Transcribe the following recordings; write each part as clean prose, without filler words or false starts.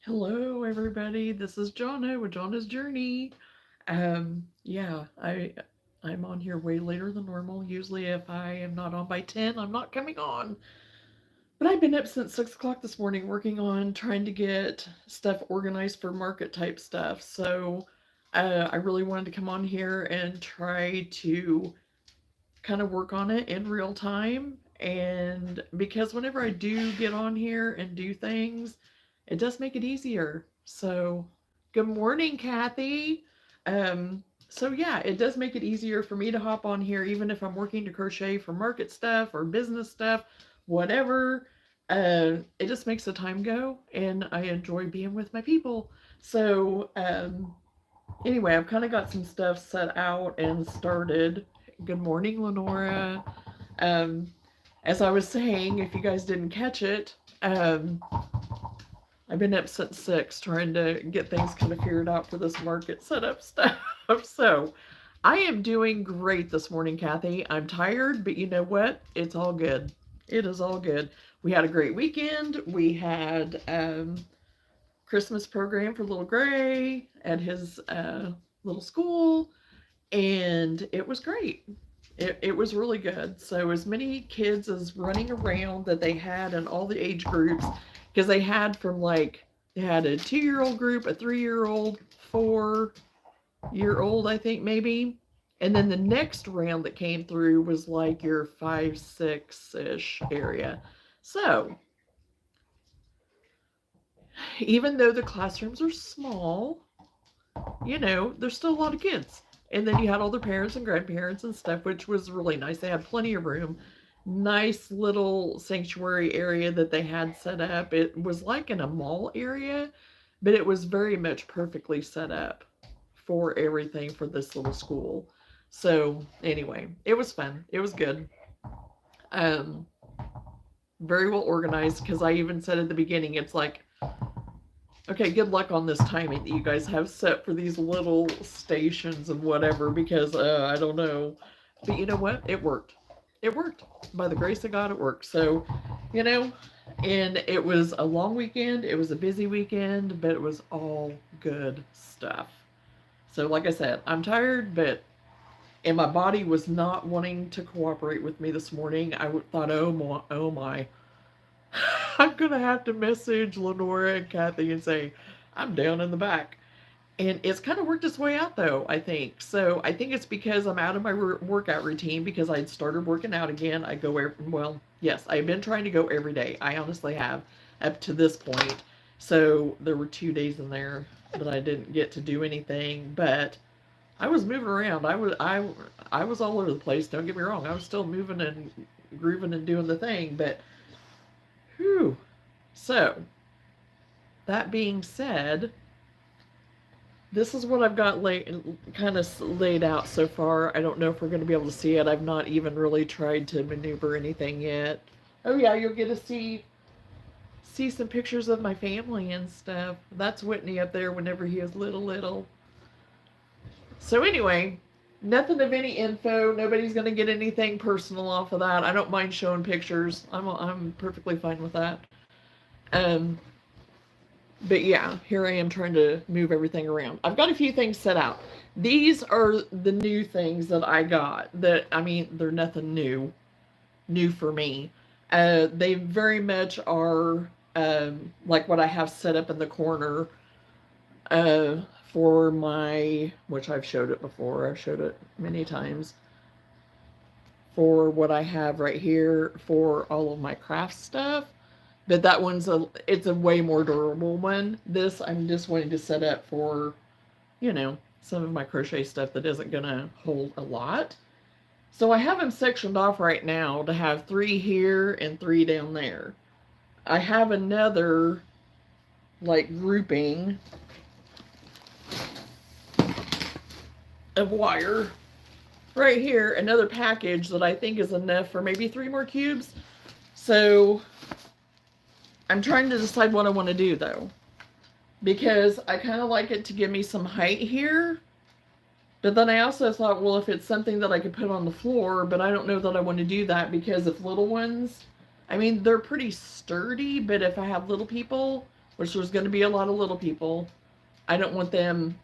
Hello, everybody. This is Johnna with Johnna's Journey. Yeah, I'm on here way later than normal. Usually, if I am not on by 10, I'm not coming on. But I've been up since 6 o'clock this morning working on trying to get stuff organized for market type stuff. So, I really wanted to come on here and try to kind of work on it in real time. And because whenever I do get on here and do things, it does make it easier. So, good morning, Kathy. So yeah, it does make it easier for me to hop on here, even if I'm working to crochet for market stuff or business stuff, whatever. It just makes the time go, and I enjoy being with my people. So, anyway, I've kind of got some stuff set out and started. Good morning, Lenora. Um, as I was saying, if you guys didn't catch it, I've been up since 6 trying to get things kind of figured out for this market setup stuff. So I am doing great this morning, Kathy. I'm tired, but you know what? It's all good. It is all good. We had a great weekend. We had Christmas program for little Gray at his little school, and it was great. It was really good. So as many kids as running around that they had in all the age groups, because they had a 2-year old group, a 3-year old, 4-year old, I think maybe. And then the next round that came through was like your 5, 6-ish area. So even though the classrooms are small, there's still a lot of kids. And then you had all their parents and grandparents and stuff, which was really nice. They had plenty of room. Nice little sanctuary area that they had set up. It was like in a mall area, but it was very much perfectly set up for everything for this little school. So anyway, it was fun. It was good. Um, very well organized, because I even said at the beginning, it's like, okay, good luck on this timing that you guys have set for these little stations and whatever, because I don't know. But you know what? It worked. It worked. By the grace of God, it worked. So, you know, and it was a long weekend. It was a busy weekend, but it was all good stuff. So, like I said, I'm tired, and my body was not wanting to cooperate with me this morning. I thought, oh my, I'm gonna have to message Lenora and Kathy and say I'm down in the back. And it's kind of worked its way out, though, I think. So I think it's because I'm out of my workout routine, because I'd started working out again. I go well, yes, I've been trying to go every day. I honestly have up to this point. So there were 2 days in there that I didn't get to do anything, but I was moving around. I was all over the place. Don't get me wrong. I was still moving and grooving and doing the thing, but whew. So that being said, this is what I've got kind of laid out so far. I don't know if we're going to be able to see it. I've not even really tried to maneuver anything yet. Oh yeah, you'll get to see some pictures of my family and stuff. That's Whitney up there whenever he was little. So anyway, nothing of any info. Nobody's going to get anything personal off of that. I don't mind showing pictures. I'm perfectly fine with that. Um, but yeah, here I am trying to move everything around. I've got a few things set out. These are the new things that I got. They're nothing new for me. They very much are like what I have set up in the corner uh, for which I've showed it before. I've showed it many times. For what I have right here for all of my craft stuff. But that it's a way more durable one. This I'm just wanting to set up for, some of my crochet stuff that isn't gonna hold a lot. So I have them sectioned off right now to have 3 here and 3 down there. I have another grouping of wire right here, another package that I think is enough for maybe 3 more cubes. So I'm trying to decide what I want to do, though, because I kind of like it to give me some height here. But then I also thought, well, if it's something that I could put on the floor, but I don't know that I want to do that, because if little ones, they're pretty sturdy, but if I have little people, which there's going to be a lot of little people. I don't want them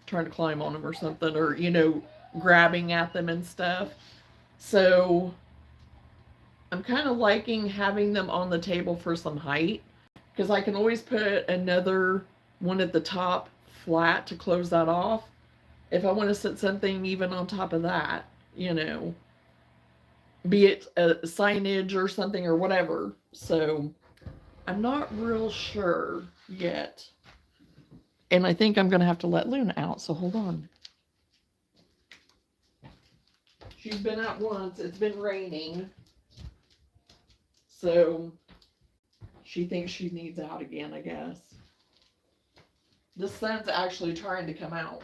trying to climb on them or something, or, you know, grabbing at them and stuff. So I'm kind of liking having them on the table for some height, because I can always put another one at the top flat to close that off if I want to set something even on top of that, you know, be it a signage or something or whatever. So I'm not real sure yet. And I think I'm going to have to let Luna out, so hold on. She's been out once. It's been raining. So she thinks she needs out again, I guess. The sun's actually trying to come out.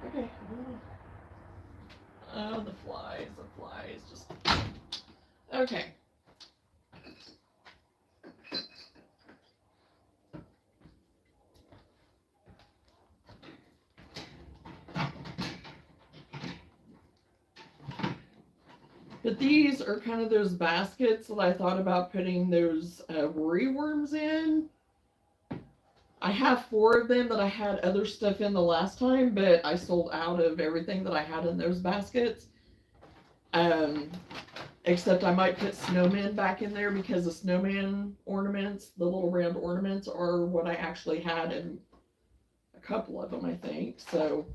Okay. Oh, the flies, just... Okay. But these are kind of those baskets that I thought about putting those worry worms in. I have 4 of them that I had other stuff in the last time, but I sold out of everything that I had in those baskets. Except I might put snowmen back in there, because the snowman ornaments, the little round ornaments, are what I actually had in a couple of them, I think. So,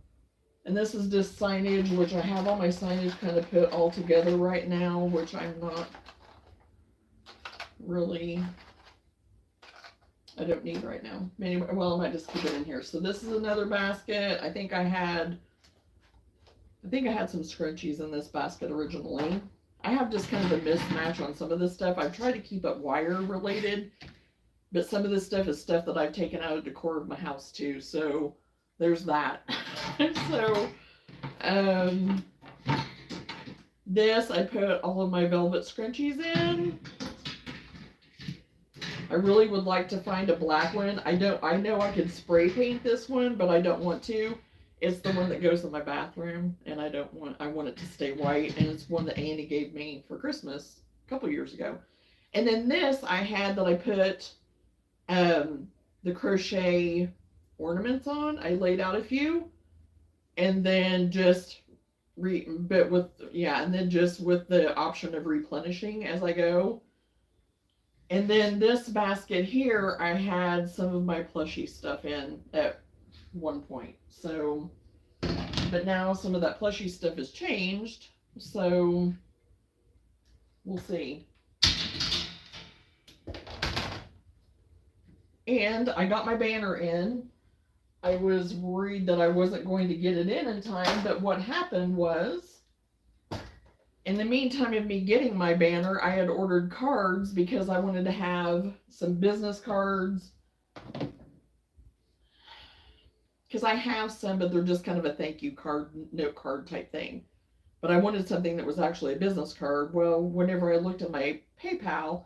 and this is just signage, which I have all my signage kind of put all together right now, which I'm not really... I don't need right now. Anyway, well, I might just keep it in here. So this is another basket. I think I had some scrunchies in this basket originally. I have just kind of a mismatch on some of this stuff. I've tried to keep it wire related, but some of this stuff is stuff that I've taken out of the decor of my house too. So there's that. So this, I put all of my velvet scrunchies in. I really would like to find a black one. I know I could spray paint this one, but I don't want to. It's the one that goes in my bathroom, and I want it to stay white, and it's one that Annie gave me for Christmas a couple years ago. And then this I had that I put the crochet ornaments on. I laid out a few, and then just with the option of replenishing as I go. And then this basket here, I had some of my plushie stuff in at one point. So, but now some of that plushie stuff has changed. So, we'll see. And I got my banner in. I was worried that I wasn't going to get it in time, but what happened was, in the meantime of me getting my banner, I had ordered cards because I wanted to have some business cards. Because I have some, but they're just kind of a thank you card, note card type thing. But I wanted something that was actually a business card. Well, whenever I looked at my PayPal,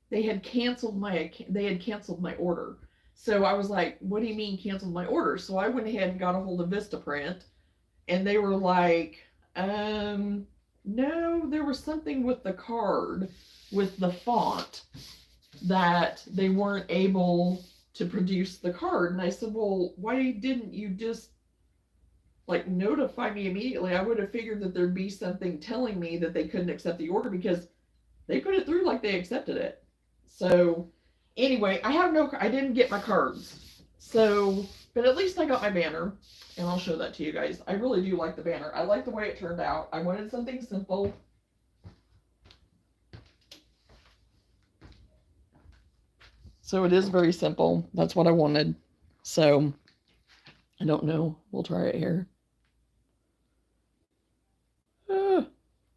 they had canceled my order. So I was like, what do you mean canceled my order? So I went ahead and got a hold of Vistaprint, and they were like, no, there was something with the card, with the font, that they weren't able to produce the card. And I said, well, why didn't you just like notify me immediately? I would have figured that there'd be something telling me that they couldn't accept the order, because they put it through like they accepted it. So anyway, I didn't get my cards. So, but at least I got my banner. And I'll show that to you guys. I really do like the banner. I like the way it turned out. I wanted something simple. So it is very simple. That's what I wanted. So, I don't know. We'll try it here. Come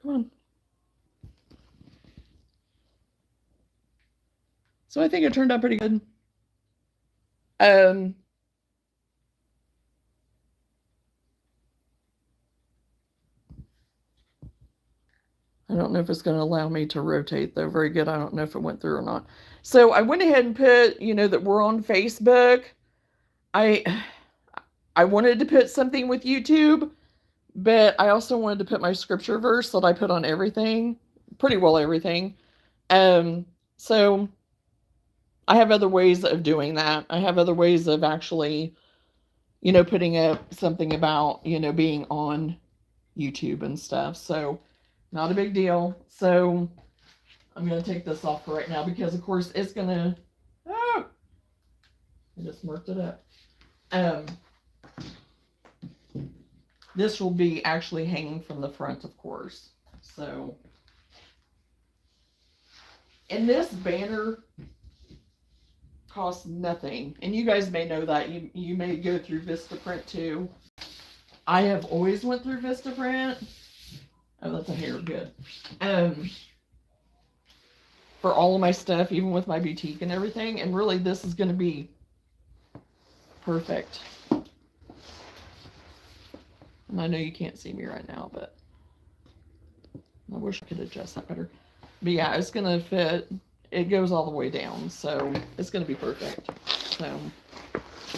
on. So I think it turned out pretty good. I don't know if it's going to allow me to rotate, though. Very good. I don't know if it went through or not. So I went ahead and put, that we're on Facebook. I wanted to put something with YouTube, but I also wanted to put my scripture verse that I put on everything, pretty well everything. So I have other ways of doing that. I have other ways of actually, putting up something about, being on YouTube and stuff. So not a big deal. So I'm going to take this off for right now because, of course, it's going to, oh, I just marked it up. This will be actually hanging from the front, of course. So, and this banner costs nothing. And you guys may know that. You may go through Vistaprint too. I have always went through Vistaprint. Oh, that's a hair, good. For all of my stuff, even with my boutique and everything. And really, this is going to be perfect. And I know you can't see me right now, but I wish I could adjust that better. But yeah, it's going to fit. It goes all the way down, so it's going to be perfect.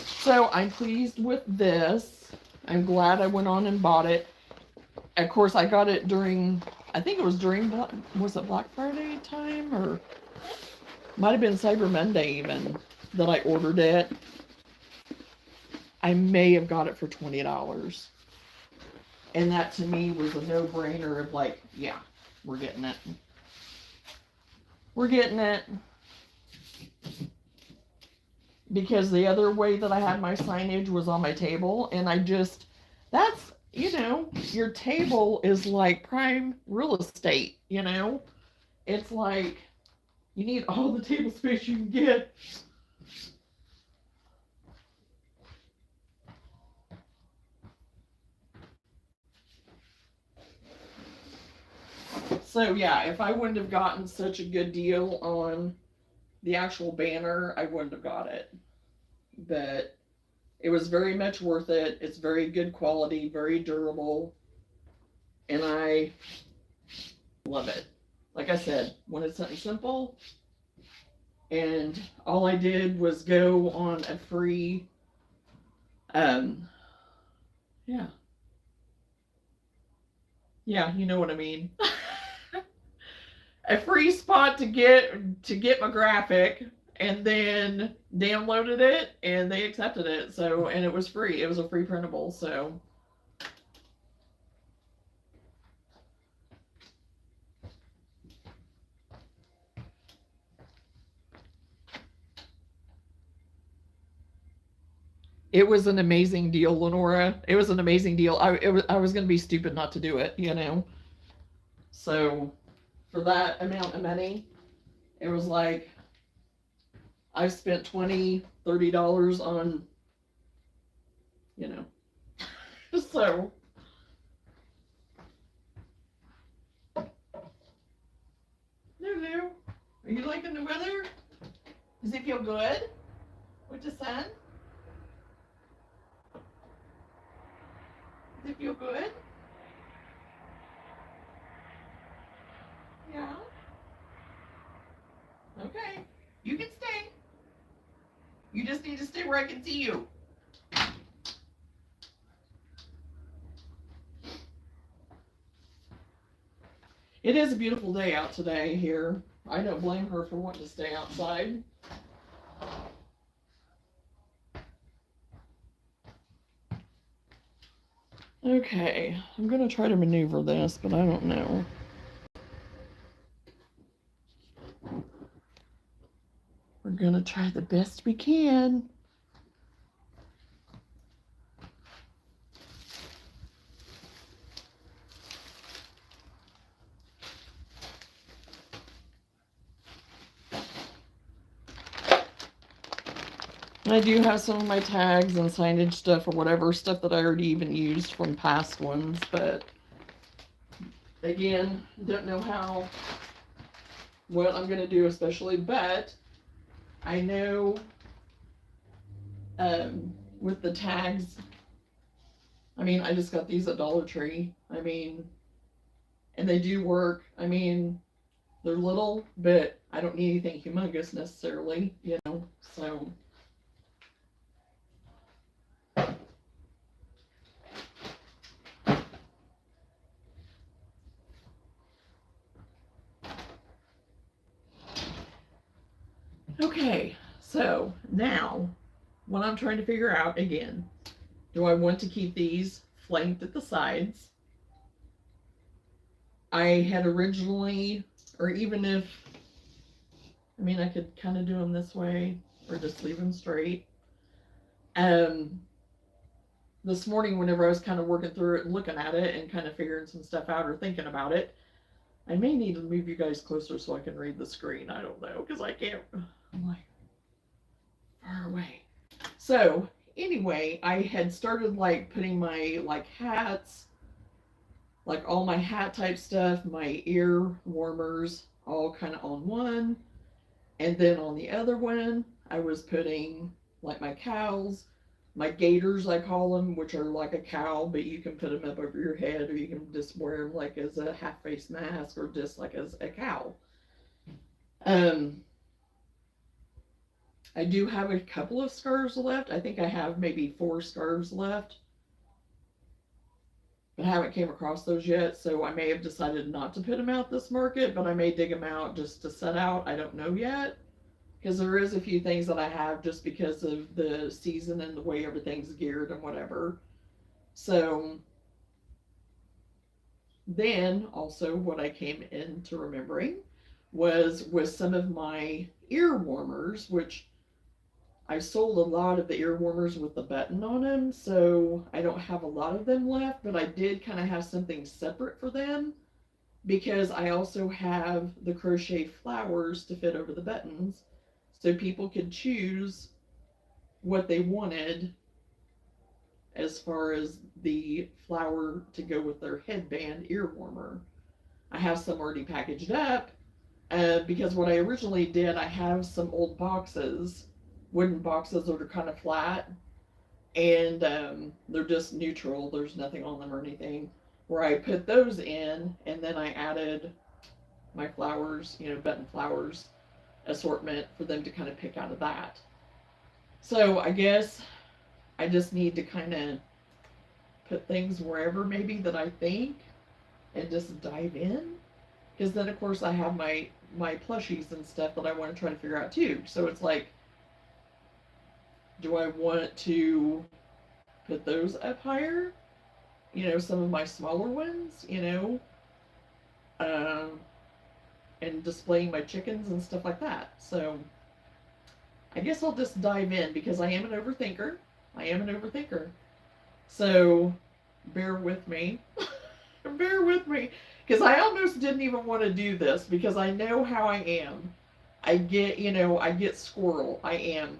So I'm pleased with this. I'm glad I went on and bought it. Of course, I got it during, I think it was during, was it Black Friday time? Or might have been Cyber Monday even that I ordered it. I may have got it for $20. And that to me was a no-brainer of like, yeah, we're getting it. We're getting it. Because the other way that I had my signage was on my table. And I just, that's, your table is like prime real estate, It's like, you need all the table space you can get. So yeah, if I wouldn't have gotten such a good deal on the actual banner, I wouldn't have got it. But it was very much worth it. It's very good quality, very durable. And I love it. Like I said, when it's something simple, and all I did was go on a free, yeah, you know what I mean. A free spot to get my graphic, and then downloaded it, and they accepted it. So, and it was free. It was a free printable. So. It was an amazing deal, Lenora. It was an amazing deal. I was going to be stupid not to do it, So, for that amount of money, it was like, I've spent $20, $30 on, So. Lulu, are you liking the weather? Does it feel good with the sun? Does it feel good? Yeah. Okay. You can stay. You just need to stay where I can see you. It is a beautiful day out today here. I don't blame her for wanting to stay outside. Okay, I'm going to try to maneuver this, but I don't know. We're going to try the best we can. I do have some of my tags and signage stuff or whatever, stuff that I already even used from past ones, but again, don't know what I'm going to do especially, but I know with the tags, I just got these at Dollar Tree, and they do work. They're little, but I don't need anything humongous necessarily, so. Okay, so now what I'm trying to figure out again, do I want to keep these flanked at the sides? I had originally, or even if, I mean, I could kind of do them this way or just leave them straight. Um, this morning, whenever I was kind of working through it and looking at it and kind of figuring some stuff out or thinking about it, I may need to move you guys closer so I can read the screen. I don't know, because I can't, I'm like far away. So anyway, I had started like putting my like hats, like all my hat type stuff, my ear warmers, all kind of on one. And then on the other one, I was putting like my cowls, my gaiters, I call them, which are like a cowl, but you can put them up over your head or you can just wear them like as a half face mask or just like as a cowl. I do have a couple of scarves left. I think I have maybe 4 scarves left. But I haven't came across those yet, so I may have decided not to put them out this market, but I may dig them out just to set out. I don't know yet. Because there is a few things that I have just because of the season and the way everything's geared and whatever. So then also what I came into remembering was with some of my ear warmers, which I've sold a lot of the ear warmers with the button on them, so I don't have a lot of them left, but I did kind of have something separate for them because I also have the crochet flowers to fit over the buttons, so people could choose what they wanted as far as the flower to go with their headband ear warmer. I have some already packaged up because what I originally did, I have some old boxes, wooden boxes that are kind of flat, and they're just neutral. There's nothing on them or anything. Where I put those in, and then I added my flowers, button flowers assortment for them to kind of pick out of that. So I guess I just need to kind of put things wherever maybe that I think and just dive in. Because then, of course, I have my plushies and stuff that I want to try to figure out too. So it's like, do I want to put those up higher? Some of my smaller ones, and displaying my chickens and stuff like that. So I guess I'll just dive in because I am an overthinker. So bear with me. Bear with me. Because I almost didn't even want to do this because I know how I am. I get squirrel. I am.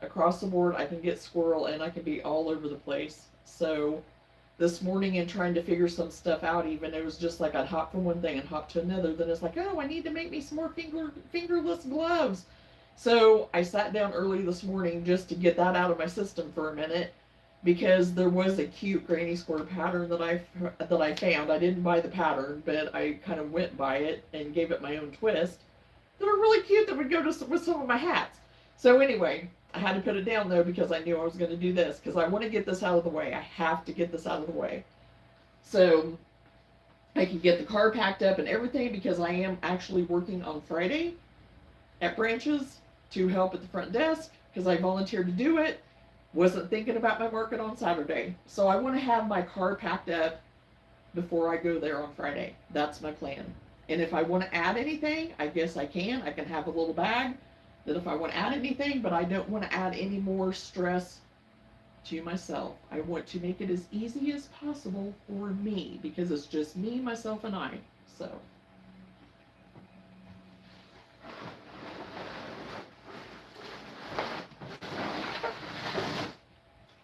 Across the board, I can get squirrel and I can be all over the place. So this morning in trying to figure some stuff out, even it was just like I'd hop from one thing and hop to another. Then it's like, oh, I need to make me some more fingerless gloves. So I sat down early this morning just to get that out of my system for a minute because there was a cute granny square pattern that I found. I didn't buy the pattern, but I kind of went by it and gave it my own twist. That are really cute that would go with some of my hats. So anyway, I had to put it down though because I knew I was going to do this because I want to get this out of the way. I have to get this out of the way. So I can get the car packed up and everything because I am actually working on Friday at Branches to help at the front desk because I volunteered to do it. Wasn't thinking about my market on Saturday. So I want to have my car packed up before I go there on Friday. That's my plan. And if I want to add anything, I guess I can. I can have a little bag that if I want to add anything, but I don't want to add any more stress to myself. I want to make it as easy as possible for me because it's just me, myself, and I. So.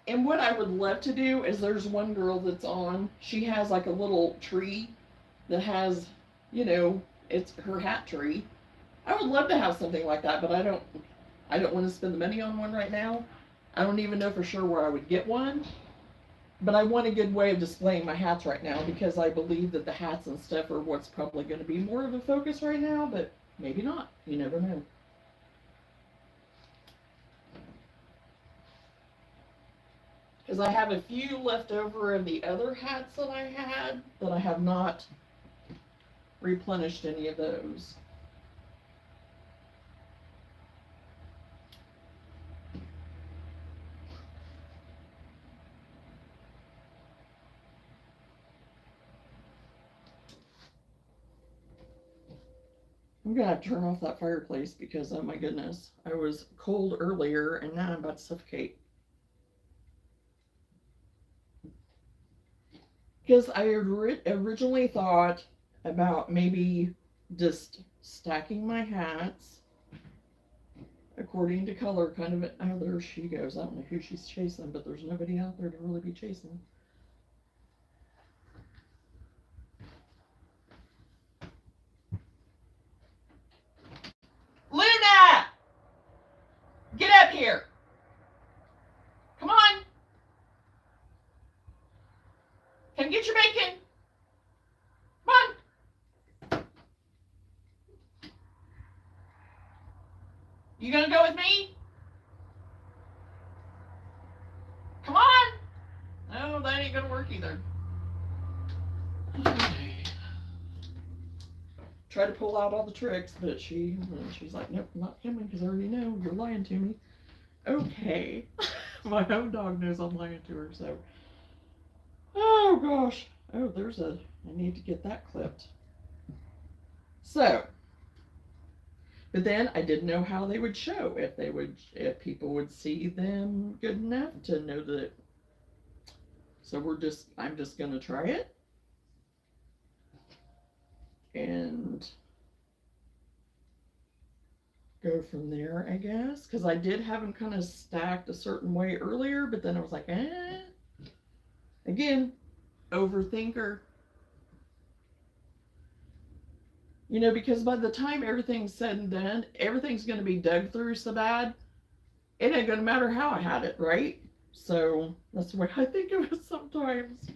And what I would love to do is there's one girl that's on, she has like a little tree that has, it's her hat tree. I would love to have something like that, but I don't want to spend the money on one right now. I don't even know for sure where I would get one. But I want a good way of displaying my hats right now because I believe that the hats and stuff are what's probably going to be more of a focus right now, but maybe not. You never know. Because I have a few left over of the other hats that I had that I have not replenished any of those. I'm gonna have to turn off that fireplace because, oh my goodness, I was cold earlier and now I'm about to suffocate. Because I originally thought about maybe just stacking my hats according to color, kind of. Oh, there she goes. I don't know who she's chasing, but there's nobody out there to really be chasing. Luna! Get up here! Come on! Come get your bacon! Come on! You gonna go with me? Come on! No, that ain't gonna work either. Okay. Try to pull out all the tricks, but she's like, nope, I'm not coming because I already know you're lying to me. Okay. My own dog knows I'm lying to her, so. Oh gosh. Oh, I need to get that clipped. So, but then I didn't know how they would show, if people would see them good enough to know that. So I'm just gonna try it. And go from there, I guess. Because I did have them kind of stacked a certain way earlier, but then I was like, eh. Again, overthinker. You know, because by the time everything's said and done, everything's going to be dug through so bad, it ain't going to matter how I had it, right? So that's the way I think of it sometimes.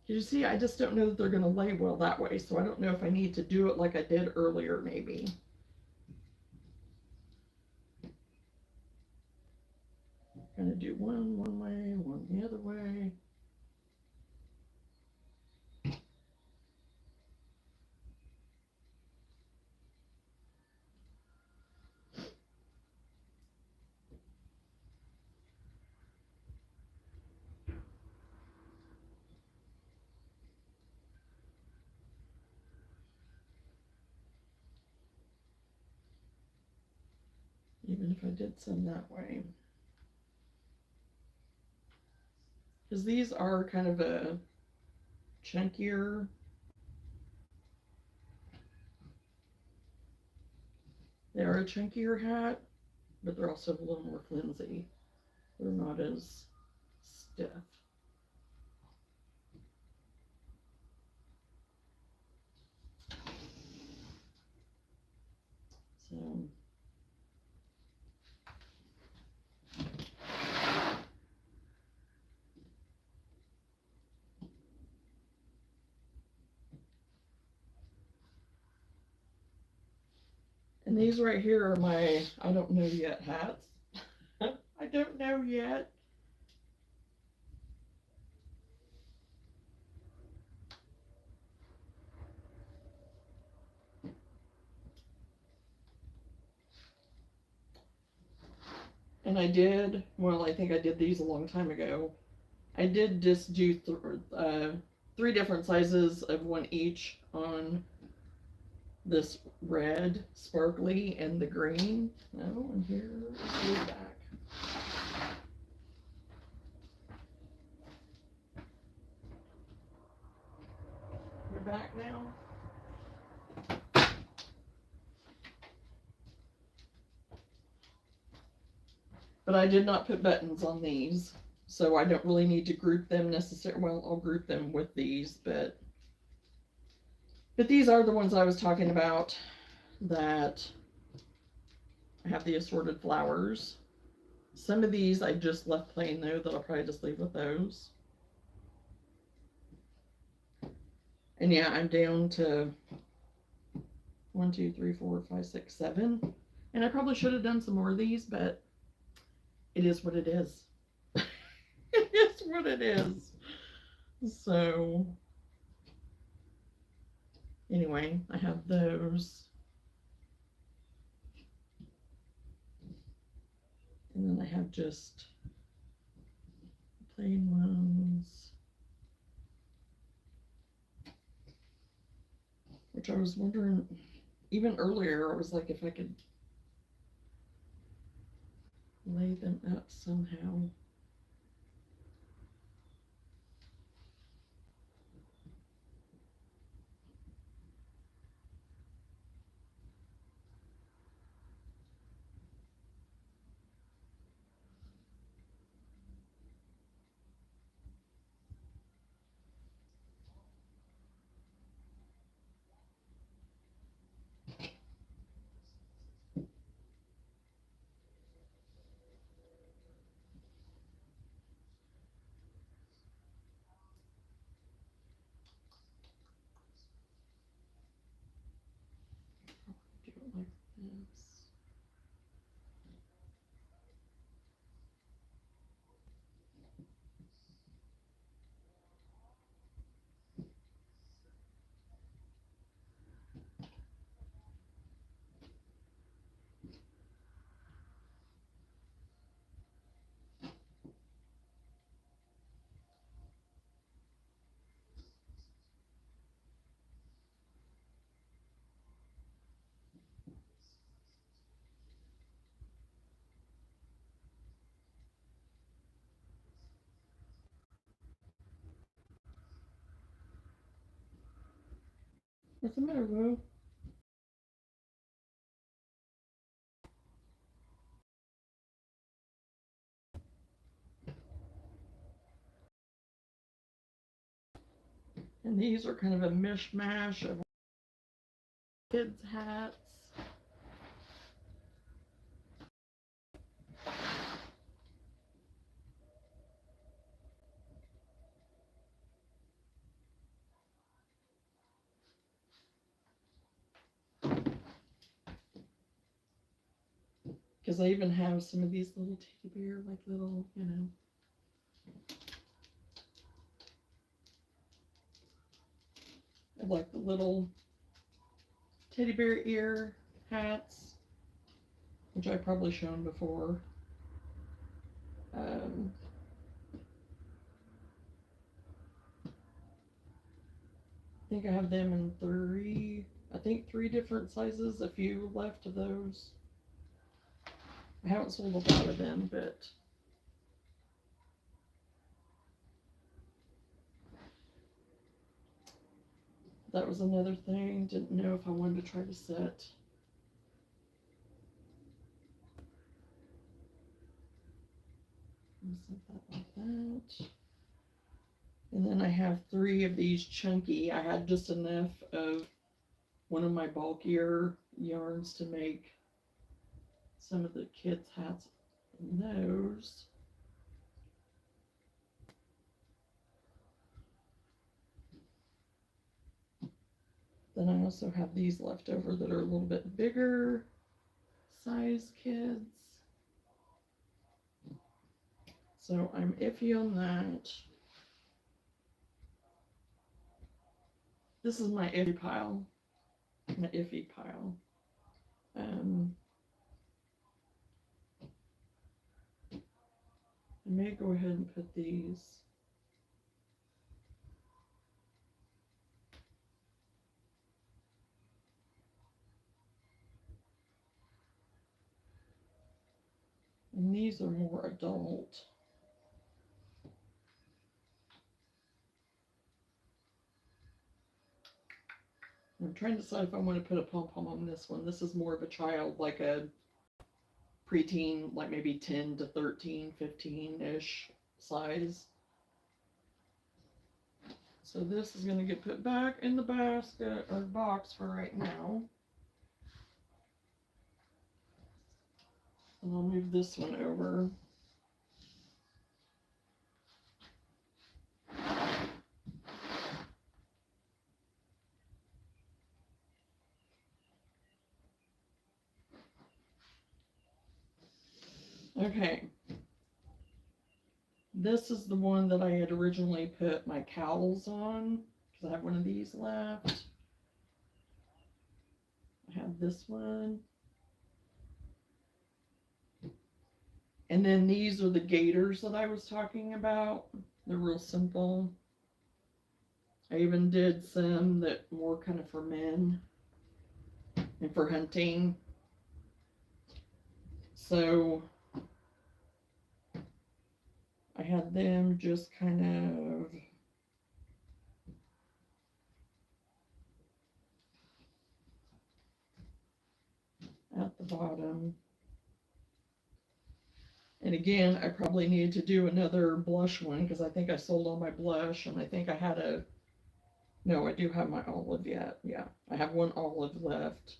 You see, I just don't know that they're going to lay well that way, so I don't know if I need to do it like I did earlier, maybe. I'm going to do one way, one the other way. Even if I did some that way. Because these are kind of a chunkier. They are a chunkier hat, but they're also a little more flimsy. They're not as stiff. So. And these right here are my I don't know yet hats. I don't know yet. And I did, well, I think I did these a long time ago. I did just do 3 different sizes of one each on this red sparkly and the green. Oh, and here's the back. You're back now? But I did not put buttons on these, so I don't really need to group them necessarily. Well, I'll group them with these, but these are the ones I was talking about that have the assorted flowers. Some of these I just left plain though, that I'll probably just leave with those. And yeah, I'm down to 1, 2, 3, 4, 5, 6, 7. And I probably should have done some more of these, but it is what it is. It is what it is. So anyway, I have those. And then I have just plain ones. which I was wondering, even earlier, I was like, if I could lay them up somehow. Do it like this. What's the matter, Will? And these are kind of a mishmash of kids' hats. Because I even have some of these little teddy bear, like little, you know. I like the little teddy bear ear hats, which I've probably shown before. I think I have them in three different sizes, a few left of those. I haven't sold a lot of them, but that was another thing. Didn't know if I wanted to try to set. Set that like that. And then I have 3 of these chunky. I had just enough of one of my bulkier yarns to make some of the kids' hats in those. Then I also have these left over that are a little bit bigger size kids. So I'm iffy on that. This is my iffy pile. My iffy pile. I may go ahead and put these. And these are more adult. I'm trying to decide if I want to put a pom-pom on this one. This is more of a child, like a preteen, like maybe 10 to 13, 15-ish size. So this is going to get put back in the basket or box for right now. And I'll move this one over. Okay. This is the one that I had originally put my cowls on, because I have one of these left. I have this one. And then these are the gaiters that I was talking about. They're real simple. I even did some that more kind of for men and for hunting. So I had them just kind of at the bottom. And again, I probably need to do another blush one because I think I sold all my blush, and I think I had a, no, I do have my olive yet. Yeah, I have one olive left.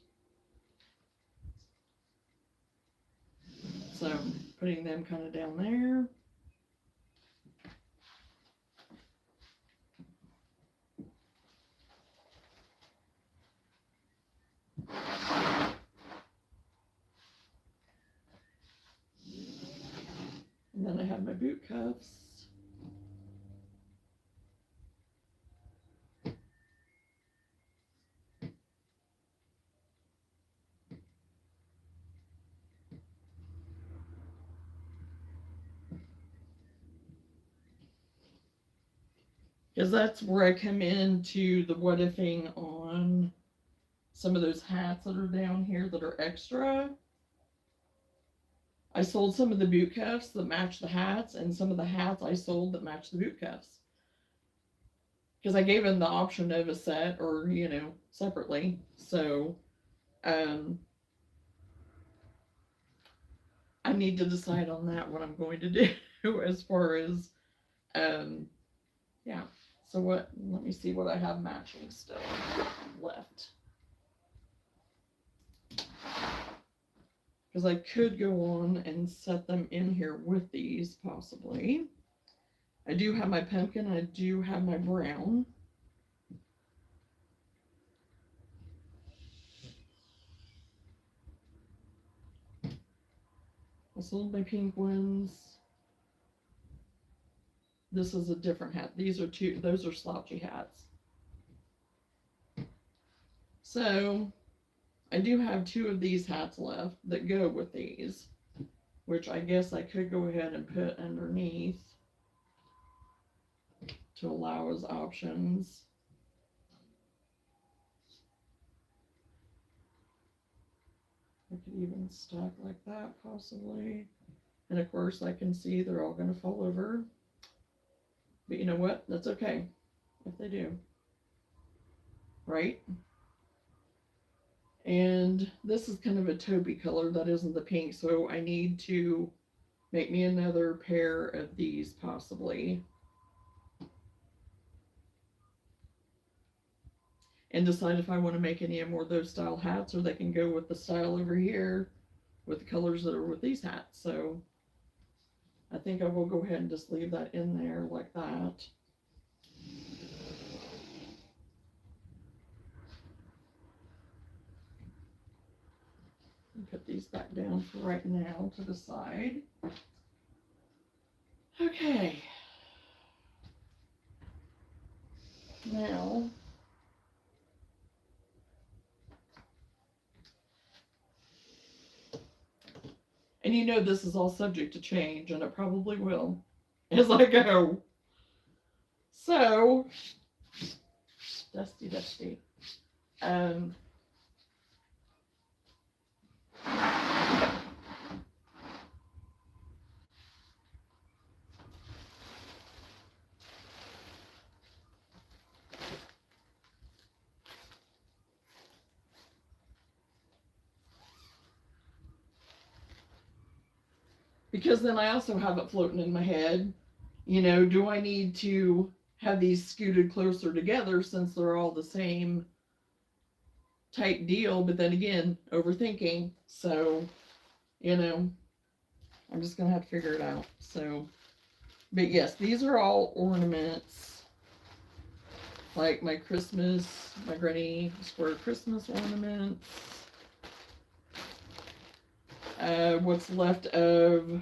So putting them kind of down there. And then I have my boot cuffs. Because that's where I come into the what ifing on some of those hats that are down here that are extra. I sold some of the boot cuffs that match the hats, and some of the hats I sold that match the boot cuffs. Because I gave them the option of a set or, you know, separately. So, I need to decide on that what I'm going to do as far as, yeah. So what, let me see what I have matching still left. Because I could go on and set them in here with these, possibly. I do have my pumpkin, I do have my brown. I sold my pink ones. This is a different hat. These are two, those are slouchy hats. So, I do have two of these hats left that go with these, which I guess I could go ahead and put underneath to allow as options. I could even stack like that, possibly. And of course, I can see they're all going to fall over. But you know what? That's okay if they do. Right? And this is kind of a taupey color. That isn't the pink. So I need to make me another pair of these, possibly. And decide if I want to make any more of those style hats, or they can go with the style over here with the colors that are with these hats. So I think I will go ahead and just leave that in there like that. And put these back down for right now to the side. Okay. Now, and you know this is all subject to change, and it probably will as I go. So, dusty. Because then I also have it floating in my head, you know, do I need to have these scooted closer together since they're all the same type deal? But then again, overthinking. So, you know, I'm just going to have to figure it out. So, but yes, these are all ornaments. Like my Christmas, my Granny Square Christmas ornaments. What's left of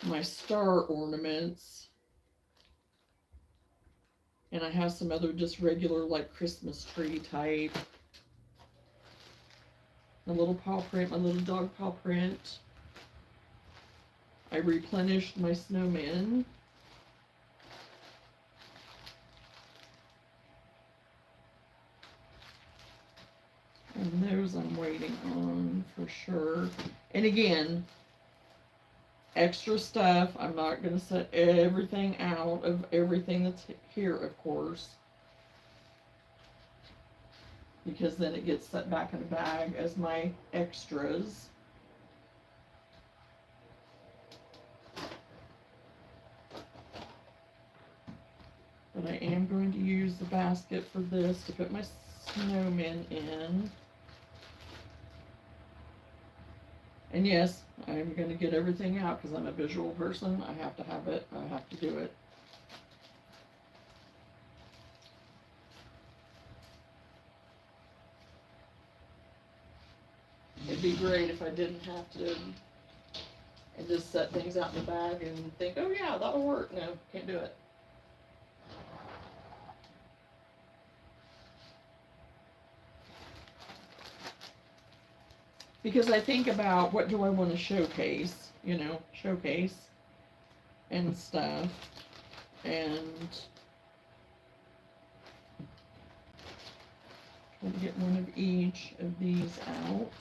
my star ornaments. And I have some other just regular like Christmas tree type. My little paw print, my little dog paw print. I replenished my snowman. sure. And again, extra stuff. I'm not going to set everything out of everything that's here, of course, because then it gets set back in a bag as my extras. But I am going to use the basket for this to put my snowmen in. And yes, I'm going to get everything out because I'm a visual person. I have to have it. I have to do it. It'd be great if I didn't have to and just set things out in the bag and think, oh yeah, that'll work. No, can't do it. Because I think about what do I want to showcase, showcase and stuff. And try to get one of each of these out.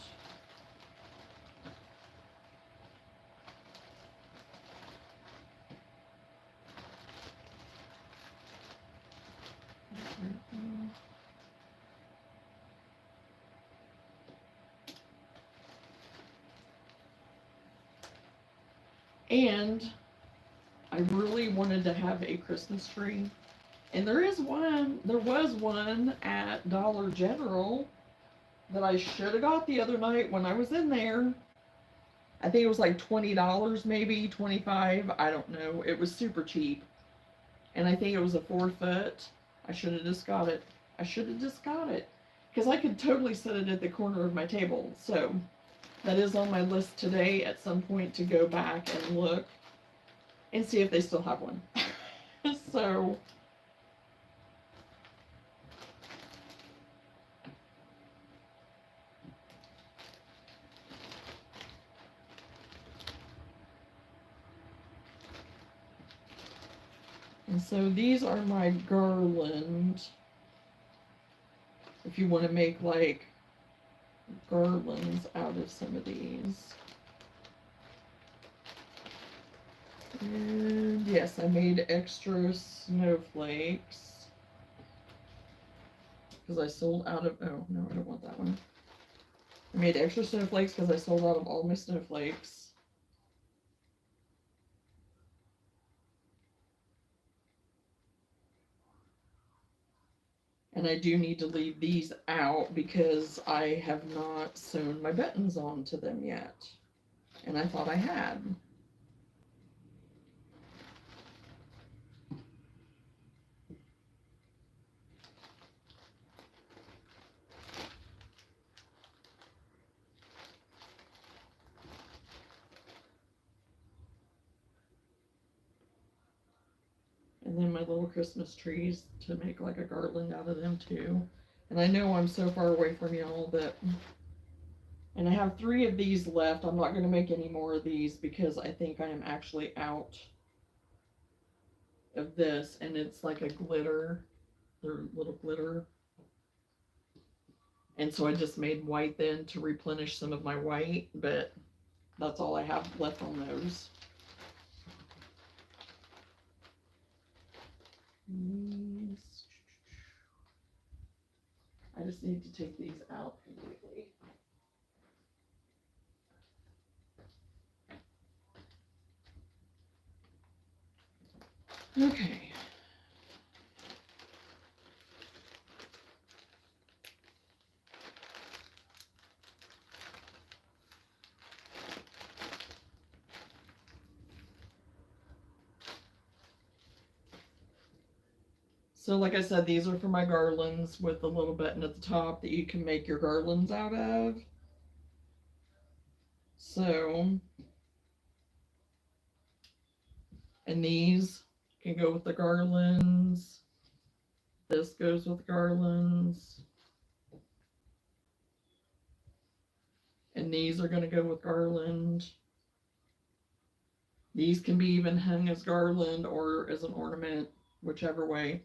And I really wanted to have a Christmas tree. And there was one at Dollar General that I should have got the other night when I was in there. I think it was like $20, maybe 25. I don't know. It was super cheap. And I think it was a 4-foot. I should have just got it. I should have just got it. Because I could totally set it at the corner of my table. So that is on my list today at some point to go back and look and see if they still have one. So and so these are my garland. If you want to make like garlands out of some of these. And yes, I made extra snowflakes because I sold out of, oh no, I don't want that one. I made extra snowflakes because I sold out of all my snowflakes. And I do need to leave these out because I have not sewn my buttons onto them yet. And I thought I had. And then my little Christmas trees to make like a garland out of them too. And I know I'm so far away from y'all that, and I have 3 of these left. I'm not going to make any more of these because I think I am actually out of this. And it's like a glitter, they're little glitter. And so I just made white then to replenish some of my white, but that's all I have left on those. I just need to take these out completely. Okay. So like I said, these are for my garlands with the little button at the top that you can make your garlands out of. So, and these can go with the garlands. This goes with garlands. And these are going to go with garland. These can be even hung as garland or as an ornament, whichever way.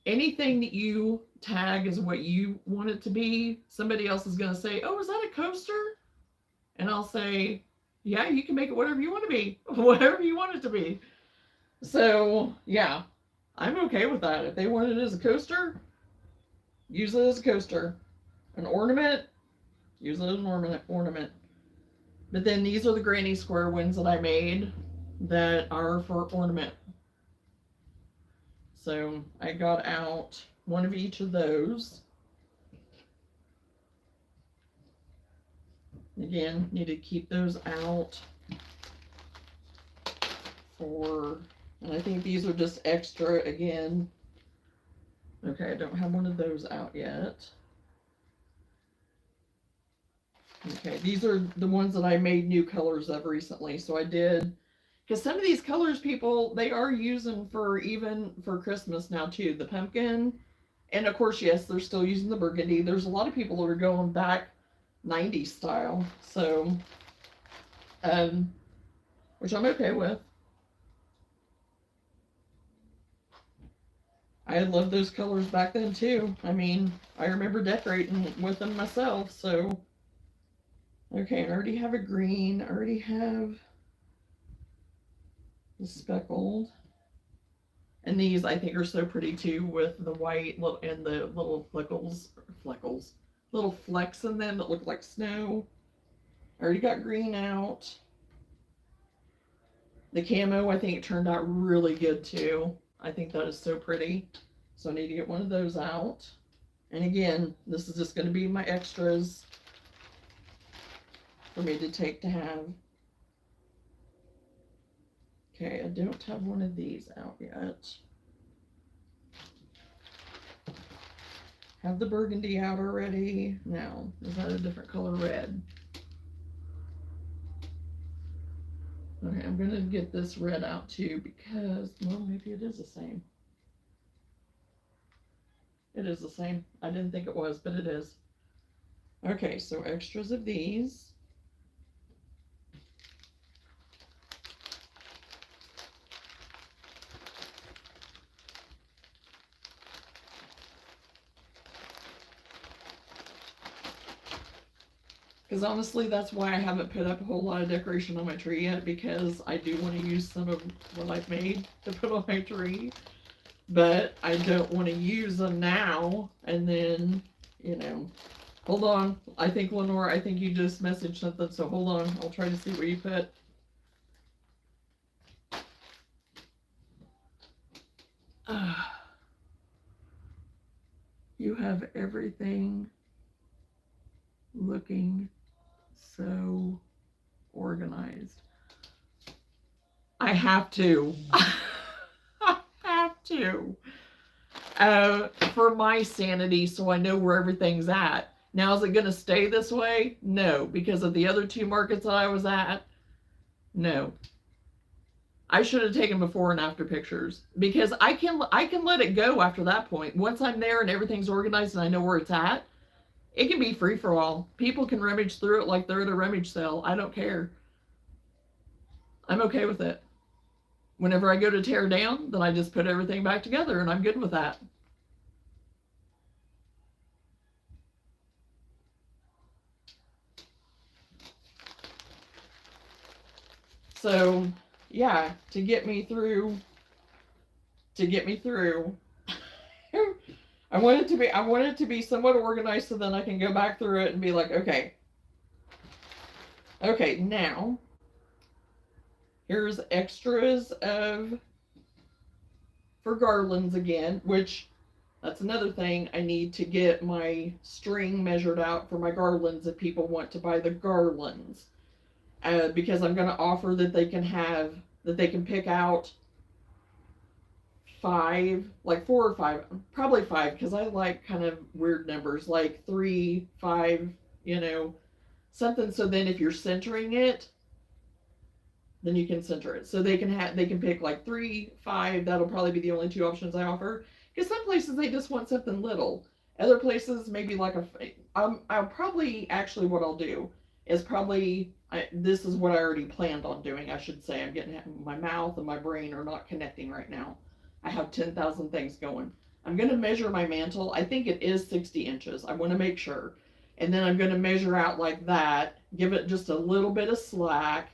Anything that you tag as what you want it to be, somebody else is going to say, oh, is that a coaster? And I'll say, yeah, you can make it whatever you want to be, whatever you want it to be. So, yeah, I'm okay with that. If they want it as a coaster, use it as a coaster. An ornament, use it as an ornament. But then these are the granny square ones that I made that are for ornament. So I got out one of each of those. Again, need to keep those out for, and I think these are just extra again. Okay, I don't have one of those out yet. Okay, these are the ones that I made new colors of recently. So I did, because some of these colors people, they are using for even for Christmas now too. The pumpkin, and of course, yes, they're still using the burgundy. There's a lot of people that are going back 90s style. So, which I'm okay with. I love those colors back then too. I mean, I remember decorating with them myself, so. Okay, I already have a green. I already have the speckled. And these I think are so pretty too with the white and the little little flecks in them that look like snow. I already got green out. The camo, I think it turned out really good too. I think that is so pretty. So I need to get one of those out. And again, this is just going to be my extras for me to take to have. Okay, I don't have one of these out yet. Have the burgundy out already. Now, is that a different color red? Okay, I'm going to get this red out too because, well, maybe it is the same. It is the same. I didn't think it was, but it is. Okay, so extras of these. Because honestly, that's why I haven't put up a whole lot of decoration on my tree yet, because I do want to use some of what I've made to put on my tree. But I don't want to use them now, and then, you know, hold on. I think, Lenore, I think you just messaged something, so hold on. I'll try to see what you put. You have everything looking so organized. I have to. I have to. For my sanity, so I know where everything's at. Now, is it going to stay this way? No, because of the other two markets that I was at. No. I should have taken before and after pictures, because I can let it go after that point. Once I'm there and everything's organized and I know where it's at, it can be free for all. People can rummage through it like they're at a rummage sale. I don't care. I'm okay with it. Whenever I go to tear down, then I just put everything back together and I'm good with that. So, yeah, to get me through I want it to be somewhat organized so then I can go back through it and be like, okay, now here's extras for garlands again, which that's another thing. I need to get my string measured out for my garlands if people want to buy the garlands, because I'm going to offer that they can pick out 5, like 4 or 5, probably 5, because I like kind of weird numbers, like 3, 5, something. So then if you're centering it, then you can center it. So they can pick like 3, 5. That'll probably be the only 2 options I offer. Because some places they just want something little. Other places maybe like I'll probably, actually what I'll do is probably, this is what I already planned on doing, I should say. I'm getting, my mouth and my brain are not connecting right now. I have 10,000 things going. I'm going to measure my mantle. I think it is 60 inches. I want to make sure. And then I'm going to measure out like that, give it just a little bit of slack,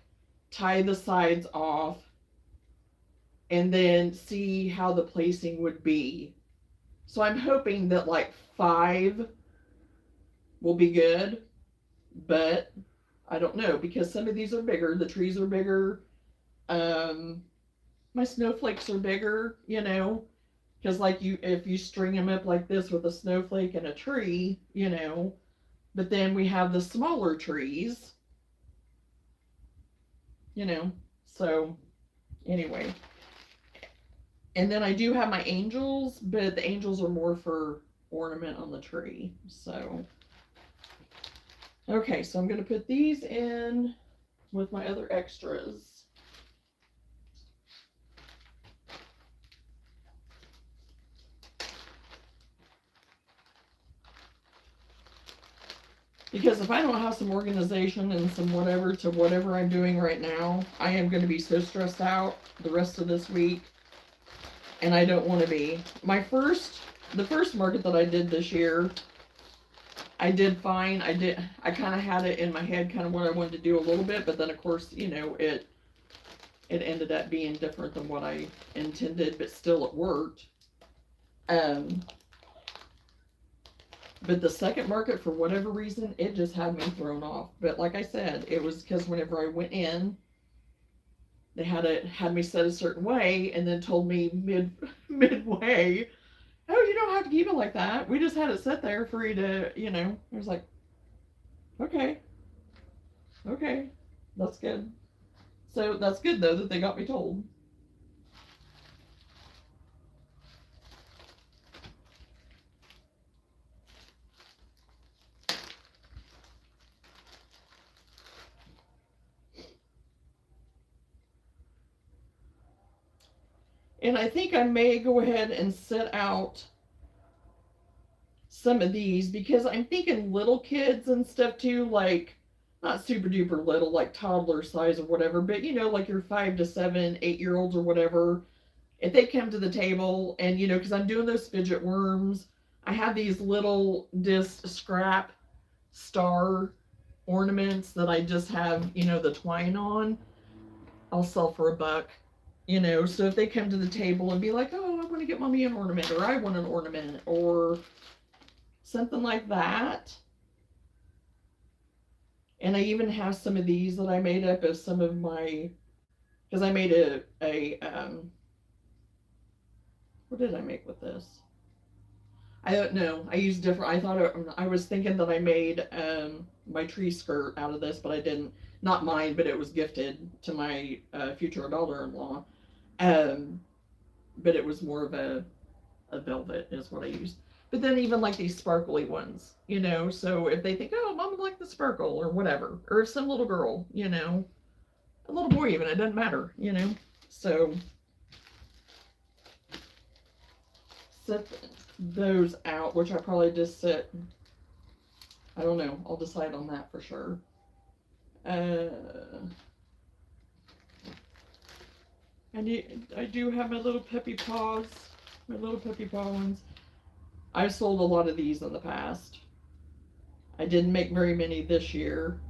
tie the sides off, and then see how the placing would be. So I'm hoping that like 5 will be good, but I don't know because some of these are bigger. The trees are bigger. Um, my snowflakes are bigger, you know, because like if you string them up like this with a snowflake and a tree, you know, but then we have the smaller trees, you know, so anyway. And then I do have my angels, but the angels are more for ornament on the tree. So, okay, so I'm going to put these in with my other extras. Because if I don't have some organization and some whatever to whatever I'm doing right now, I am going to be so stressed out the rest of this week. And I don't want to be. The first market that I did this year, I did fine. I kind of had it in my head kind of what I wanted to do a little bit, but then of course, you know, it ended up being different than what I intended, but still it worked. But the second market, for whatever reason, it just had me thrown off. But like I said, it was because whenever I went in, they had me set a certain way, and then told me midway, oh, you don't have to keep it like that. We just had it set there for you to, you know. I was like, okay, that's good. So that's good though that they got me told. And I think I may go ahead and set out some of these because I'm thinking little kids and stuff too, like not super duper little, like toddler size or whatever, but you know, like your 5 to 7, 8 year olds or whatever. If they come to the table and, you know, because I'm doing those fidget worms, I have these little disc scrap star ornaments that I just have, you know, the twine on. I'll sell for $1. You know, so if they come to the table and be like, oh, I want to get mommy an ornament, or I want an ornament, or something like that. And I even have some of these that I made up of some of my, because I made what did I make with this? I don't know. I used different, I was thinking that I made my tree skirt out of this, but I didn't. Not mine, but it was gifted to my future daughter-in-law. But it was more of a velvet is what I used. But then even like these sparkly ones, you know, so if they think, oh, mom would like the sparkle or whatever, or if some little girl, you know, a little boy even, it doesn't matter, you know. So set those out, which I probably just set, I don't know, I'll decide on that for sure. I do have my little peppy paws, my little peppy paw ones. I've sold a lot of these in the past. I didn't make very many this year,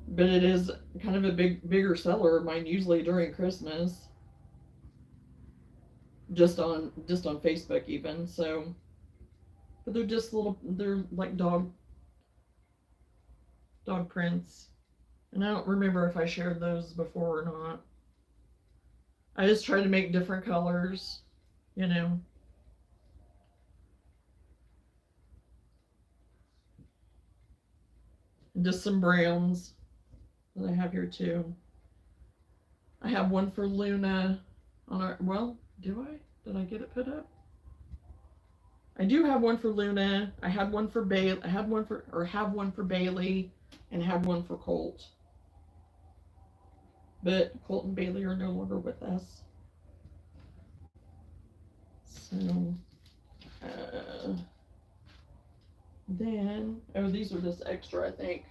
but it is kind of a bigger seller of mine usually during Christmas. Just on Facebook even. So, but they're just they're like dog prints. And I don't remember if I shared those before or not. I just try to make different colors, you know. And just some browns that I have here too. I have one for Luna on our, well, do I? Did I get it put up? I do have one for Luna. I had one for Bailey. I have one for Bailey, and have one for Colt. But Colt and Bailey are no longer with us. So, then, oh, these are just extra, I think.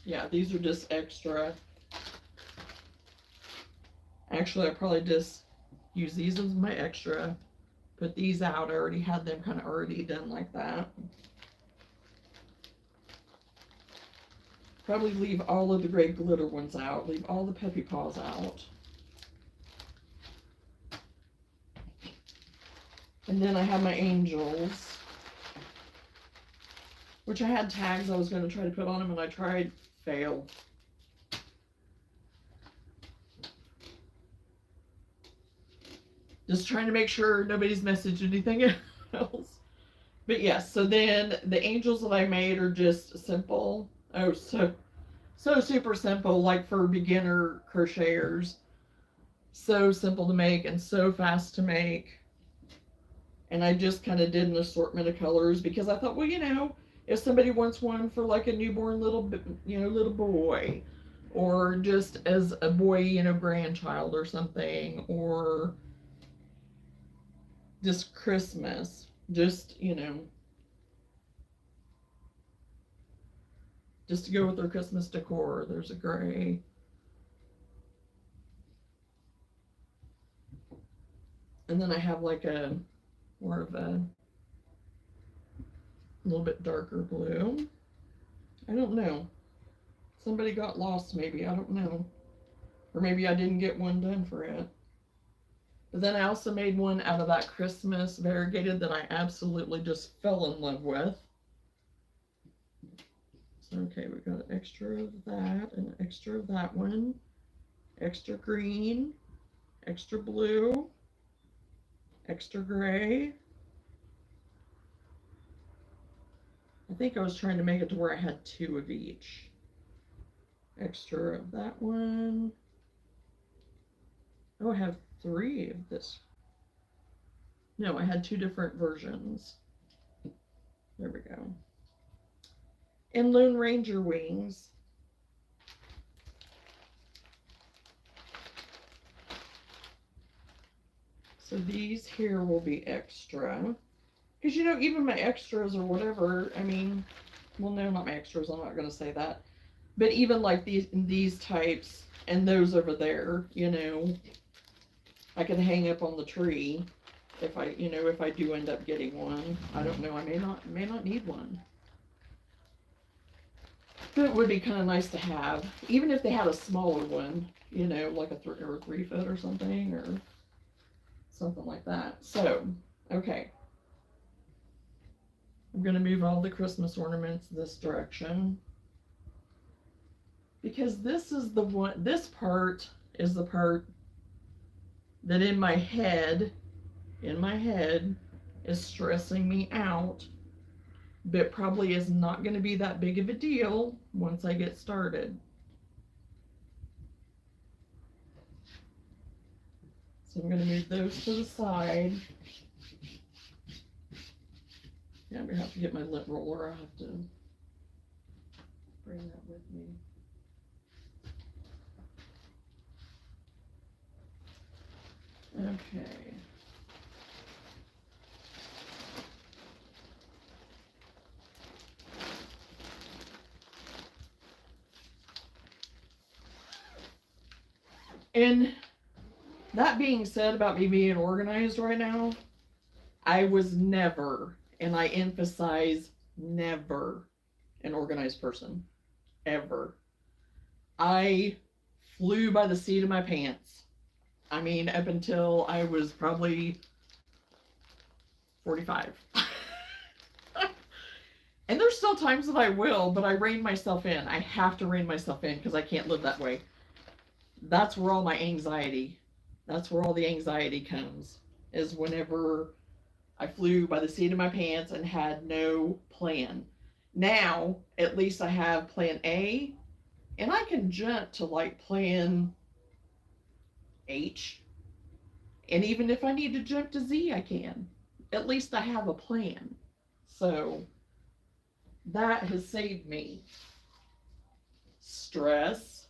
Yeah, these are just extra. Actually, I probably just use these as my extra. put these out. I already had them kind of already done like that. Probably leave all of the gray glitter ones out. Leave all the Peppy Paws out. And then I have my angels, which I had tags I was going to try to put on them, and I tried, failed. Just trying to make sure nobody's messaged anything else. But yes, so then the angels that I made are just simple. Oh, so super simple, like for beginner crocheters. So simple to make and so fast to make. And I just kind of did an assortment of colors because I thought, well, you know, if somebody wants one for like a newborn little, you know, little boy, or just as a boy, you know, grandchild or something, or just Christmas, just, you know, just to go with their Christmas decor. There's a gray. And then I have like a more of a little bit darker blue. I don't know. Somebody got lost maybe. I don't know. Or maybe I didn't get one done for it. But then I also made one out of that Christmas variegated that I absolutely just fell in love with. So, okay, we got an extra of that and an extra of that one. Extra green, extra blue, extra gray. I think I was trying to make it to where I had 2 of each. Extra of that one. Oh, I have 3 of this. No, I had 2 different versions. There we go. And Lone Ranger wings. So these here will be extra. Because, you know, even my extras or whatever, I mean, well, no, not my extras, I'm not going to say that. But even like these types and those over there, you know, I can hang up on the tree if I, you know, if I do end up getting one. I don't know, I may not need one. But it would be kind of nice to have, even if they had a smaller one, you know, like a 3 foot or something, or something like that. So, okay. I'm going to move all the Christmas ornaments this direction. Because this is the one, this part is the part that in my head is stressing me out, but probably is not going to be that big of a deal once I get started. So I'm going to move those to the side. Yeah, I'm going to have to get my lint roller. I have to bring that with me. Okay. And that being said about me being organized right now, I was never, and I emphasize never, an organized person. Ever. I flew by the seat of my pants. I mean, up until I was probably 45. And there's still times that I will, but I rein myself in. I have to rein myself in because I can't live that way. That's where all my anxiety, that's where all the anxiety comes, is whenever I flew by the seat of my pants and had no plan. Now, at least I have plan A, and I can jump to like plan H. And even if I need to jump to Z, I can. At least I have a plan. So that has saved me stress,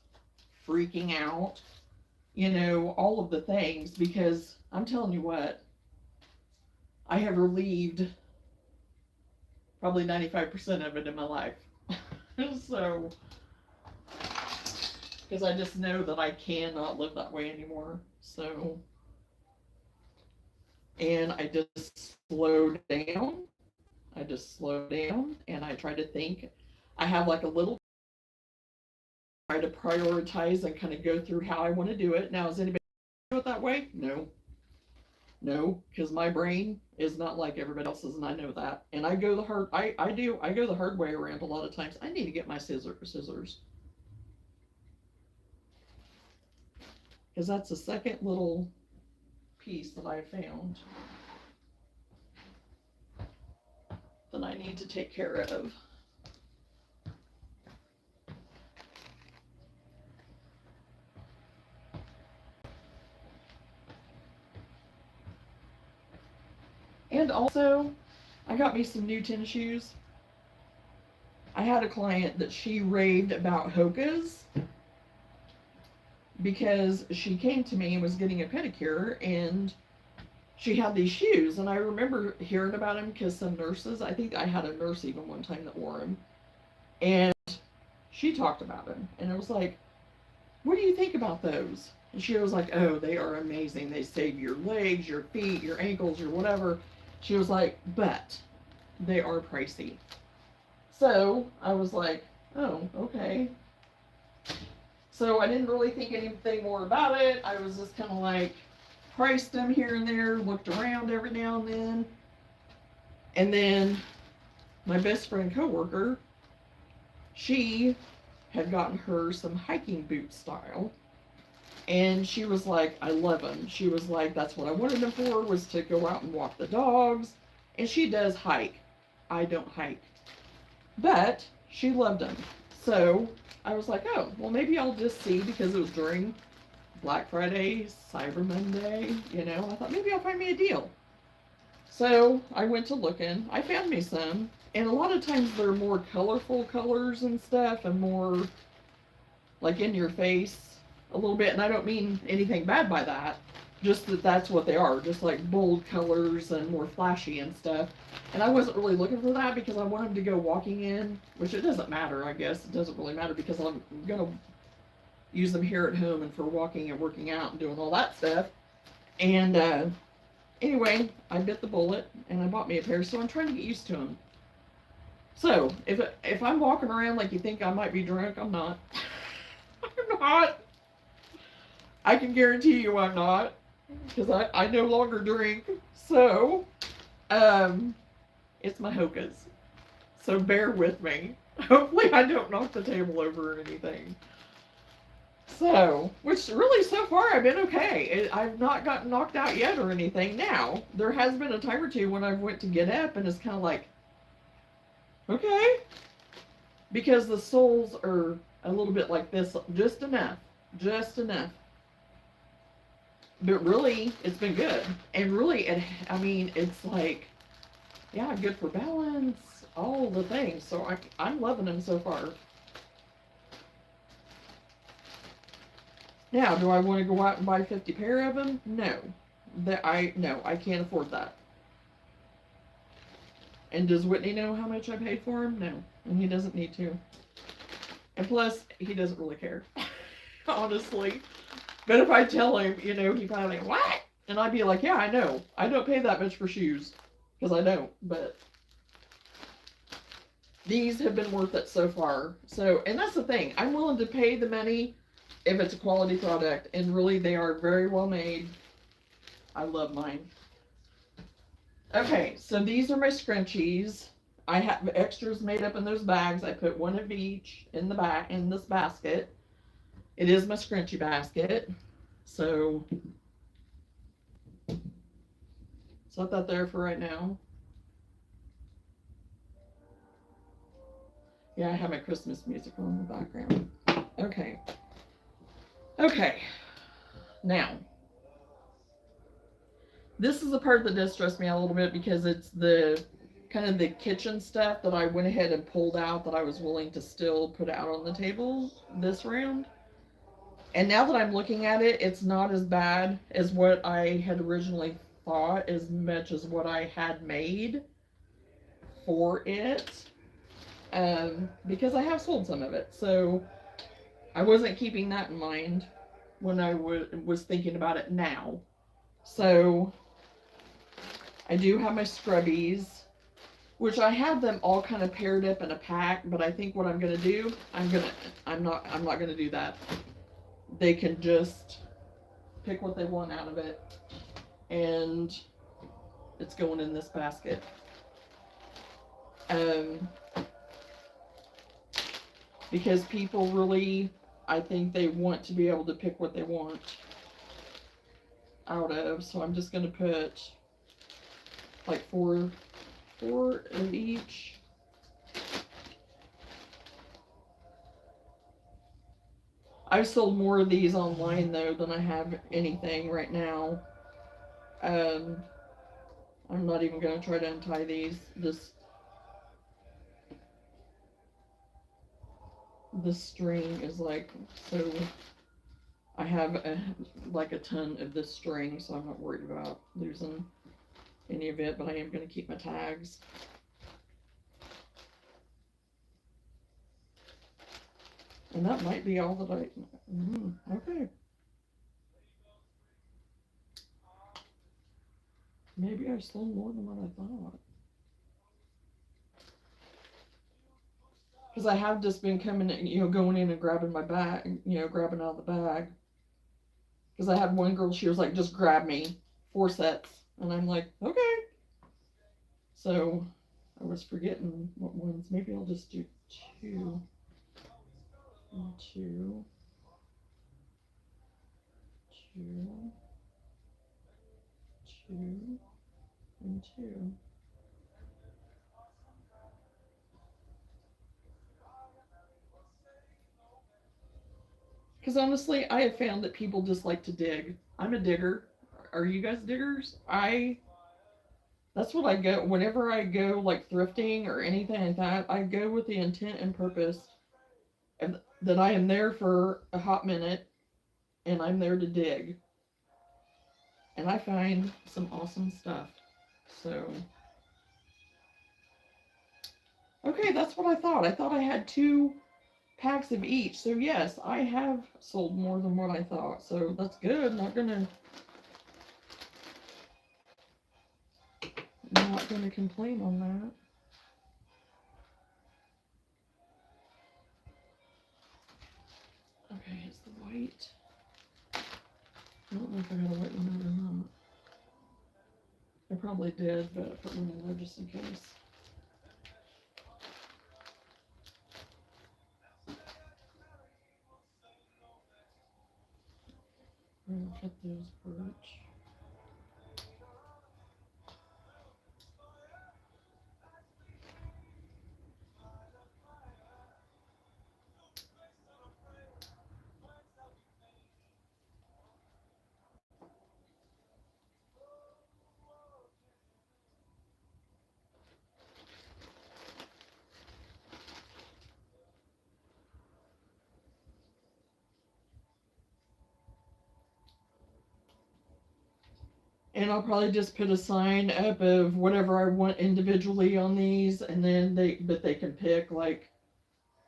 freaking out, you know, all of the things, because I'm telling you what, I have relieved probably 95% of it in my life. So, because I just know that I cannot live that way anymore. So, and I just slowed down. I just slowed down and I tried to think. I have like a little try to prioritize and kind of go through how I want to do it. Now, is anybody do it that way? No. No, because my brain is not like everybody else's, and I know that. And I go the hard I go the hard way around a lot of times. I need to get my scissors. Because that's the second little piece that I found that I need to take care of. And also, I got me some new tennis shoes. I had a client that she raved about Hoka's because she came to me and was getting a pedicure, and she had these shoes, and I remember hearing about them because some nurses, I think I had a nurse even one time that wore them, and she talked about them, and I was like, what do you think about those? And she was like, oh, they are amazing. They save your legs, your feet, your ankles, your whatever. She was like, but they are pricey. So I was like, oh, okay. So I didn't really think anything more about it. I was just kind of like, priced them here and there, looked around every now and then. And then my best friend coworker, she had gotten her some hiking boot style. And she was like, I love them. She was like, that's what I wanted them for, was to go out and walk the dogs. And she does hike. I don't hike. But she loved them. So I was like, oh, well, maybe I'll just see, because it was during Black Friday, Cyber Monday, you know, I thought maybe I'll find me a deal. So I went to looking. I found me some. And a lot of times they're more colorful colors and stuff, and more like in your face a little bit. And I don't mean anything bad by that. Just that that's what they are. Just like bold colors and more flashy and stuff. And I wasn't really looking for that because I wanted to go walking in, which it doesn't matter, I guess. It doesn't really matter because I'm going to use them here at home and for walking and working out and doing all that stuff. And anyway, I bit the bullet and I bought me a pair, so I'm trying to get used to them. So if I'm walking around like you think I might be drunk, I'm not. I'm not. I can guarantee you I'm not, because I no longer drink. So it's my Hoka's. So bear with me. Hopefully I don't knock the table over or anything. So, which really so far I've been okay. I've not gotten knocked out yet or anything. Now, there has been a time or two when I went to get up and it's kind of like, okay. Because the soles are a little bit like this, just enough. Just enough. But really, it's been good. And really, it's like, yeah, good for balance, all the things. So I'm loving them so far. Now, do I want to go out and buy 50 pair of them? No. No, I can't afford that. And does Whitney know how much I paid for him? No. And he doesn't need to. And plus, he doesn't really care. Honestly. But if I tell him, you know, he probably like, what? And I'd be like, yeah, I know. I don't pay that much for shoes. Because I don't. But these have been worth it so far. So, and that's the thing. I'm willing to pay the money if it's a quality product. And really, they are very well made. I love mine. Okay, so these are my scrunchies. I have extras made up in those bags. I put one of each in the back in this basket. It is my scrunchie basket. So set that there for right now. Yeah, I have my Christmas music on in the background. Okay. Okay. Now, this is the part that does stress me out a little bit because it's the kind of the kitchen stuff that I went ahead and pulled out that I was willing to still put out on the table this round. And now that I'm looking at it, it's not as bad as what I had originally thought, as much as what I had made for it. Because I have sold some of it. So I wasn't keeping that in mind when I was thinking about it now. So I do have my scrubbies, which I have them all kind of paired up in a pack, but I think what I'm gonna do, I'm not gonna do that. They can just pick what they want out of it, and it's going in this basket. Because people really, I think they want to be able to pick what they want out of, so I'm just gonna put like four of each. I've sold more of these online though than I have anything right now. I'm not even gonna try to untie these. This string is like so. I have like a ton of this string, so I'm not worried about losing any of it. But I am gonna keep my tags. And that might be all that I. Okay. Maybe I sold more than what I thought. Because I have just been coming in, going in and grabbing my bag, grabbing out of the bag. Because I had one girl, she was like, just grab me 4 sets. And I'm like, okay. So I was forgetting what ones. Maybe I'll just do 2 and 2. 2, 2, and 2. Because honestly, I have found that people just like to dig. I'm a digger. Are you guys diggers? That's what I go, whenever I go like thrifting or anything like that, I go with the intent and purpose that I am there for a hot minute and I'm there to dig. And I find some awesome stuff. So, okay, that's what I thought. I thought I had 2 packs of each. So yes, I have sold more than what I thought. So that's good. Not gonna complain on that. Okay, it's the white. I don't know if I got a white one out or not. I probably did, but I put one in there just in case. We're gonna cut those birch. And I'll probably just put a sign up of whatever I want individually on these, and then they can pick like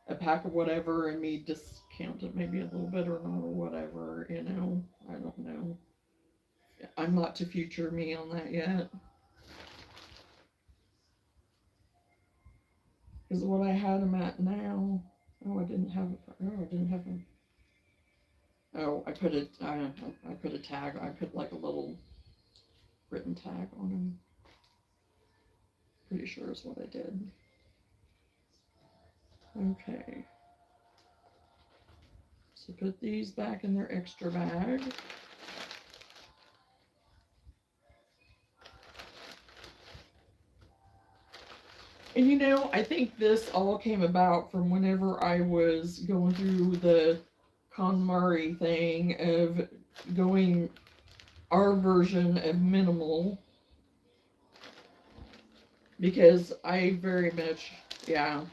a pack of whatever, and me discount it maybe a little bit or not or whatever. I don't know. I'm not to future me on that yet. Because what I had them at now, I didn't have them. Oh, I put a tag. I put like a little written tag on them. Pretty sure is what I did. Okay. So put these back in their extra bag. And I think this all came about from whenever I was going through the KonMari thing of going our version of minimal. Because I very much, yeah.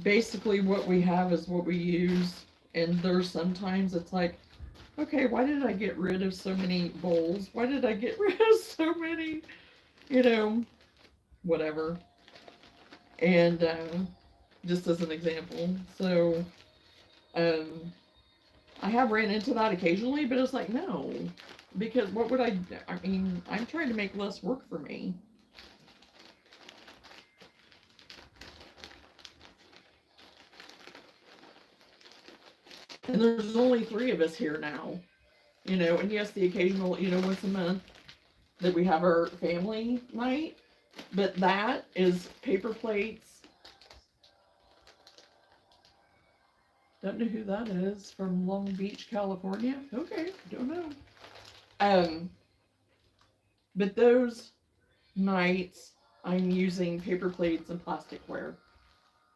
Basically what we have is what we use. And there's sometimes it's like, okay, why did I get rid of so many bowls? Why did I get rid of so many, whatever. And just as an example. So I have ran into that occasionally, but it's like, no. Because what would I mean, I'm trying to make less work for me. And there's only 3 of us here now. And yes, the occasional, once a month that we have our family night. But that is paper plates. Don't know who that is, from Long Beach, California. Okay, don't know. But those nights I'm using paper plates and plasticware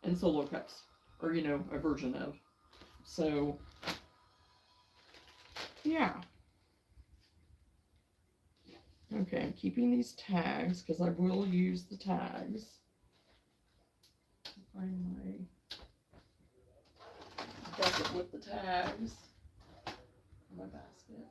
and solo cups, or a version of. So yeah. Okay, I'm keeping these tags because I will use the tags. Find my bucket with the tags. My basket.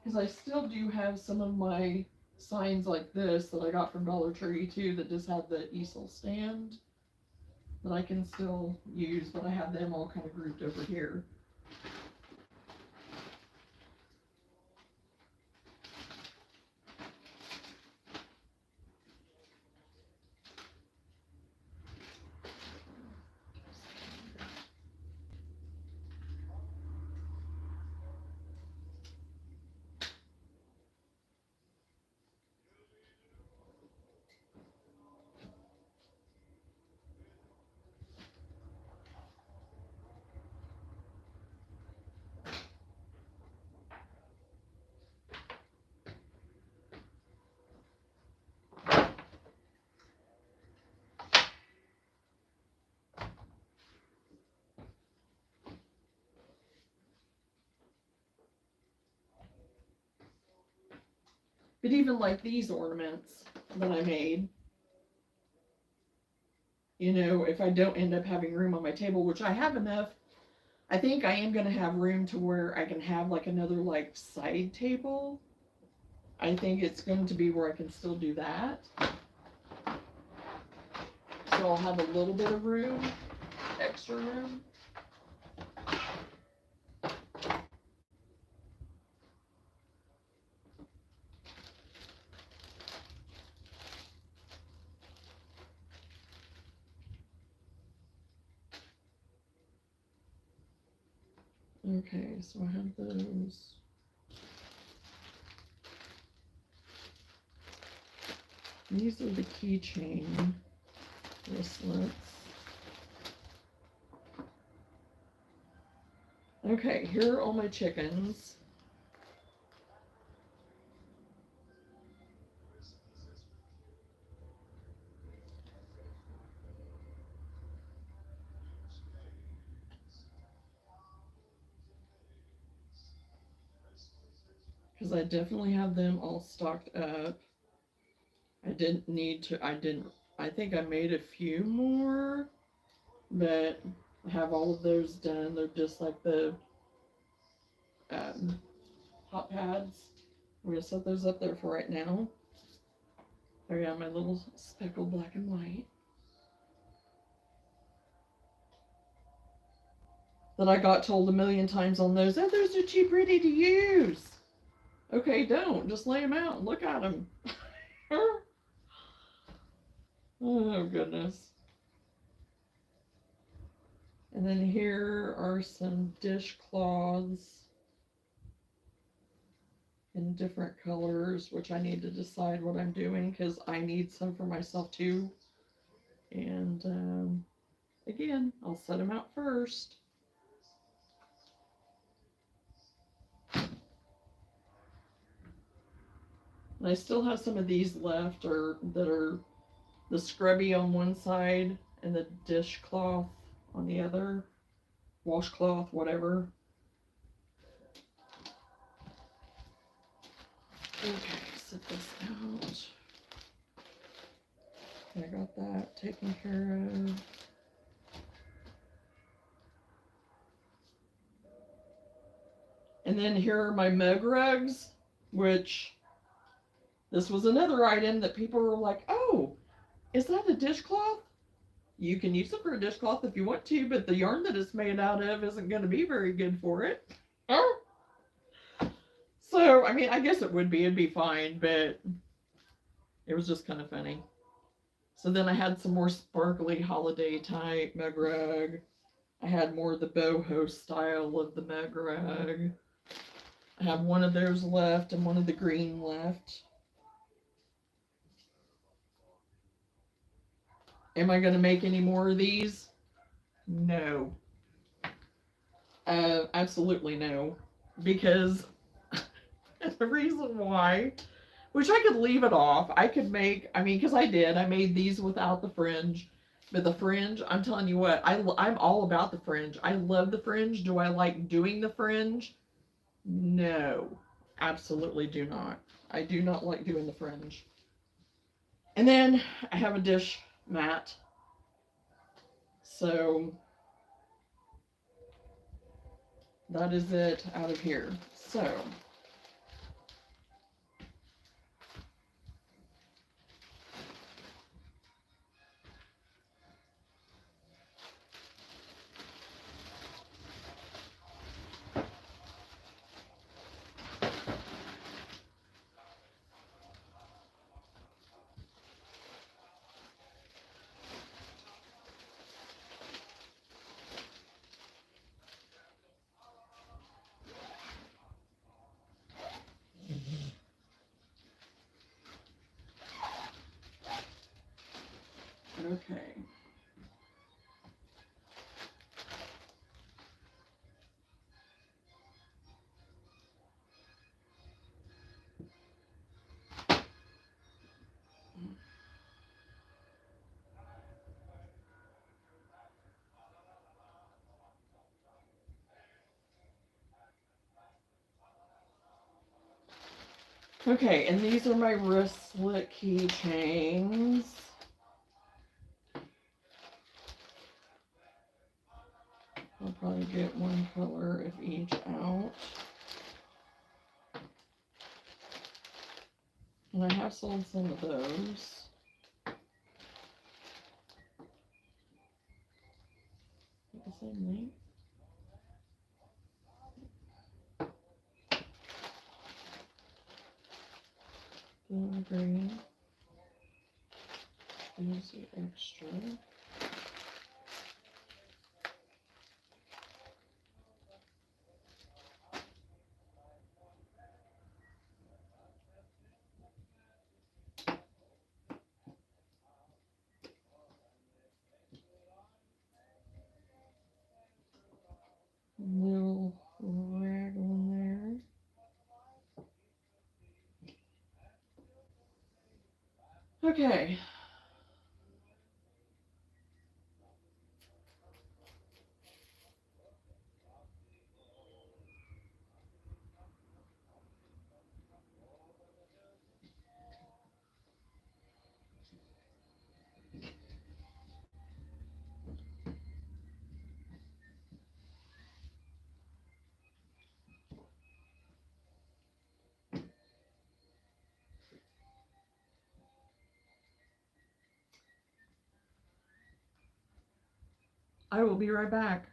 Because I still do have some of my signs like this that I got from Dollar Tree too, that just have the easel stand that I can still use, but I have them all kind of grouped over here. But even like these ornaments that I made, if I don't end up having room on my table, which I have enough, I think I am going to have room to where I can have like another like side table. I think it's going to be where I can still do that. So I'll have a little bit of room, extra room. Okay, so I have those. These are the keychain bracelets. Okay, here are all my chickens. Because I definitely have them all stocked up. I didn't need to, I think I made a few more, but I have all of those done. They're just like the hot pads. I'm going to set those up there for right now. There we have my little speckled black and white. That I got told a million times on those, oh, those are too pretty to use. Okay, don't. Just lay them out and look at them. Oh, goodness. And then here are some dishcloths in different colors, which I need to decide what I'm doing because I need some for myself too. And again, I'll set them out first. And I still have some of these left that are the scrubby on one side and the dishcloth on the other, washcloth, whatever. Okay, set this out. I got that taken care of. And then here are my mug rugs, which This was another item that people were like, oh, is that a dishcloth? You can use it for a dishcloth if you want to, but the yarn that it's made out of isn't going to be very good for it. Oh. So, I mean, I guess it would be. It'd be fine, but it was just kind of funny. So then I had some more sparkly holiday type mug rug. I had more of the boho style of the mug rug. I have one of those left and one of the green left. Am I going to make any more of these? No. Absolutely no. Because the reason why, which I could leave it off. I could make, I mean, because I did. I made these without the fringe. But the fringe, I'm telling you what, I'm all about the fringe. I love the fringe. Do I like doing the fringe? No. Absolutely do not. I do not like doing the fringe. And then I have a dish mat. So that is it out of here. So okay. Okay, and these are my wristlet keychains. I'll probably get one color of each out. And I have sold some of those. The same length. Blue and green. Here's the extra. Little rag on there. Okay. I will be right back.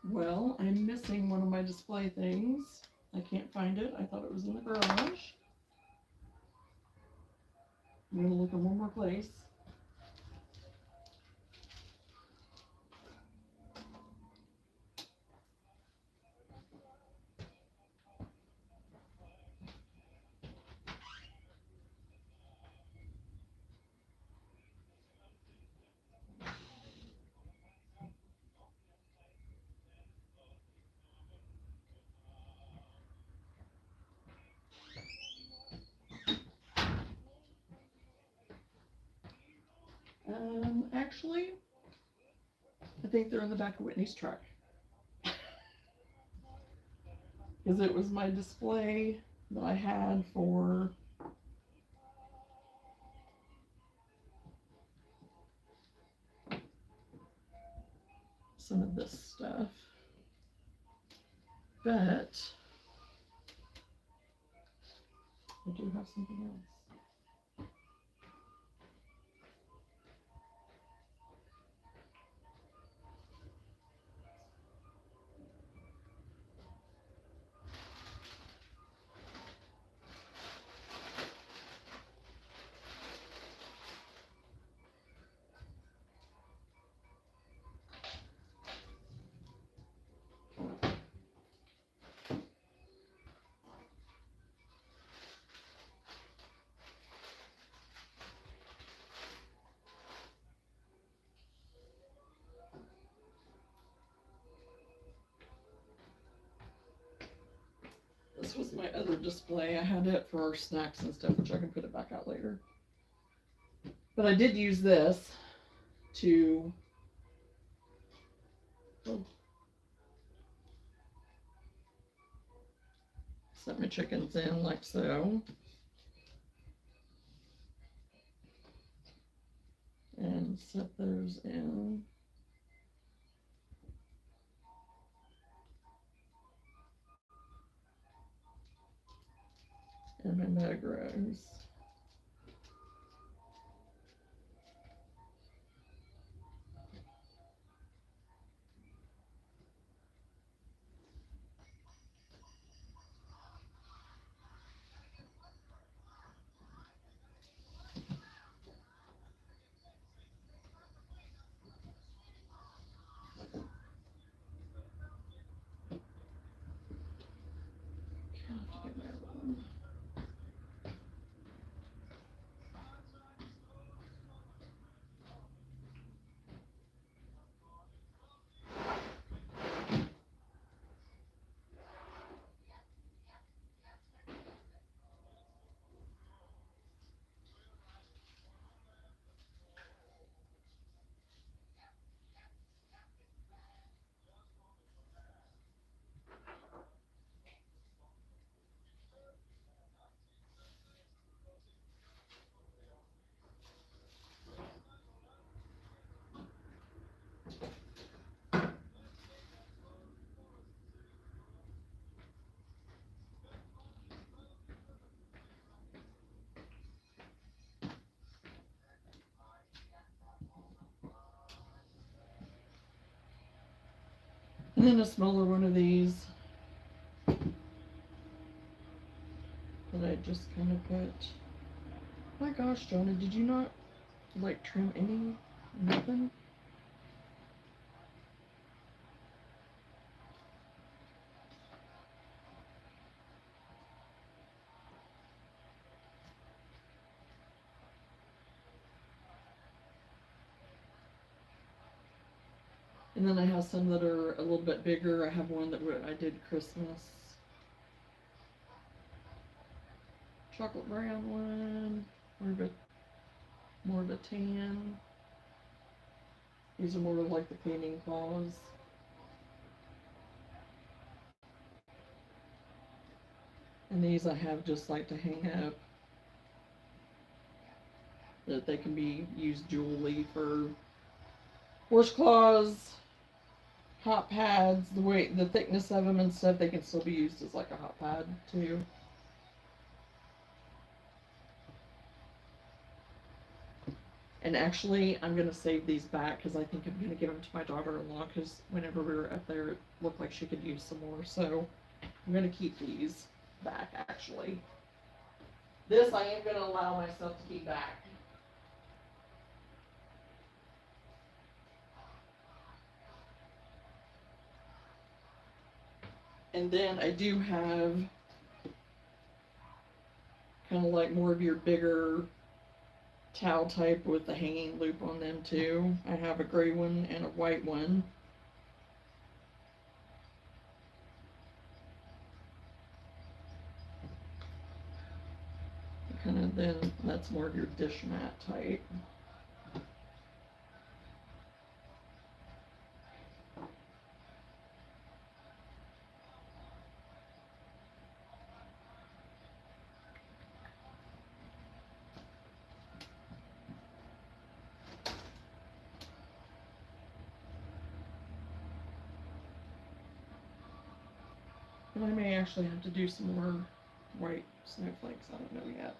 Well, I'm missing one of my display things. I can't find it. I thought it was in the garage. I'm going to look in one more place. Actually, I think they're in the back of Whitney's truck. Because it was my display that I had for some of this stuff. But I do have something else. This was my other display. I had it for snacks and stuff, which I can put it back out later. But I did use this to set my chickens in like so. And set those in. And my mug rows. And then a smaller one of these that I just kind of put. My gosh, Johnna, did you not like trim nothing? And then I have some that are a little bit bigger. I have one that I did Christmas. Chocolate brown one, more of a tan. These are more like the painting claws. And these I have just like to hang up. That they can be used dually for horse claws, hot pads, the thickness of them and stuff, they can still be used as like a hot pad too. And actually, I'm going to save these back because I think I'm going to give them to my daughter-in-law because whenever we were up there, it looked like she could use some more. So I'm going to keep these back, actually. This I am going to allow myself to keep back. And then I do have kind of like more of your bigger towel type with the hanging loop on them too. I have a gray one and a white one. Kind of then, that's more of your dish mat type. And I may actually have to do some more white snowflakes. I don't know yet.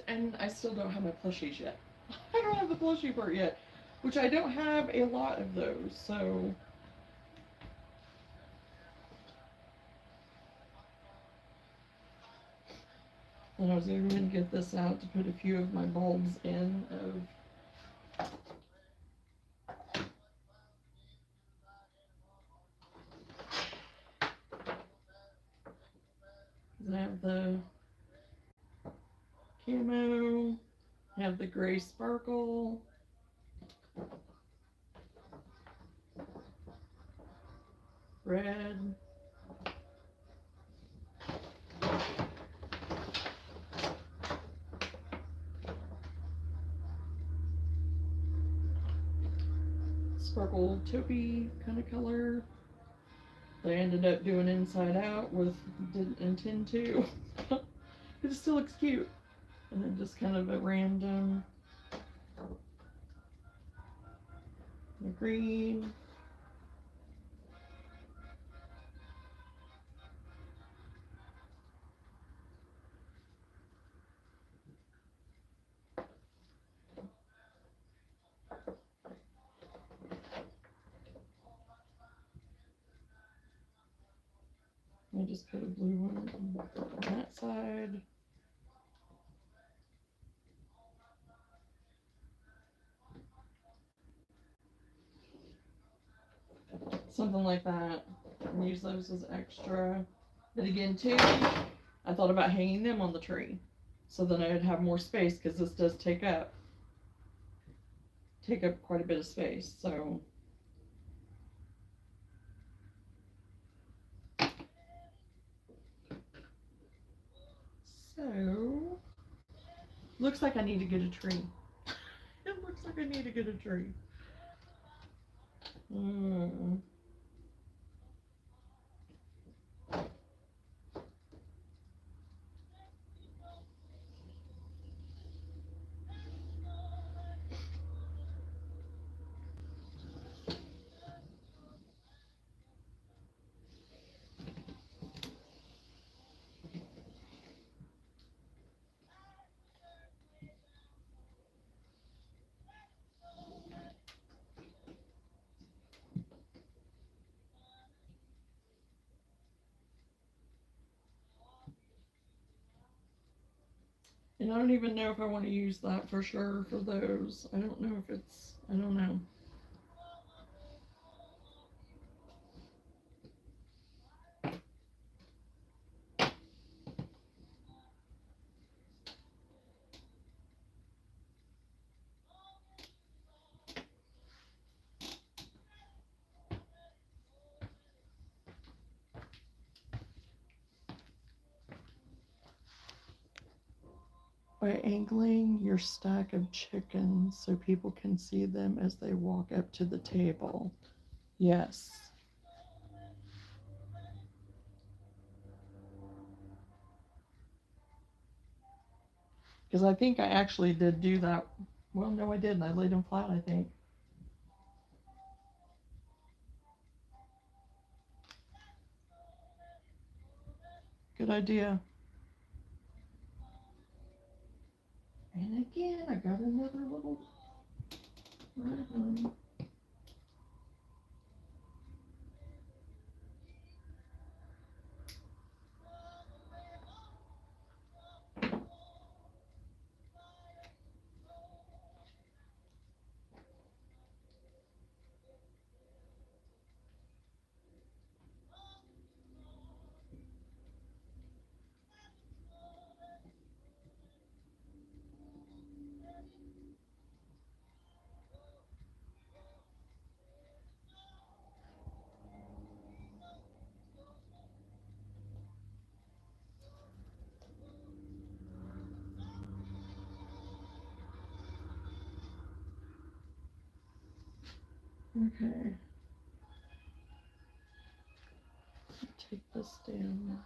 And I still don't have my plushies yet. I don't have the plushie part yet, which I don't have a lot of those. So and I was even going to get this out to put a few of my bulbs in of I have the camo, I have the gray sparkle, red, sparkle taupey kind of color. I ended up doing inside out with, didn't intend to. It still looks cute. And then just kind of a random green. I just put a blue one on that side. Something like that. And use those as extra. But again, too, I thought about hanging them on the tree. So then I would have more space because this does take up quite a bit of space. So looks like I need to get a tree. It looks like I need to get a tree. And I don't even know if I want to use that for sure for those. I don't know if it's, I don't know. By angling your stack of chickens so people can see them as they walk up to the table. Yes. Because I think I actually did do that Well, no, I didn't. I laid them flat, I think. Good idea. And again, I got another little ribbon. Okay. Take this down.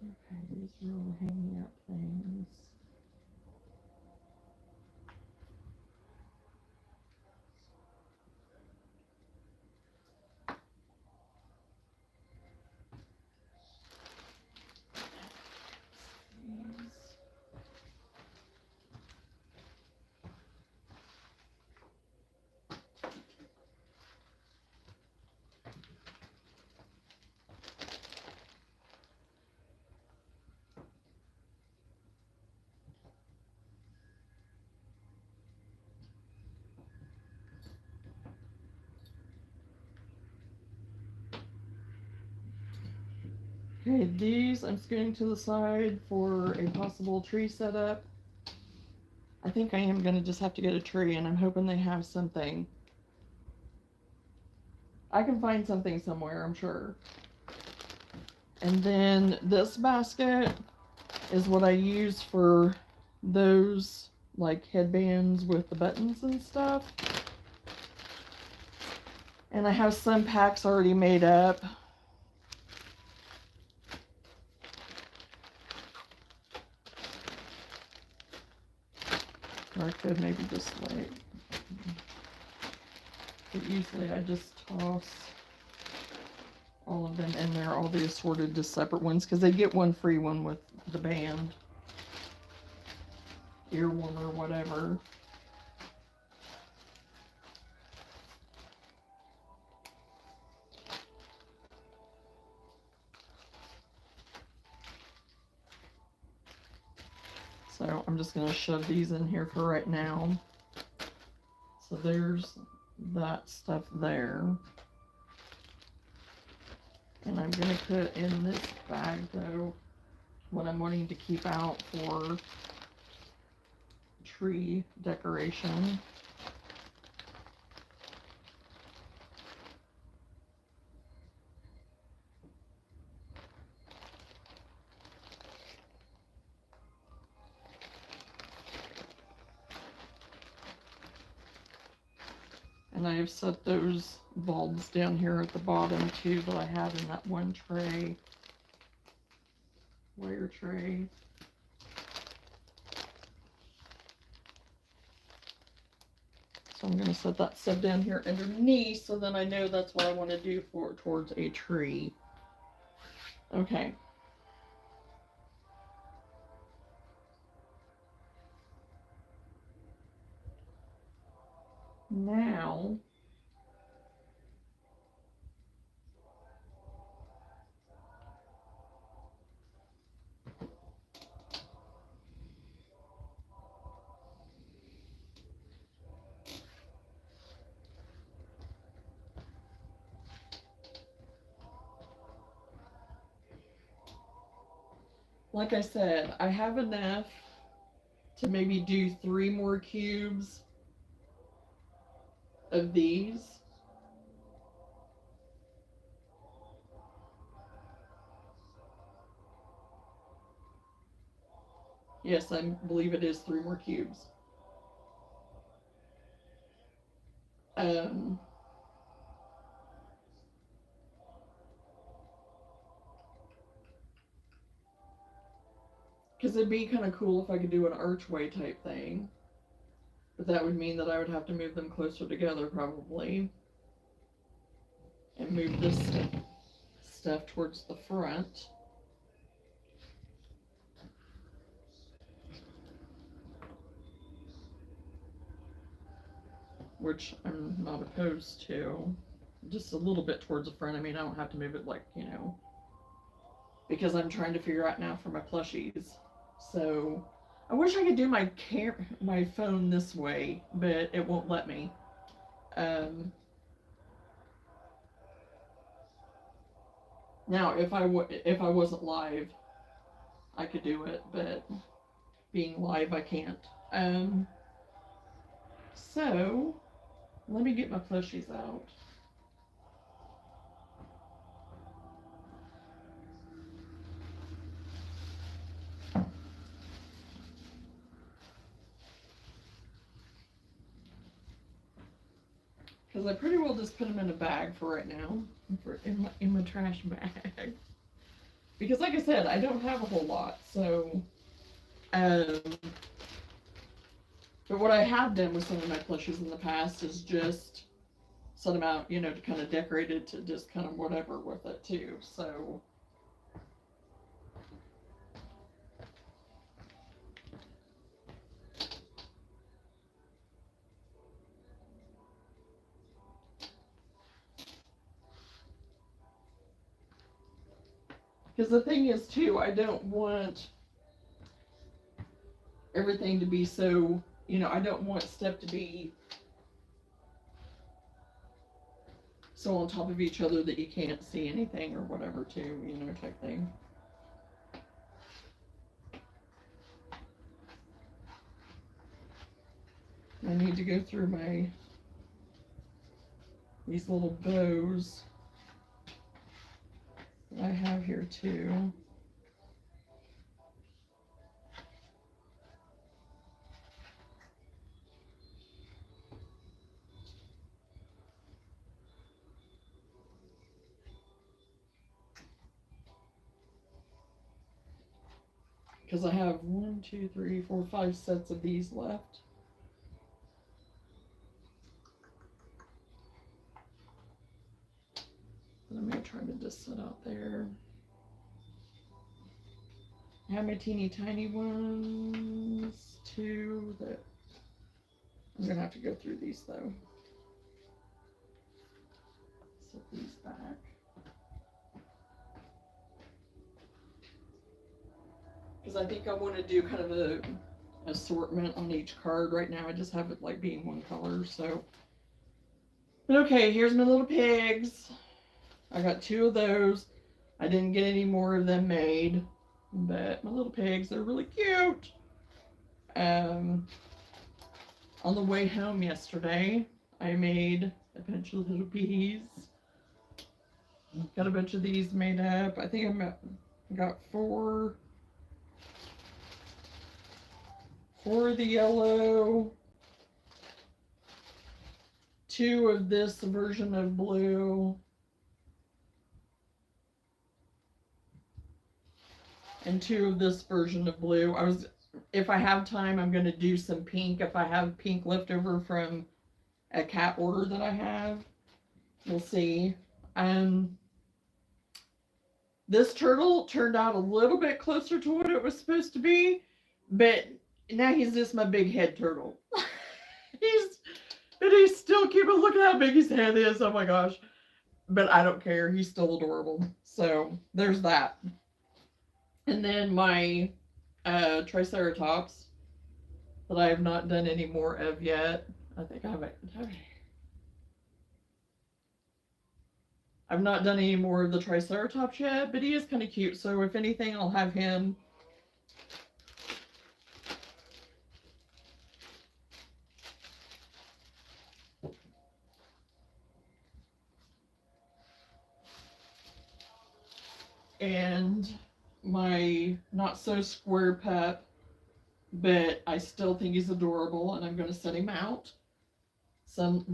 Okay, these are all hanging up things. Okay, these I'm scooting to the side for a possible tree setup. I think I am going to just have to get a tree, and I'm hoping they have something. I can find something somewhere, I'm sure. And then this basket is what I use for those, like, headbands with the buttons and stuff. And I have some packs already made up. Or I could maybe just like, but usually I just toss all of them in there, all the assorted, just separate ones, because they get one free one with the band, ear warmer, whatever. So I'm just going to shove these in here for right now. So there's that stuff there. And I'm going to put in this bag, though, what I'm wanting to keep out for tree decoration. And I have set those bulbs down here at the bottom too that I had in that one tray. wire tray. So I'm going to set that stuff down here underneath so then I know that's what I want to do for towards a tree. Okay. Now, like I said, I have enough to maybe do 3 more cubes of these. Yes, I believe it is 3 more cubes. Because it'd be kind of cool if I could do an archway type thing. But that would mean that I would have to move them closer together probably. And move this stuff towards the front. Which I'm not opposed to. Just a little bit towards the front. I mean, I don't have to move it like, you know. Because I'm trying to figure out now for my plushies. So, I wish I could do my phone this way, but it won't let me. Now, if I wasn't live, I could do it, but being live, I can't. So, let me get my plushies out. Because I pretty well just put them in a bag for right now, in my trash bag. Because like I said, I don't have a whole lot, so, but what I have done with some of my plushies in the past is just set them out, you know, to kind of decorate it, to just kind of whatever with it too, so. Because the thing is too, I don't want everything to be so, you know, I don't want stuff to be so on top of each other that you can't see anything or whatever too, you know, type thing. I need to go through these little bows that I have here too. Because I have 1, 2, 3, 4, 5 sets of these left. I'm going to try to just sit out there. I have my teeny tiny ones, 2 that I'm going to have to go through these though. Set these back. Because I think I want to do kind of a assortment on each card. Right now I just have it like being one color, so. But okay, here's my little pigs. I got 2 of those. I didn't get any more of them made, but my little pigs, they're really cute. On the way home yesterday, I made a bunch of little bees. Got a bunch of these made up. I think I got 4 of the yellow, 2 of this version of blue, and 2 of this version of blue. If I have time, I'm going to do some pink. If I have pink left over from a cat order that I have, we'll see. Um, this turtle turned out a little bit closer to what it was supposed to be, but now he's just my big head turtle. he's and he's still cute. But look at how big his head is. Oh my gosh! But I don't care. He's still adorable. So there's that. And then my Triceratops that I have not done any more of yet. I think I haven't. I've not done any more of the Triceratops yet, but he is kind of cute. So if anything, I'll have him. And my not so square pup, but I still think he's adorable, and I'm going to set him out. Some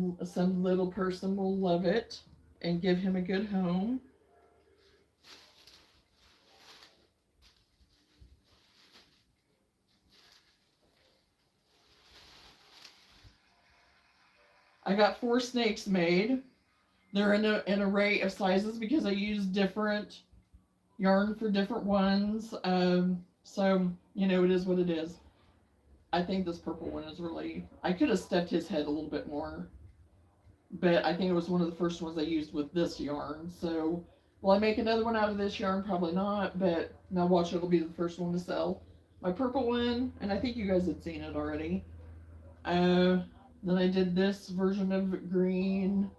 little person will love it and give him a good home. I got 4 snakes made. They're in an array of sizes because I use different yarn for different ones. So, you know, it is what it is. I think this purple one is really... I could have stuffed his head a little bit more. But I think it was one of the first ones I used with this yarn. So, will I make another one out of this yarn? Probably not. But now watch, it'll be the first one to sell. My purple one, and I think you guys had seen it already. Then I did this version of green.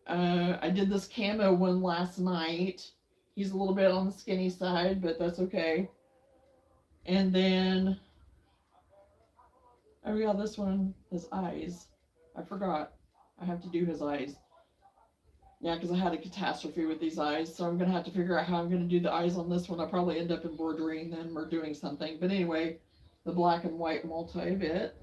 I did this camo one last night. He's a little bit on the skinny side, but that's okay. And then, oh yeah, this one, his eyes. I forgot. I have to do his eyes. Yeah, because I had a catastrophe with these eyes, so I'm going to have to figure out how I'm going to do the eyes on this one. I'll probably end up embroidering them or doing something. But anyway, the black and white multi-bit.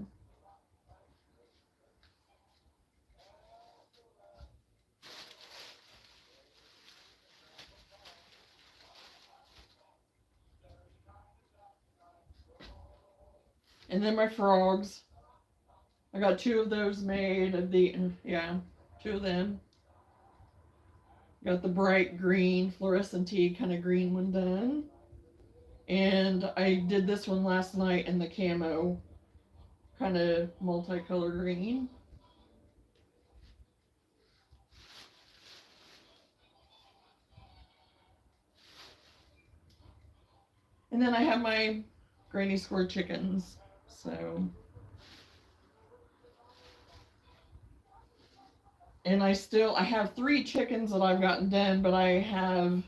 And then my frogs. I got 2 of those made of the, yeah, 2 of them. Got the bright green, fluorescent-y kind of green one done. And I did this one last night in the camo, kind of multicolor green. And then I have my granny square chickens, so. And I have 3 chickens that I've gotten done, but I have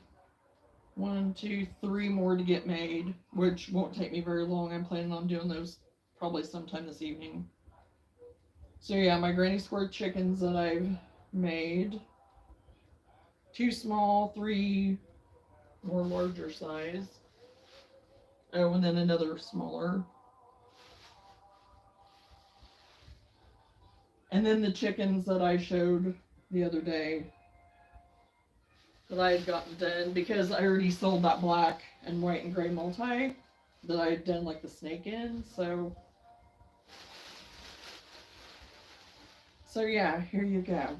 1, 2, 3 more to get made, which won't take me very long. I'm planning on doing those probably sometime this evening. So yeah, my granny square chickens that I've made. 2 small, 3 more larger size. Oh, and then another smaller. And then the chickens that I showed the other day that I had gotten done, because I already sold that black and white and gray multi that I had done like the snake in. So yeah, here you go.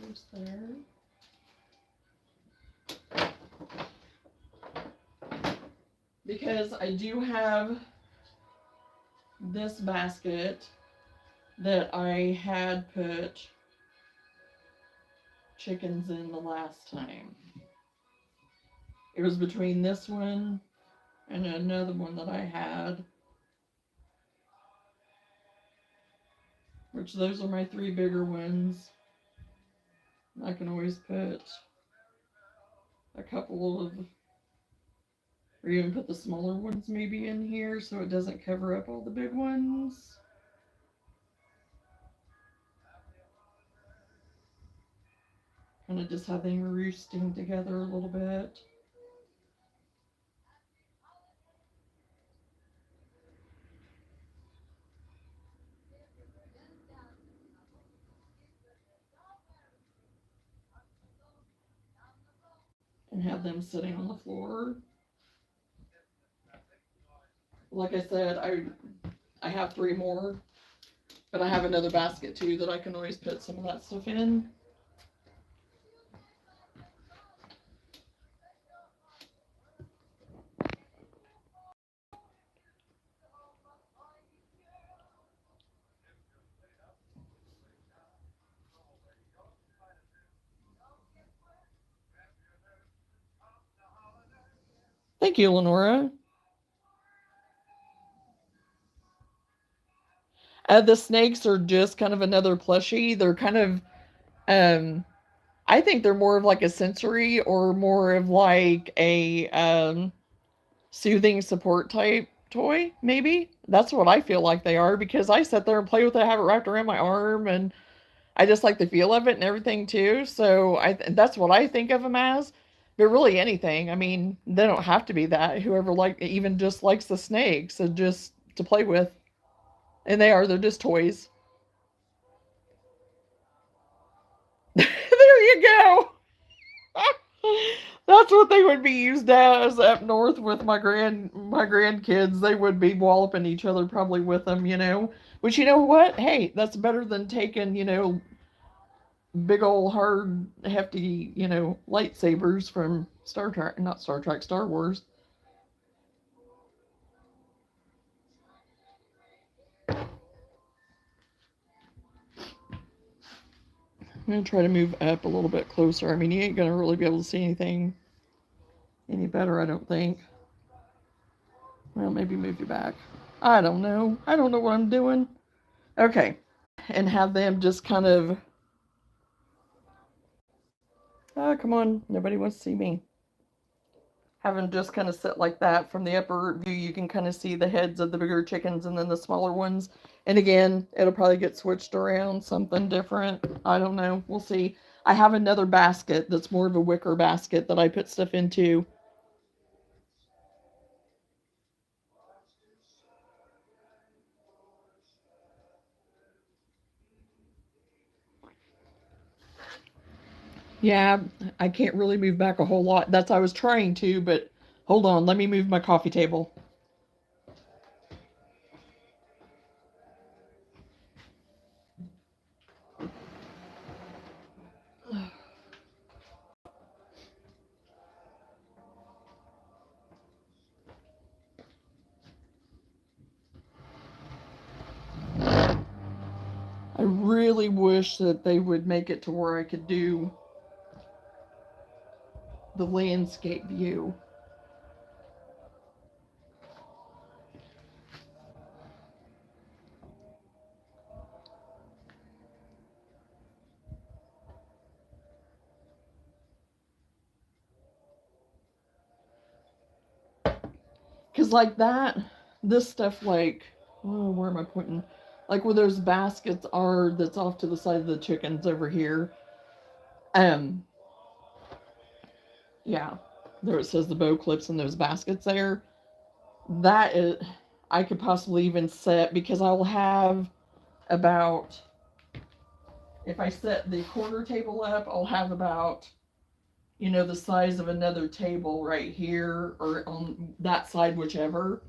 There's there. Because I do have this basket that I had put chickens in the last time. It was between this one and another one that I had, which those are my 3 bigger ones. I can always put a couple of, or even put the smaller ones maybe in here so it doesn't cover up all the big ones. Kind of just have them roosting together a little bit. and have them sitting on the floor. Like I said, I have 3 more, but I have another basket too that I can always put some of that stuff in. Thank you, Lenora. The snakes are just kind of another plushie. They're kind of, I think they're more of like a sensory or more of like a soothing support type toy, maybe. That's what I feel like they are because I sit there and play with it, have it wrapped around my arm, and I just like the feel of it and everything too. So that's what I think of them as. But really anything. I mean, they don't have to be that. Whoever even just likes the snakes and just to play with. And they're just toys. There you go. That's what they would be used as up north with my grandkids. They would be walloping each other probably with them, you know. Which, you know what? Hey, that's better than taking, you know, big old hard hefty, you know, lightsabers from Star Trek, not Star Trek, Star Wars. I'm gonna try to move up a little bit closer. I mean, you ain't gonna really be able to see anything any better, I don't think. Well, maybe move you back. I don't know. I don't know what I'm doing. Okay. And have them just kind of. Oh, come on. Nobody wants to see me. Have them just kind of sit like that. From the upper view, you can kind of see the heads of the bigger chickens and then the smaller ones. And again, it'll probably get switched around, something different. I don't know. We'll see. I have another basket that's more of a wicker basket that I put stuff into. Yeah, I can't really move back a whole lot. I was trying to, but hold on. Let me move my coffee table. I really wish that they would make it to where I could do the landscape view. Because like that, this stuff like, oh, where am I pointing? Like where those baskets are that's off to the side of the chickens over here. Um, yeah, there it says the bow clips in those baskets there. That is, I could possibly even set because I will have about, if I set the corner table up, I'll have about, you know, the size of another table right here or on that side, whichever.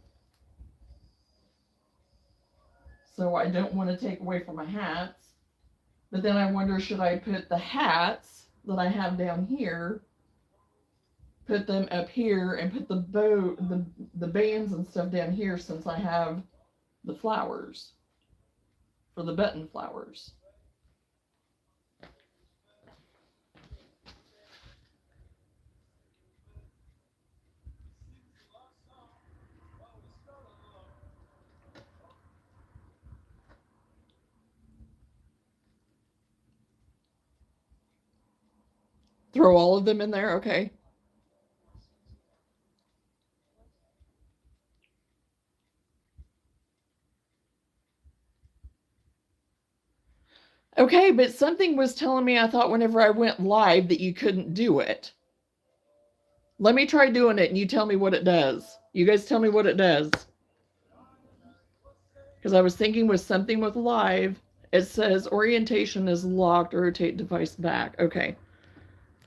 So I don't want to take away from my hats. But then I wonder, should I put the hats that I have down here, put them up here, and put the bands and stuff down here since I have the flowers for the button flowers. Throw all of them in there, okay. Okay, but something was telling me, I thought whenever I went live that you couldn't do it. Let me try doing it and you tell me what it does. You guys tell me what it does. Because I was thinking with something with live, it says orientation is locked, rotate device back. Okay,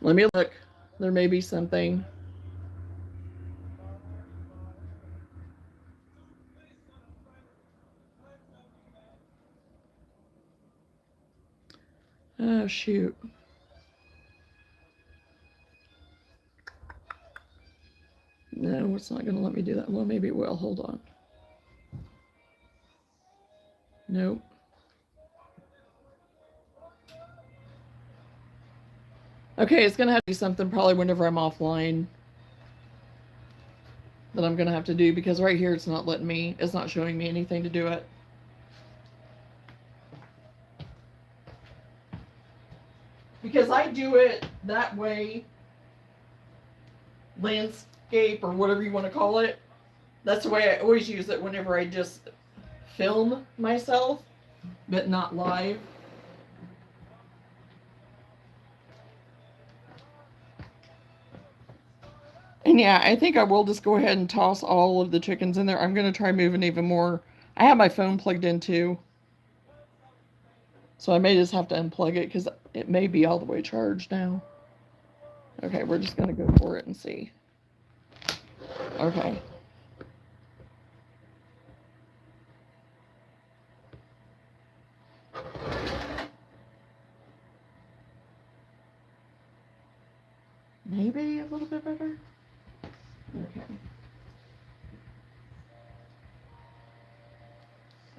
let me look. There may be something. Oh, shoot. No, it's not going to let me do that. Well, maybe it will. Hold on. Nope. Okay, it's going to have to be something probably whenever I'm offline that I'm going to have to do, because right here it's not letting me, it's not showing me anything to do it. Because I do it that way, landscape or whatever you want to call it. That's the way I always use it whenever I just film myself, but not live. And yeah, I think I will just go ahead and toss all of the chickens in there. I'm going to try moving even more. I have my phone plugged in too, so I may just have to unplug it because it may be all the way charged now. Okay, we're just going to go for it and see. Okay. Maybe a little bit better. Okay.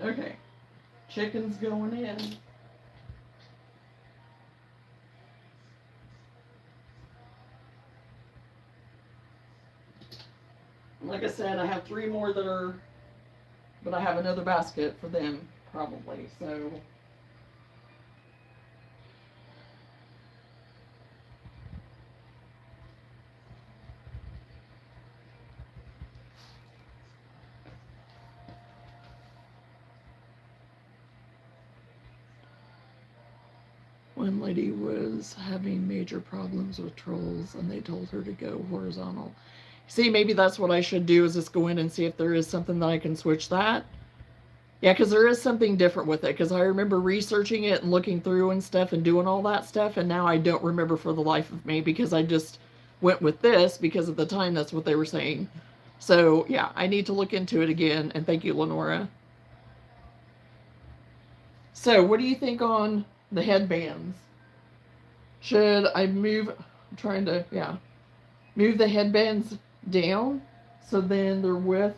Okay. Chicken's going in. Like I said, I have 3 more that are, but I have another basket for them probably, so. One lady was having major problems with trolls and they told her to go horizontal. See, maybe that's what I should do, is just go in and see if there is something that I can switch that. Yeah, because there is something different with it, because I remember researching it and looking through and stuff and doing all that stuff, and now I don't remember for the life of me because I just went with this because at the time that's what they were saying. So yeah, I need to look into it again, and thank you, Lenora. So what do you think on the headbands? Should I move, I'm trying to, yeah, move the headbands down so then they're with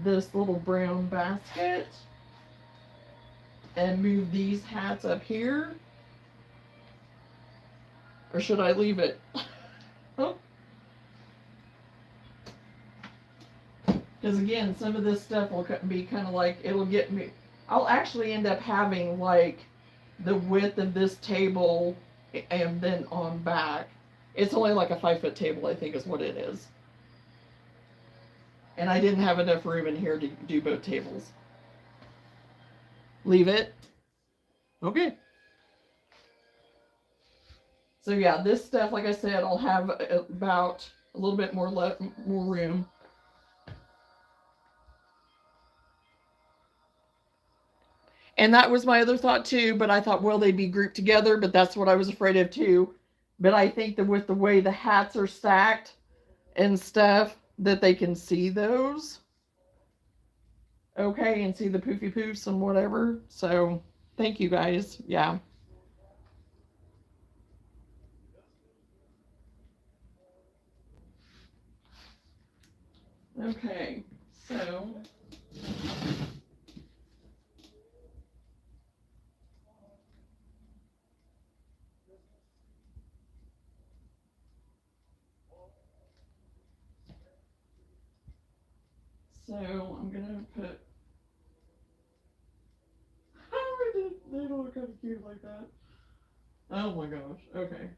this little brown basket, and move these hats up here? Or should I leave it? Because again, some of this stuff will be kind of like, it'll get me, I'll actually end up having like the width of this table and then on back. It's only like a 5-foot table, I think is what it is. And I didn't have enough room in here to do both tables. Leave it. Okay. So yeah, this stuff, like I said, I'll have about a little bit more room. And that was my other thought too, but I thought, well, they'd be grouped together, but that's what I was afraid of too. But I think that with the way the hats are stacked and stuff, that they can see those. Okay, and see the poofy poofs and whatever. So thank you guys. Yeah. Okay, so I'm gonna put. Oh, they don't look kind of cute like that. Oh my gosh. Okay.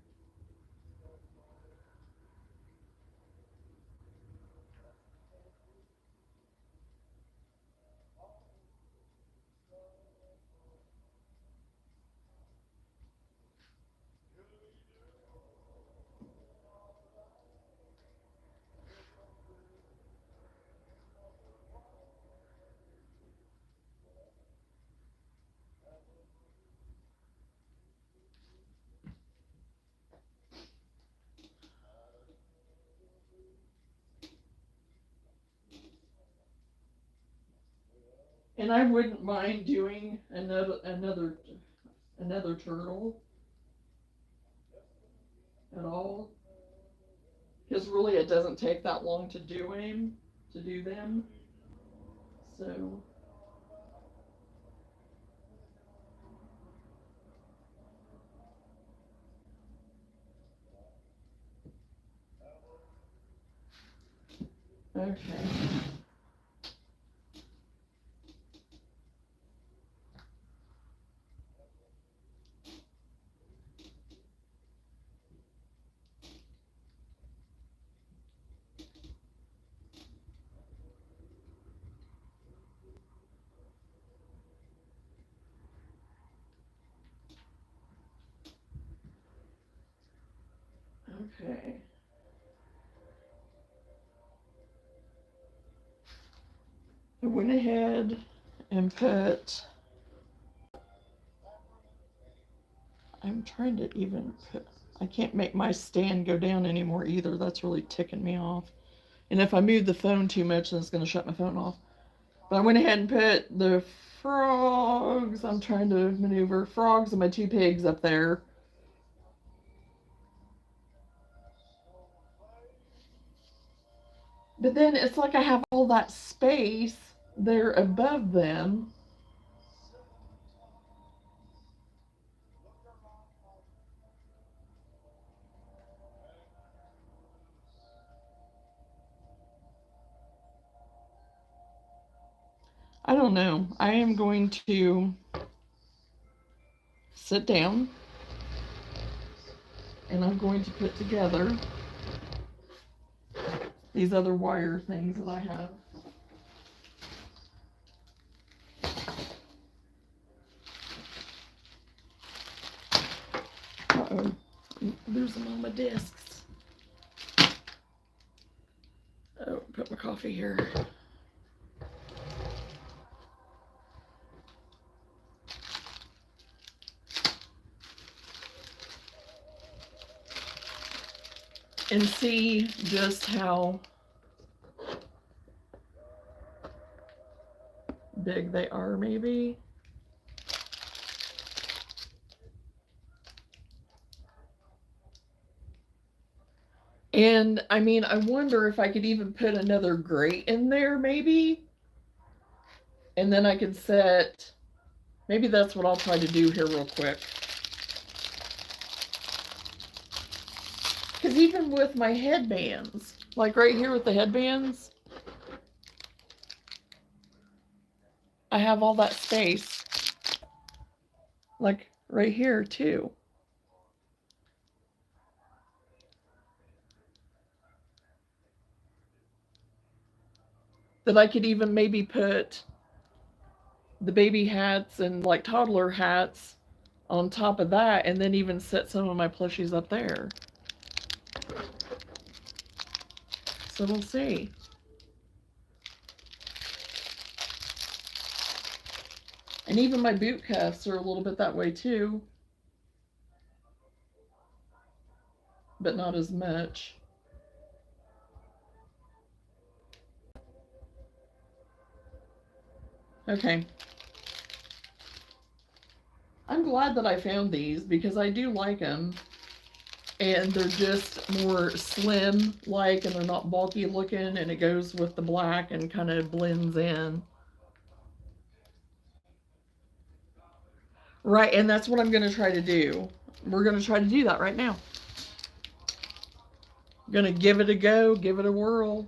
And I wouldn't mind doing another turtle at all. Because really it doesn't take that long to do them. So okay. Okay. I went ahead and put, I'm trying to even put, I can't make my stand go down anymore either. That's really ticking me off. And if I move the phone too much, then it's going to shut my phone off. But I went ahead and put the frogs, I'm trying to maneuver, frogs and my two pigs up there. But then it's like I have all that space there above them. I don't know. I am going to sit down and I'm going to put together these other wire things that I have. Uh-oh. I'm losing all my discs. Oh, put my coffee here. And see just how big they are, maybe. And I mean, I wonder if I could even put another grate in there, maybe. And then I could set, maybe that's what I'll try to do here real quick. Because even with my headbands, like right here with the headbands, I have all that space. Like right here too. That I could even maybe put the baby hats and like toddler hats on top of that, and then even set some of my plushies up there. So we'll see. And even my boot cuffs are a little bit that way too, but not as much. Okay. I'm glad that I found these because I do like them. And they're just more slim like, and they're not bulky looking, and it goes with the black and kind of blends in. Right, and that's what I'm going to try to do. We're going to try to do that right now. I'm going to give it a go, give it a whirl.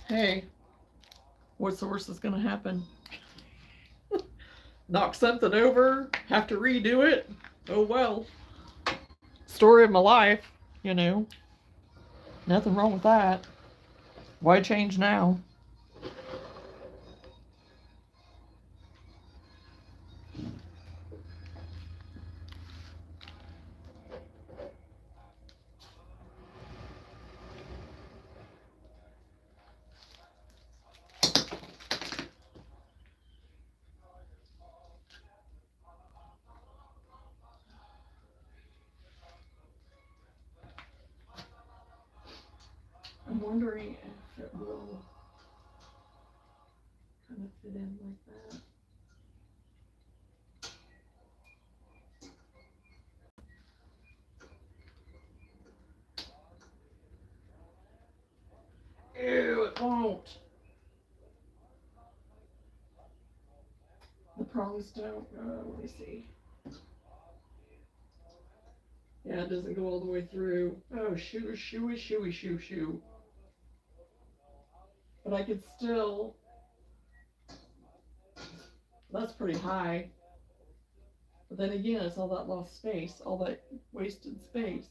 Hey, what's the worst that's going to happen? Knock something over, have to redo it. Oh well. Story of my life, you know. Nothing wrong with that. Why change now? I'm wondering if it will. it in like that. Ew, it won't. The prongs don't, let me see. Yeah, it doesn't go all the way through. Oh, shoo. But I could still, that's pretty high. But then again, it's all that lost space, all that wasted space.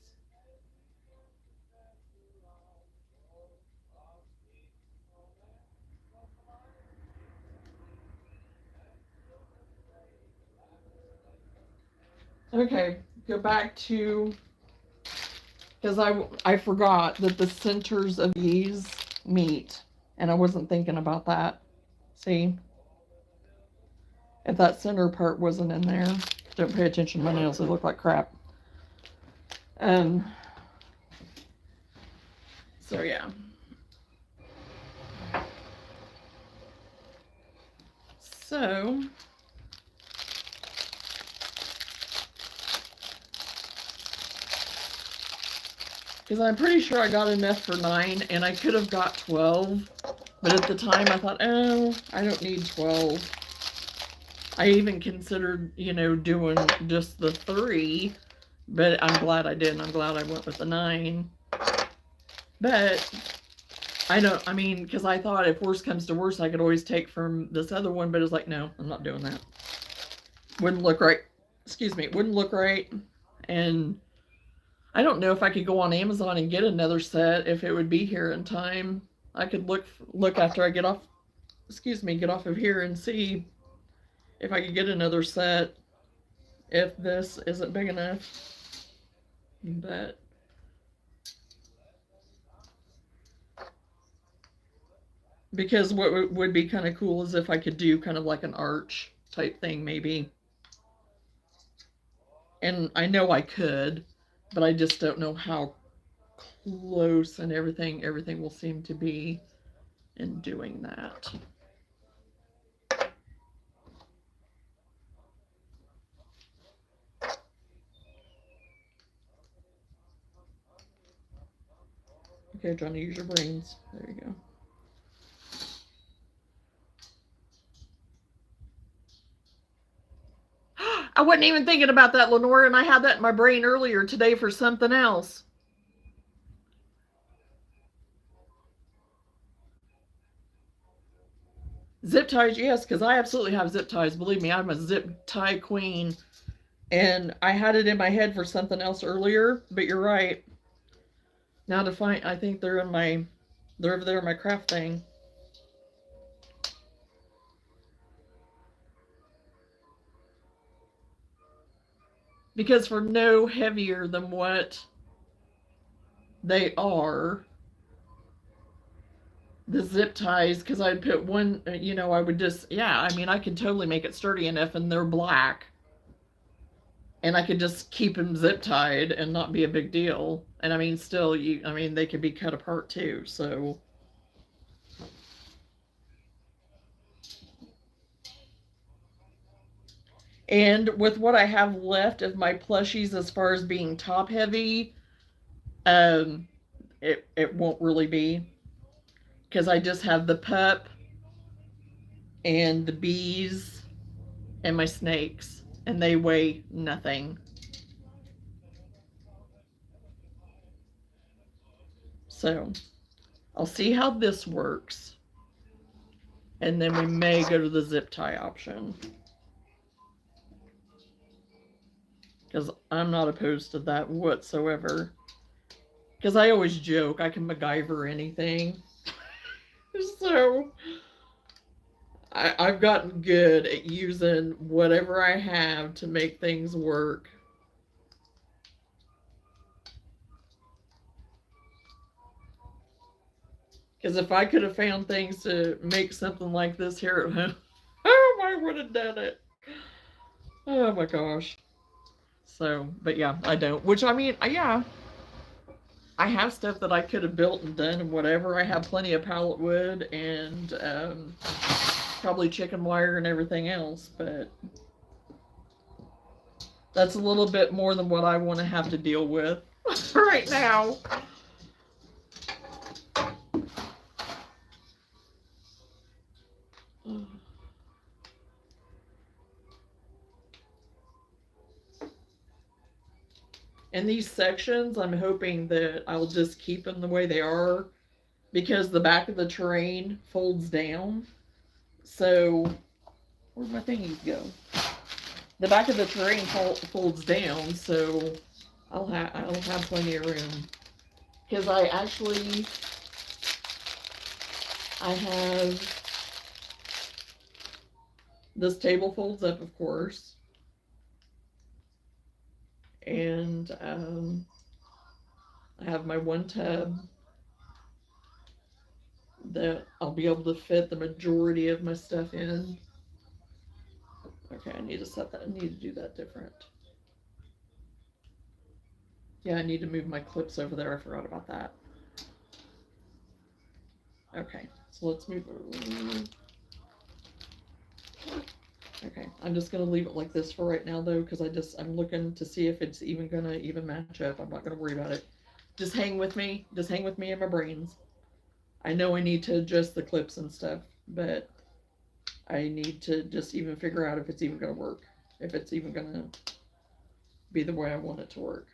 Okay, go back to, because I forgot that the centers of these meet, and I wasn't thinking about that. See? If that center part wasn't in there, don't pay attention to my nails, they look like crap. So yeah. So because I'm pretty sure I got enough for 9, and I could have got 12, but at the time I thought, oh, I don't need 12. I even considered, you know, doing just the 3, but I'm glad I didn't. I'm glad I went with the 9. But I mean, because I thought if worse comes to worse, I could always take from this other one, but it's like, no, I'm not doing that. Wouldn't look right. Excuse me, it wouldn't look right. And I don't know if I could go on Amazon and get another set, if it would be here in time. I could look after I get off, get off of here and see if I could get another set, if this isn't big enough. But because what would be kind of cool is if I could do kind of like an arch type thing, maybe. And I know I could, but I just don't know how close and everything will seem to be in doing that. Okay, Johnny, use your brains. There you go. I wasn't even thinking about that, Lenore, and I had that in my brain earlier today for something else. Zip ties, yes, because I absolutely have zip ties. Believe me, I'm a zip tie queen. And I had it in my head for something else earlier, but you're right. Now to find, I think they're over there in my craft thing. Because for no heavier than what they are, the zip ties, because I'd put one, you know, I would just, yeah, I mean, I could totally make it sturdy enough, and they're black. And I could just keep them zip tied and not be a big deal. And I mean, still, they could be cut apart too, so. And with what I have left of my plushies as far as being top heavy, it won't really be. Because I just have the pup and the bees and my snakes, and they weigh nothing. So I'll see how this works, and then we may go to the zip tie option, because I'm not opposed to that whatsoever. Because I always joke I can MacGyver anything. So I've gotten good at using whatever I have to make things work. Because if I could have found things to make something like this here at home, oh, I would have done it. Oh my gosh. So, but yeah, I don't. Which, I mean, yeah, I have stuff that I could have built and done and whatever. I have plenty of pallet wood and probably chicken wire and everything else, but that's a little bit more than what I want to have to deal with right now. And these sections, I'm hoping that I'll just keep them the way they are, because the back of the terrain folds down. So, where'd my thingies go? The back of the terrain folds down, so I'll have plenty of room. Because I have this table folds up, of course, and I have my one tub that I'll be able to fit the majority of my stuff in. Okay, I need to set that. I need to do that different. Yeah, I need to move my clips over there. I forgot about that. Okay, so let's move over. Okay, I'm just gonna leave it like this for right now though, because I'm looking to see if it's even gonna match up. I'm not gonna worry about it. Just hang with me. Just hang with me in my brains. I know I need to adjust the clips and stuff, but I need to just even figure out if it's even gonna work. If it's even gonna be the way I want it to work.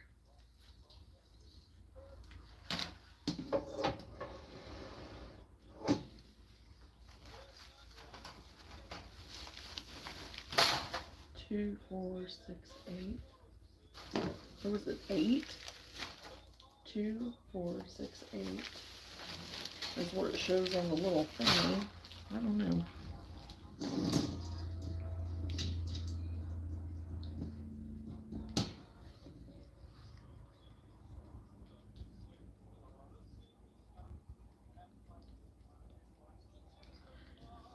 Two, 4, 6, 8. What was it? 8? 2, 4, 6, 8. That's what it shows on the little thing. I don't know.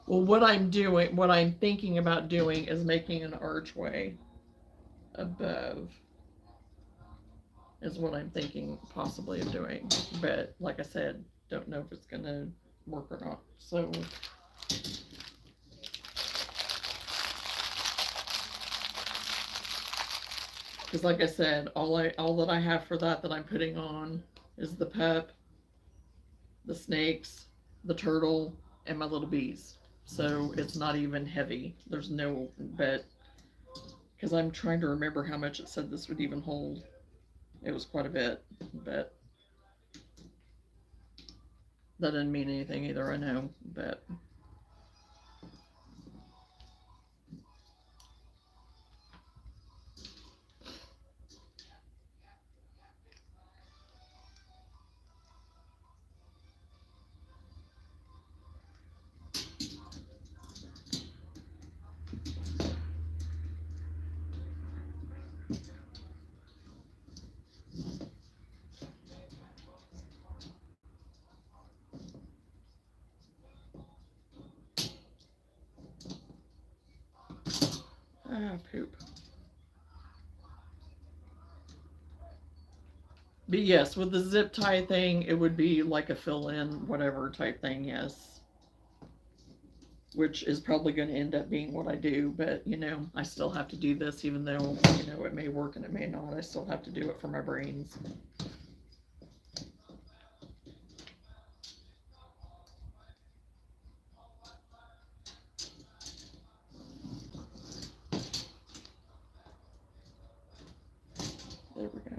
Well, what I'm thinking about doing is making an archway above, is what I'm thinking possibly of doing. But like I said, don't know if it's gonna work or not. So because like I said, all that I have for that I'm putting on is the pup, the snakes, the turtle, and my little bees. So it's not even heavy. There's no, but because I'm trying to remember how much it said this would even hold. It was quite a bit, but that didn't mean anything either, I know, but poop. But yes, with the zip tie thing, it would be like a fill-in, whatever type thing, yes. Which is probably going to end up being what I do, but you know, I still have to do this, even though, you know, it may work and it may not. I still have to do it for my brains. There we go.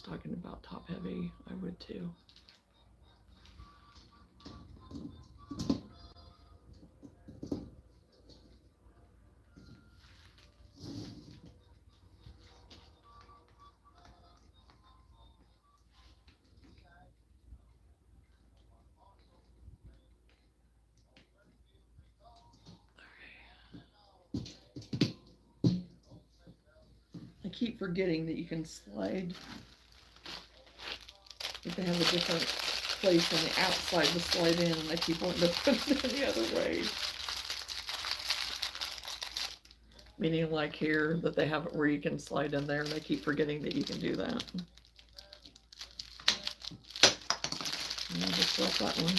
Talking about top heavy, I would too. I keep forgetting that you can slide. You can have a different place on the outside to slide in, and I keep wanting to put it in the other way. Meaning like here that they have it where you can slide in there and they keep forgetting that you can do that. And I just left that one.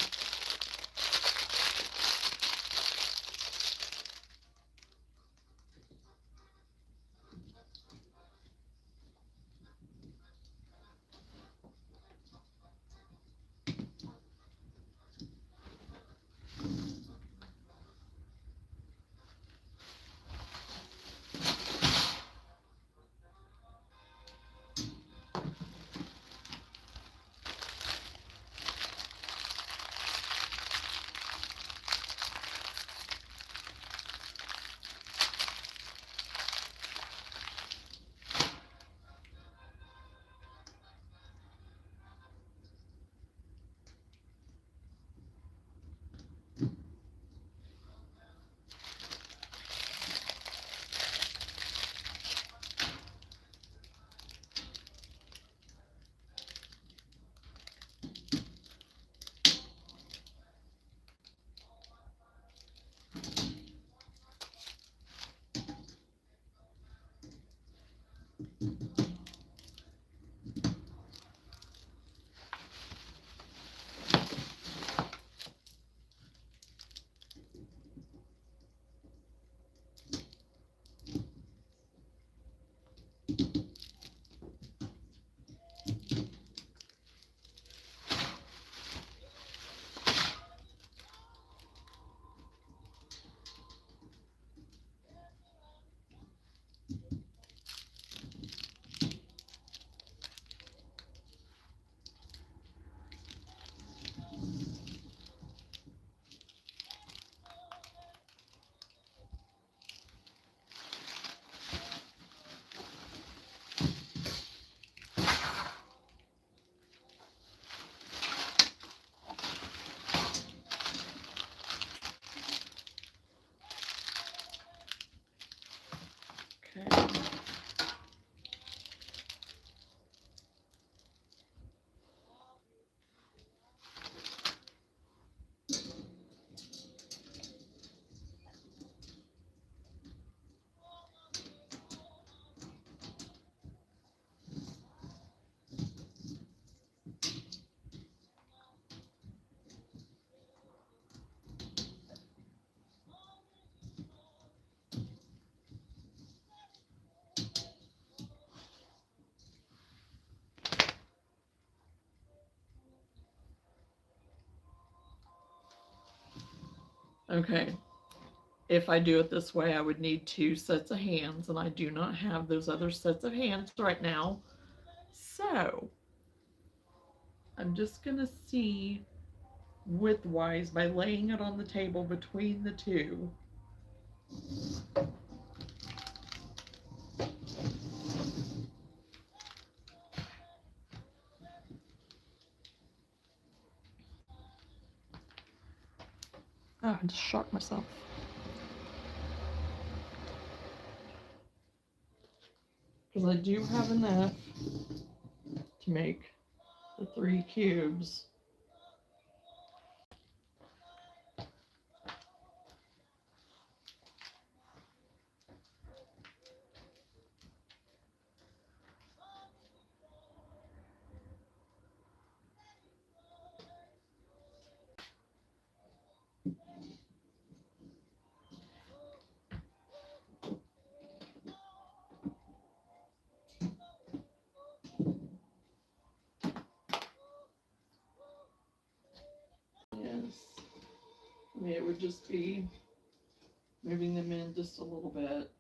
Okay. Okay. If I do it this way, I would need 2 sets of hands, and I do not have those other sets of hands right now. So I'm just going to see widthwise by laying it on the table between the two. Oh, I just shocked myself. Because I do have enough to make the 3 cubes. Yes. I mean, it would just be moving them in just a little bit.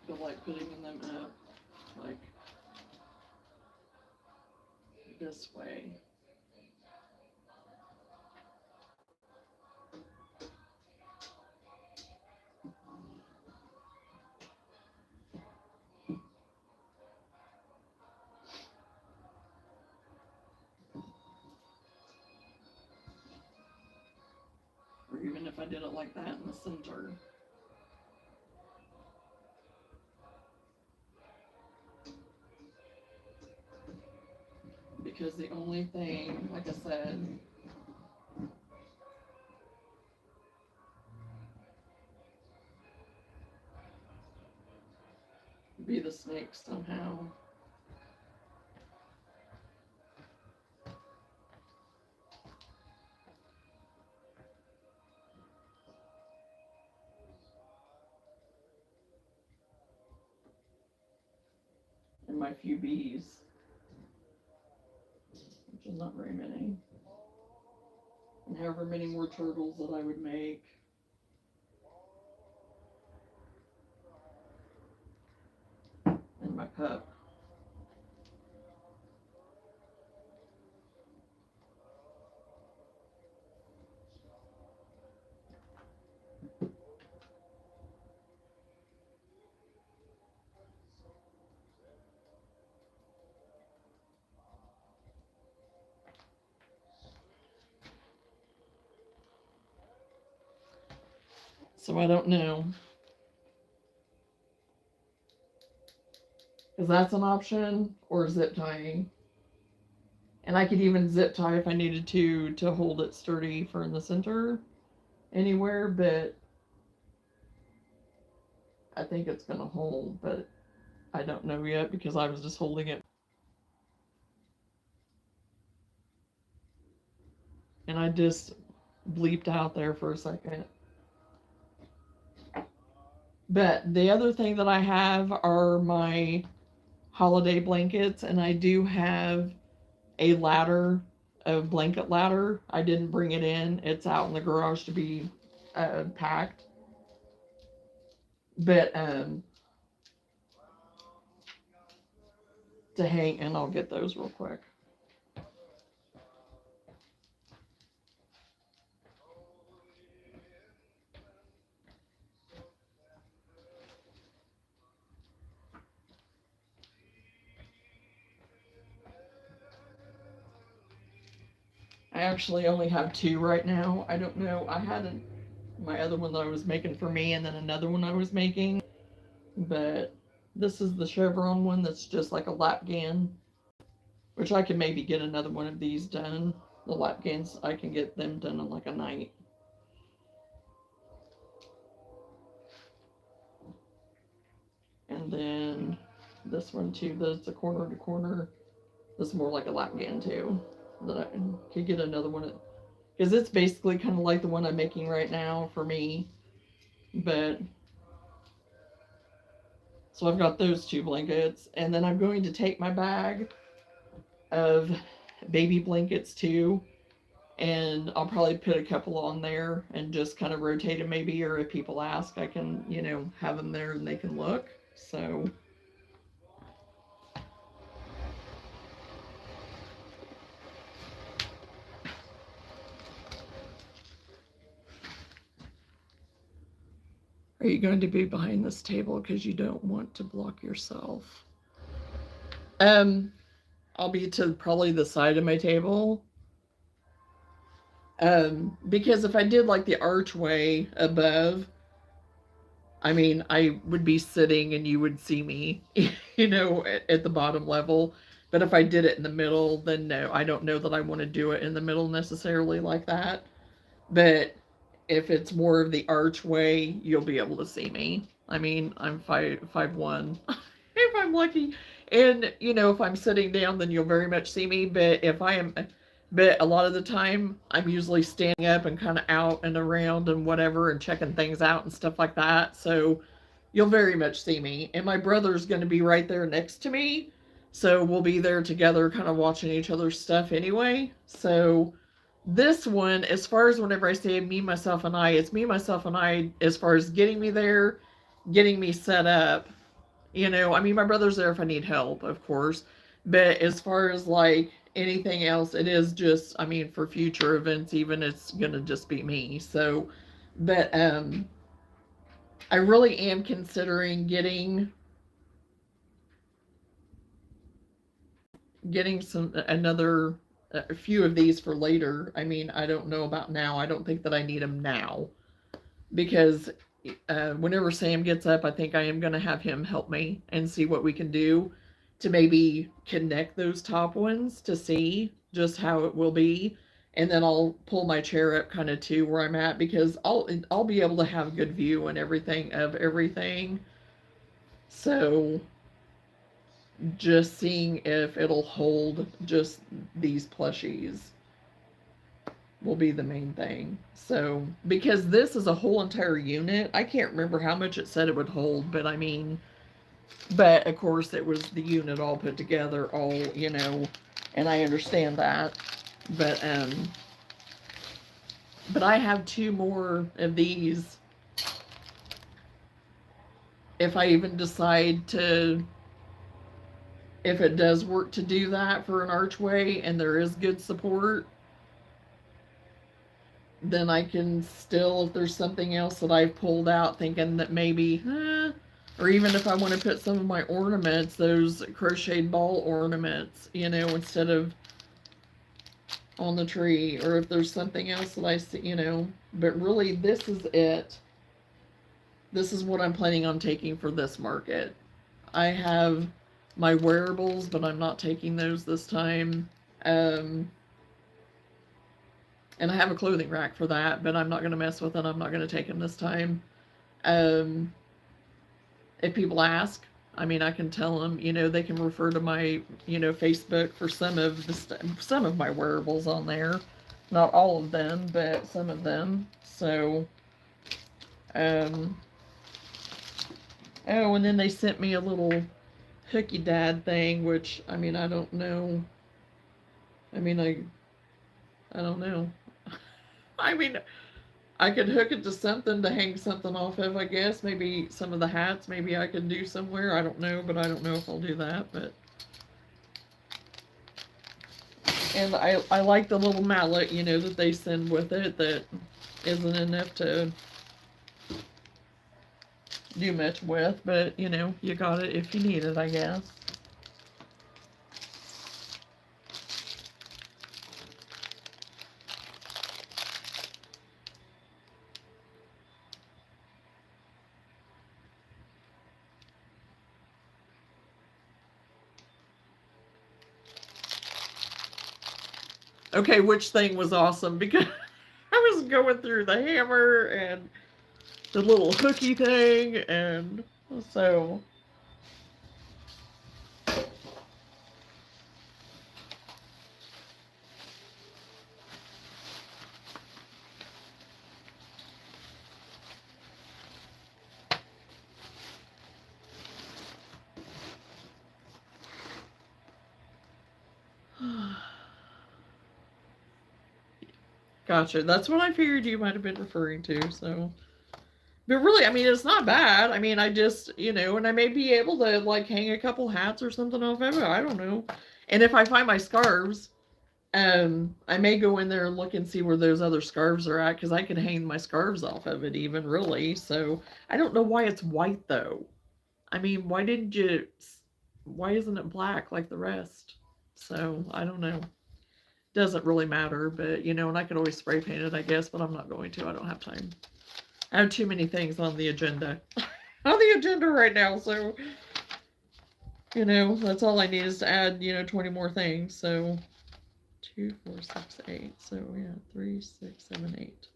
But like putting them up like this way. Or even if I did it like that in the center. Because the only thing, like I said, be the snake somehow. And my few bees, which is not very many. And however many more turtles that I would make. And my pup. So I don't know. Because that's an option, or zip tying. And I could even zip tie if I needed to hold it sturdy for in the center anywhere, but I think it's going to hold, but I don't know yet because I was just holding it. And I just bleeped out there for a second. But the other thing that I have are my holiday blankets, and I do have a ladder, a blanket ladder. I didn't bring it in. It's out in the garage to be packed. But to hang, and I'll get those real quick. I actually only have two right now. I don't know. I had my other one that I was making for me, and then another one I was making. But this is the chevron one that's just like a lapgan, which I can maybe get another one of these done. The lapgans, I can get them done in like a night. And then this one too, that's a corner to corner. This is more like a lapgan too. That I could get another one, because it's basically kind of like the one I'm making right now for me. But so I've got those two blankets, and then I'm going to take my bag of baby blankets too, and I'll probably put a couple on there and just kind of rotate them maybe, or if people ask, I can, have them there and they can look. So are you going to be behind this table because you don't want to block yourself? I'll be to probably the side of my table. Because if I did like the archway above, I mean, I would be sitting and you would see me, at the bottom level. But if I did it in the middle, then no, I don't know that I want to do it in the middle necessarily like that. But if it's more of the archway, you'll be able to see me. I mean, I'm 5'1", if I'm lucky. And, if I'm sitting down, then you'll very much see me. But a lot of the time, I'm usually standing up and kind of out and around and whatever and checking things out and stuff like that. So you'll very much see me. And my brother's going to be right there next to me. So we'll be there together kind of watching each other's stuff anyway. So this one, as far as whenever I say me, myself, and I, it's me, myself, and I as far as getting me there, getting me set up. I mean, my brother's there if I need help, of course. But as far as like anything else, it is just, I mean, for future events, even it's gonna just be me. So, but I really am considering getting a few of these for later. I mean, I don't know about now. I don't think that I need them now because whenever Sam gets up, I think I am going to have him help me and see what we can do to maybe connect those top ones to see just how it will be. And then I'll pull my chair up kind of to where I'm at, because I'll be able to have a good view and everything of everything. So just seeing if it'll hold just these plushies will be the main thing. So, because this is a whole entire unit, I can't remember how much it said it would hold, but I mean, but of course it was the unit all put together, all, you know, and I understand that. But but I have 2 more of these if I even decide to, if it does work to do that for an archway and there is good support, then I can still, if there's something else that I've pulled out thinking that maybe, or even if I want to put some of my ornaments, those crocheted ball ornaments, you know, instead of on the tree, or if there's something else that I see, you know, but really this is it. This is what I'm planning on taking for this market. I have my wearables, but I'm not taking those this time. And I have a clothing rack for that, but I'm not going to mess with it. I'm not going to take them this time. If people ask, I mean, I can tell them, you know, they can refer to my, you know, Facebook for some of some of my wearables on there. Not all of them, but some of them. So, oh, and then they sent me a little hooky dad thing, which, I mean, I don't know. I mean, I don't know. I mean, I could hook it to something to hang something off of, I guess. Maybe some of the hats, maybe I could do somewhere. I don't know, but I don't know if I'll do that. But, and I like the little mallet, you know, that they send with it that isn't enough to do much with, but, you know, you got it if you need it, I guess. Okay, which thing was awesome? Because I was going through the hammer and the little hooky thing, and so. Gotcha. That's what I figured you might have been referring to, so. But really, I mean, it's not bad. I mean, I just, you know, and I may be able to, like, hang a couple hats or something off of it. I don't know. And if I find my scarves, I may go in there and look and see where those other scarves are at, because I can hang my scarves off of it even, really. So, I don't know why it's white, though. I mean, why isn't it black like the rest? So, I don't know. Doesn't really matter, but, you know, and I could always spray paint it, I guess, but I'm not going to. I don't have time. I have too many things on the agenda. On the agenda right now, so, you know, that's all I need is to add, you know, 20 more things. So 2, 4, 6, 8. So yeah, 3, 6, 7, 8.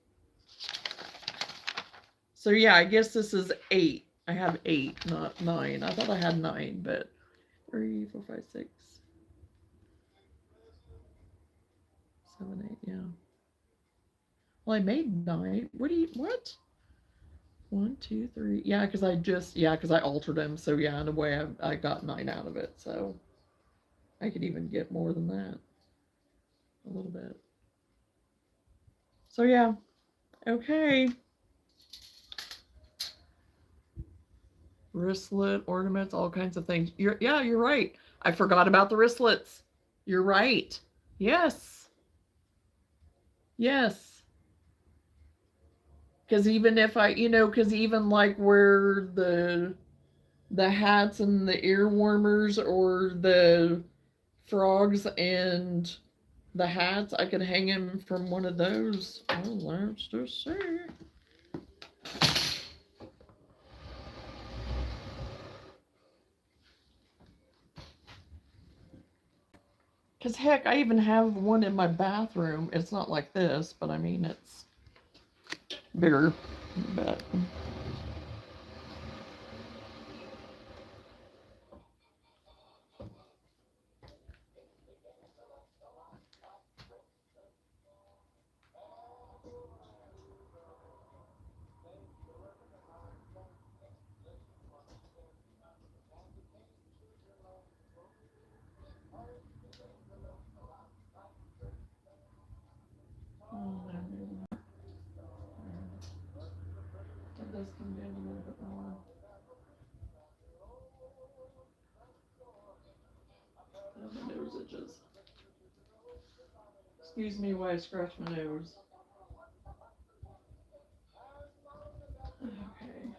So yeah, I guess this is 8. I have 8, not 9. I thought I had 9, but 3, 4, 5, 6, 7, 8. Yeah. Well, I made 9. What? 1, 2, 3. Yeah, because I altered them. So yeah, in a way, I got 9 out of it. So I could even get more than that, a little bit. So yeah, okay. Wristlet, ornaments, all kinds of things. You're right. I forgot about the wristlets. You're right. Yes. Yes. Because even if I, you know, because even like where the hats and the ear warmers or the frogs and the hats, I could hang them from one of those. Oh, let's just see. Because heck, I even have one in my bathroom. It's not like this, but I mean, it's bigger. But Excuse me while I scratch my nose. Okay.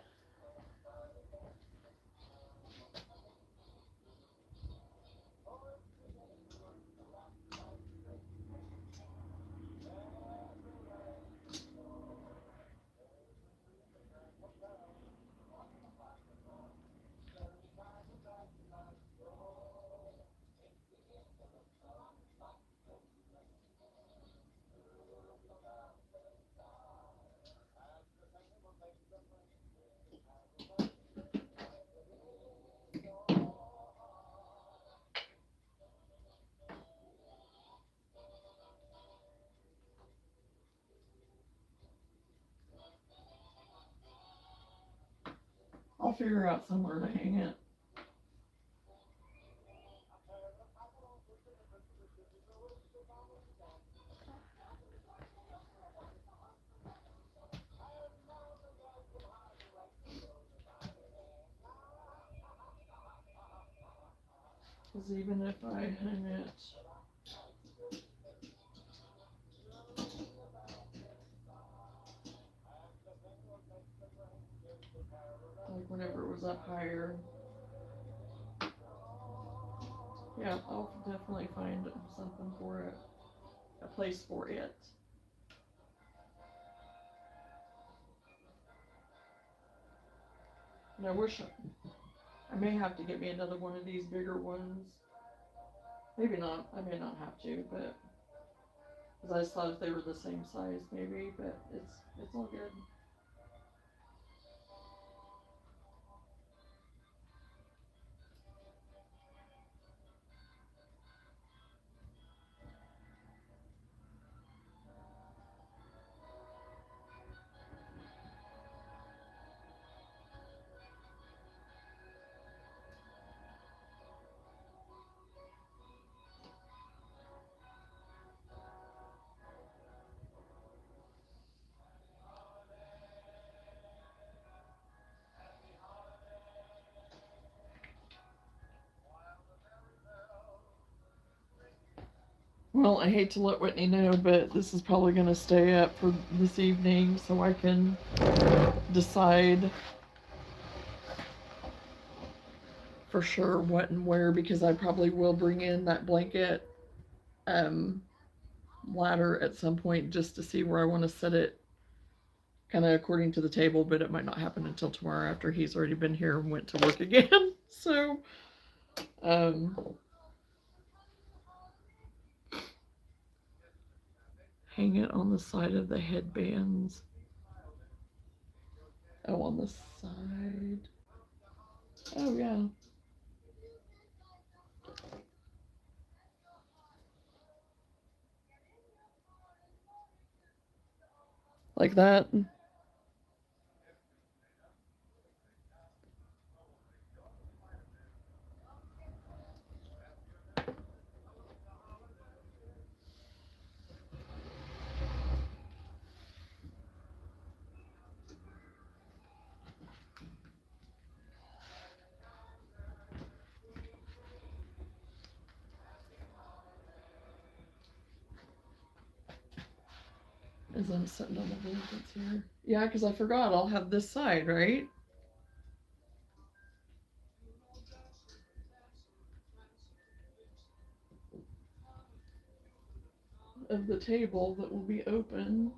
I'll figure out somewhere to hang it. Because even if I hang it like whenever it was up higher, yeah, I'll definitely find something for it, a place for it. And I wish I may have to get me another one of these bigger ones. Maybe not. I may not have to, but because I just thought if they were the same size, maybe. But it's all good. Well, I hate to let Whitney know, but this is probably going to stay up for this evening so I can decide for sure what and where, because I probably will bring in that blanket ladder at some point just to see where I want to set it, kind of according to the table, but it might not happen until tomorrow after he's already been here and went to work again. So, hang it on the side of the headbands. Oh, on the side. Oh, yeah. Like that. As I'm sitting on the blankets here. Yeah, because I forgot I'll have this side, right? Of the table that will be open.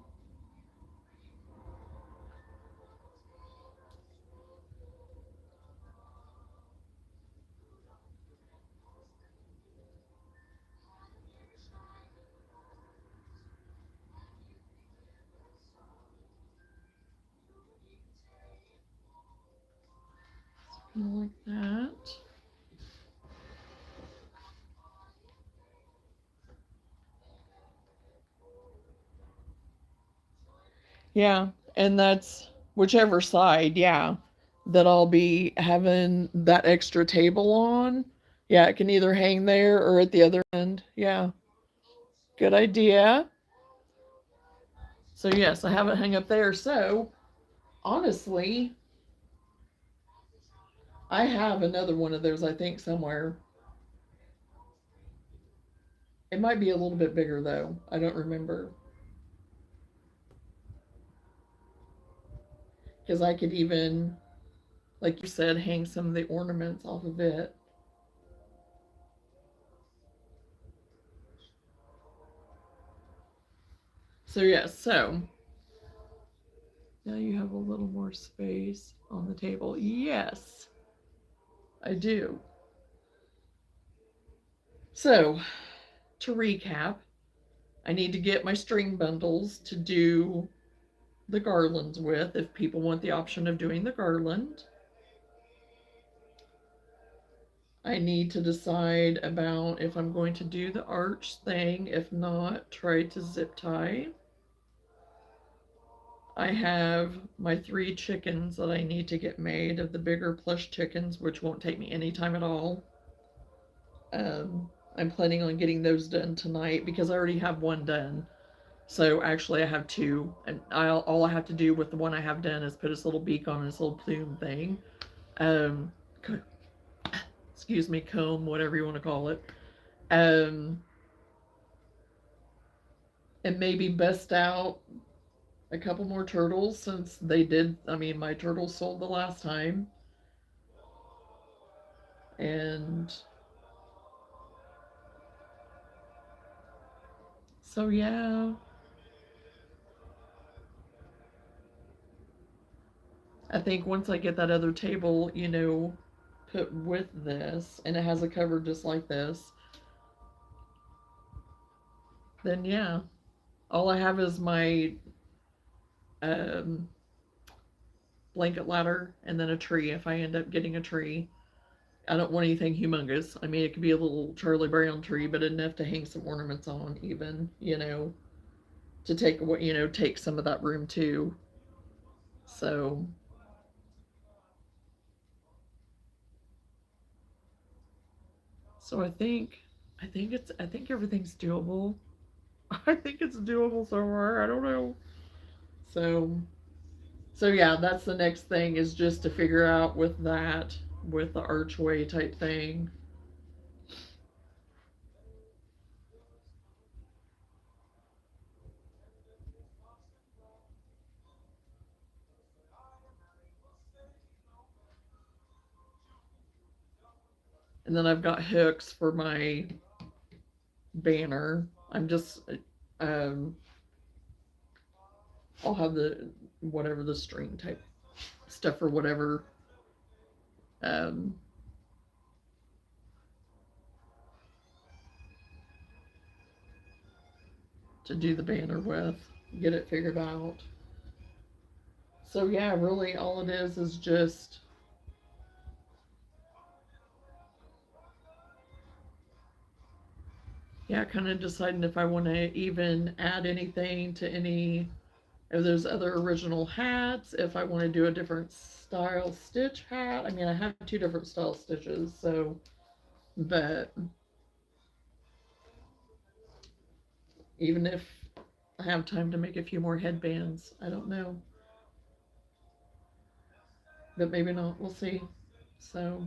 Like that. Yeah, and that's whichever side, yeah, that I'll be having that extra table on. Yeah, it can either hang there or at the other end. Yeah, good idea. So, yes, I have it hang up there. So, honestly, I have another one of those, I think, somewhere. It might be a little bit bigger though. I don't remember. Because I could even, like you said, hang some of the ornaments off of it. So yeah, so now you have a little more space on the table. Yes, I do. So to recap, I need to get my string bundles to do the garlands with if people want the option of doing the garland. I need to decide about if I'm going to do the arch thing. If not, try to zip tie. I have my 3 chickens that I need to get made of the bigger plush chickens, which won't take me any time at all. I'm planning on getting those done tonight because I already have one done. So actually, I have 2, and all I have to do with the one I have done is put its little beak on its little plume thing. Um, excuse me, comb, whatever you want to call it. Um, and maybe bust out a couple more turtles since they did. I mean, my turtles sold the last time. And so, yeah, I think once I get that other table, put with this, and it has a cover just like this, then yeah, all I have is my um, blanket ladder and then a tree if I end up getting a tree. I don't want anything humongous. I mean, it could be a little Charlie Brown tree, but enough to hang some ornaments on, even, to take what, take some of that room too. So, I think everything's doable. I think it's doable so far. I don't know. So, so yeah, that's the next thing is just to figure out with that, with the archway type thing. And then I've got hooks for my banner. I'm just, um, I'll have the whatever the string type stuff or whatever, um, to do the banner with, get it figured out. So yeah, really all it is just yeah, kind of deciding if I want to even add anything to any of those other original hats, if I want to do a different style stitch hat. I mean, I have 2 different style stitches, so, but even if I have time to make a few more headbands, I don't know. But maybe not, we'll see. So,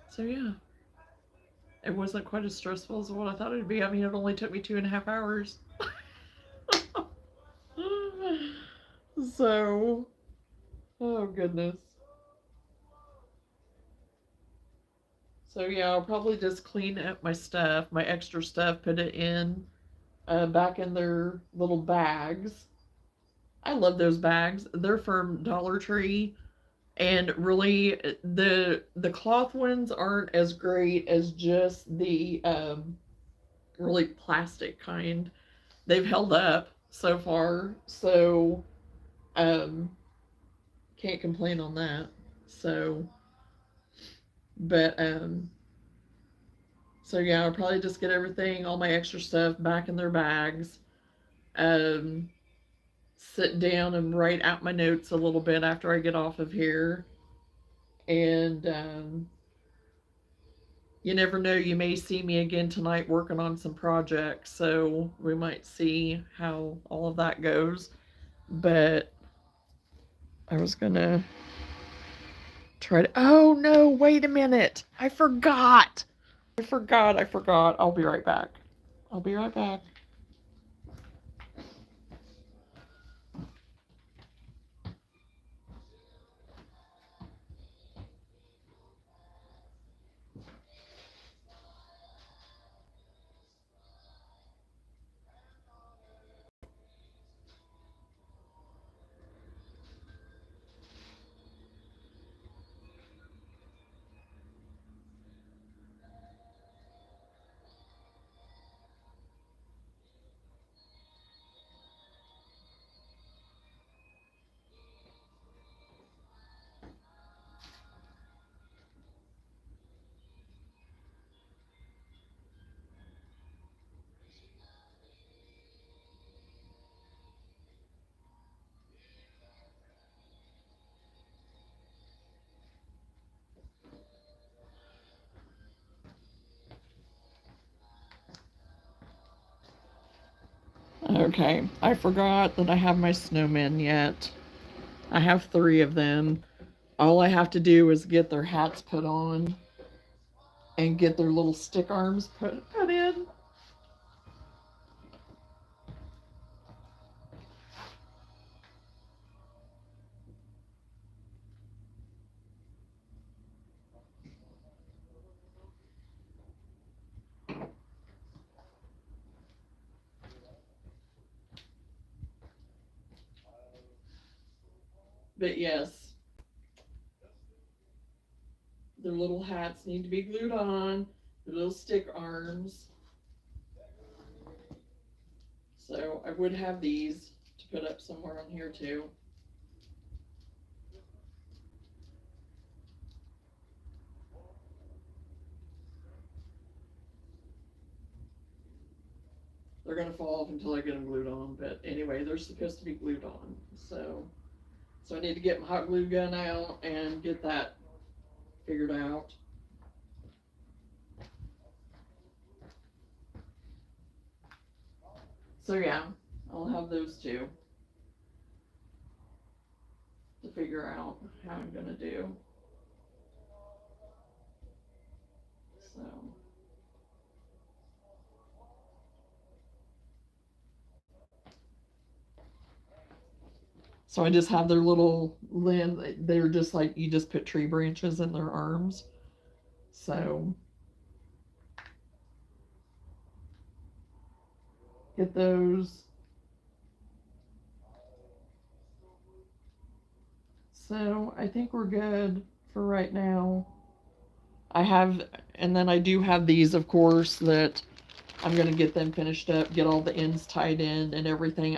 so yeah, it wasn't quite as stressful as what I thought it'd be. I mean, it only took me 2.5 hours. So, oh goodness. So yeah, I'll probably just clean up my stuff, my extra stuff, put it in back in their little bags. I love those bags. They're from Dollar Tree, and really the cloth ones aren't as great as just the really plastic kind. They've held up so far, so um, can't complain on that. So, but so yeah, I'll probably just get everything, all my extra stuff, back in their bags. Um, Sit down and write out my notes a little bit after I get off of here. And you never know, you may see me again tonight working on some projects. So we might see how all of that goes. But I was gonna try to, oh no, wait a minute. I forgot. I forgot. I'll be right back. I'll be right back. Okay, I forgot that I have my snowmen yet. I have 3 of them. All I have to do is get their hats put on and get their little stick arms put in. But yes, their little hats need to be glued on, their little stick arms. So I would have these to put up somewhere on here too. They're gonna fall off until I get them glued on, but anyway, they're supposed to be glued on. So I need to get my hot glue gun out and get that figured out. So yeah, I'll have those 2 to figure out how I'm gonna do. So I just have their little limb. They're just like, you just put tree branches in their arms. So get those. So I think we're good for right now. I have, and then I do have these, of course, that I'm going to get them finished up, get all the ends tied in and everything.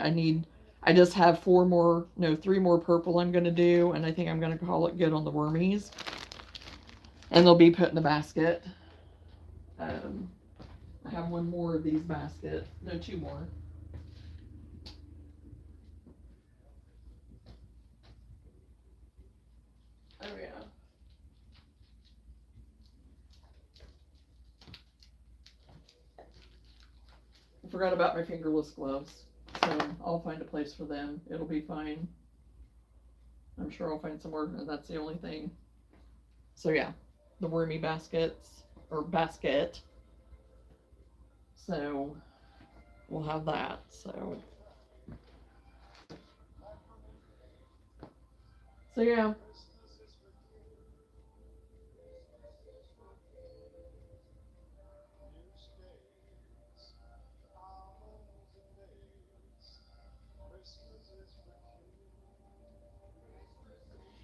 I just have 3 more purple I'm going to do, and I think I'm going to call it good on the wormies. And they'll be put in a basket. I have 1 more of these baskets. No, 2 more. Oh, yeah. I forgot about my fingerless gloves, so I'll find a place for them. It'll be fine. I'm sure I'll find somewhere, and that's the only thing. So yeah, the wormy baskets, or basket. So we'll have that. So yeah.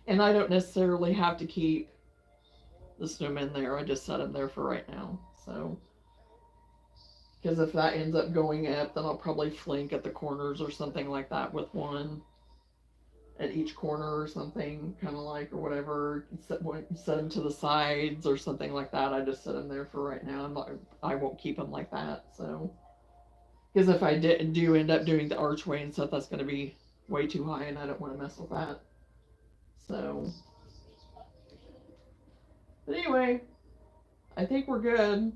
And I don't necessarily have to keep the snowmen there. I just set them there for right now. So, because if that ends up going up, then I'll probably flank at the corners or something like that with 1 at each corner or something, kind of like, or whatever. Set them to the sides or something like that. I just set them there for right now. I won't keep them like that. So, because if I do end up doing the archway and stuff, that's going to be way too high, and I don't want to mess with that. So, but anyway, I think we're good.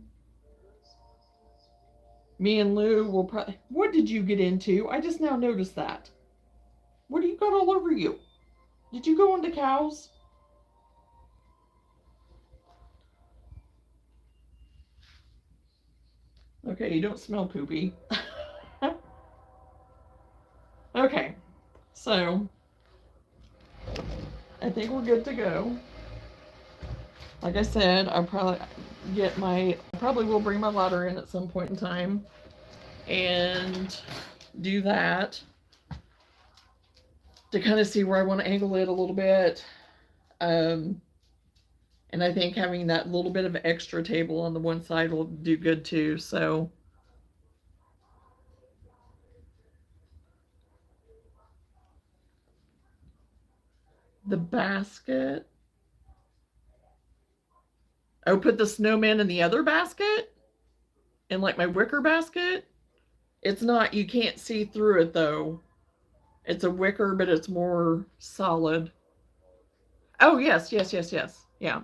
Me and Lou will probably. What did you get into? I just now noticed that. What do you got all over you? Did you go into cows? Okay, you don't smell poopy. Okay, so I think we're good to go. Like I said, I probably will bring my ladder in at some point in time and do that to kind of see where I want to angle it a little bit. And I think having that little bit of extra table on the one side will do good too. So the basket. Oh, put the snowman in the other basket? In like my wicker basket? It's not, you can't see through it though. It's a wicker, but it's more solid. Oh, yes, yes, yes, yes. Yeah.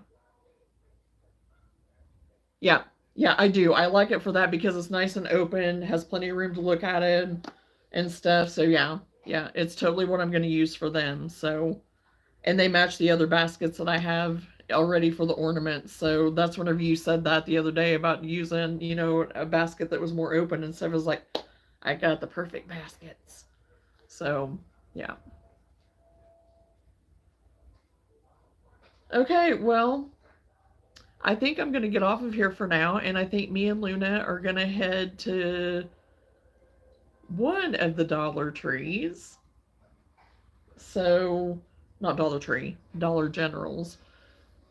Yeah. Yeah, I do. I like it for that because it's nice and open, has plenty of room to look at it and stuff. So yeah. Yeah, it's totally what I'm going to use for them. So, and they match the other baskets that I have already for the ornaments. So that's whenever you said that the other day about using, a basket that was more open and stuff. I was like, I got the perfect baskets. So, yeah. Okay, well, I think I'm going to get off of here for now, and I think me and Luna are going to head to one of the Dollar Trees. So, not Dollar Tree, Dollar Generals.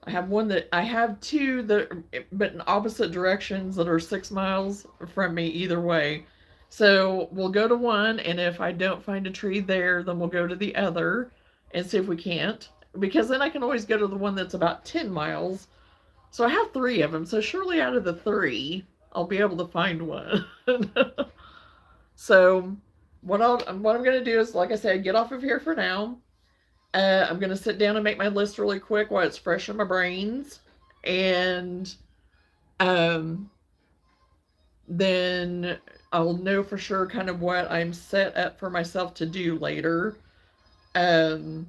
I have two that, but in opposite directions that are 6 miles from me either way. So we'll go to one, and if I don't find a tree there, then we'll go to the other and see if we can't. Because then I can always go to the one that's about 10 miles. So I have 3 of them. So surely out of the 3, I'll be able to find one. So what I'm going to do is, like I said, get off of here for now. I'm going to sit down and make my list really quick while it's fresh in my brains. And then I'll know for sure kind of what I'm set up for myself to do later. So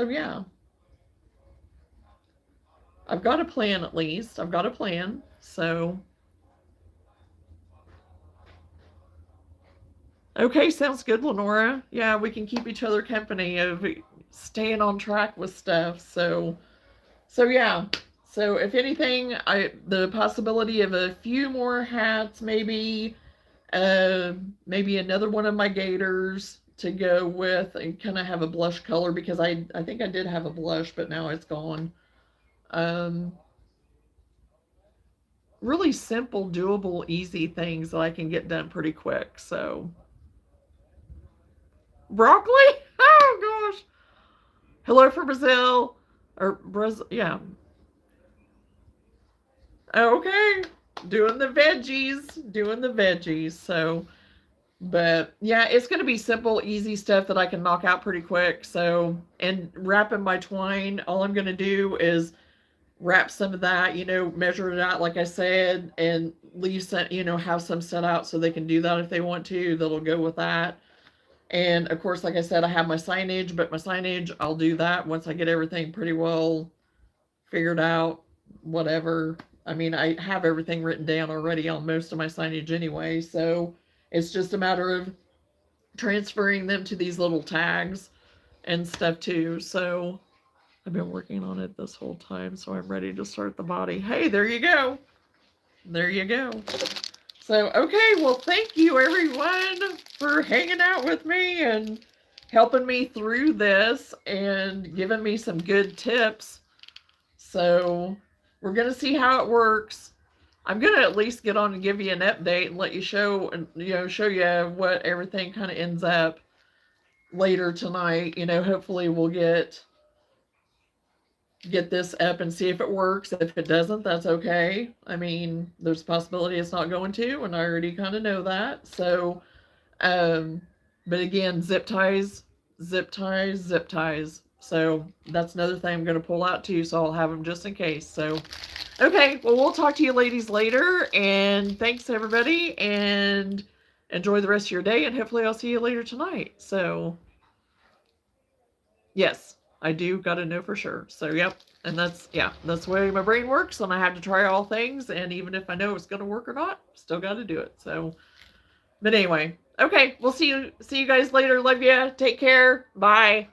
yeah. I've got a plan at least. I've got a plan. So okay, sounds good, Lenora. Yeah, we can keep each other company of staying on track with stuff. So yeah. So if anything, the possibility of a few more hats, maybe another one of my gators to go with and kind of have a blush color because I think I did have a blush, but now it's gone. Really simple, doable, easy things that I can get done pretty quick. So broccoli? Oh gosh. Hello from Brazil. Or Brazil, yeah. Okay. Doing the veggies. So, but yeah, it's going to be simple, easy stuff that I can knock out pretty quick. So, and wrapping my twine, all I'm going to do is wrap some of that, measure it out, like I said, and leave some, have some set out so they can do that if they want to. That'll go with that. And of course, like I said, I have my signage, but my signage, I'll do that once I get everything pretty well figured out, whatever. I mean, I have everything written down already on most of my signage anyway, so it's just a matter of transferring them to these little tags and stuff too. So I've been working on it this whole time, so I'm ready to start the body. Hey, there you go. There you go. So, okay, well, thank you everyone for hanging out with me and helping me through this and giving me some good tips. So, we're going to see how it works. I'm going to at least get on and give you an update and let you show you what everything kind of ends up later tonight. Hopefully we'll get this up and see if it works. If it doesn't, that's okay. I mean, there's a possibility it's not going to, and I already kind of know that. So, but again, zip ties. So that's another thing I'm going to pull out too, so I'll have them just in case. So, okay, well, we'll talk to you ladies later, and thanks everybody, and enjoy the rest of your day, and hopefully I'll see you later tonight. So, yes, I do got to know for sure. So, yep. And that's the way my brain works, and I have to try all things, and even if I know it's going to work or not, still got to do it. So, but anyway, okay, we'll see you guys later. Love you. Take care. Bye.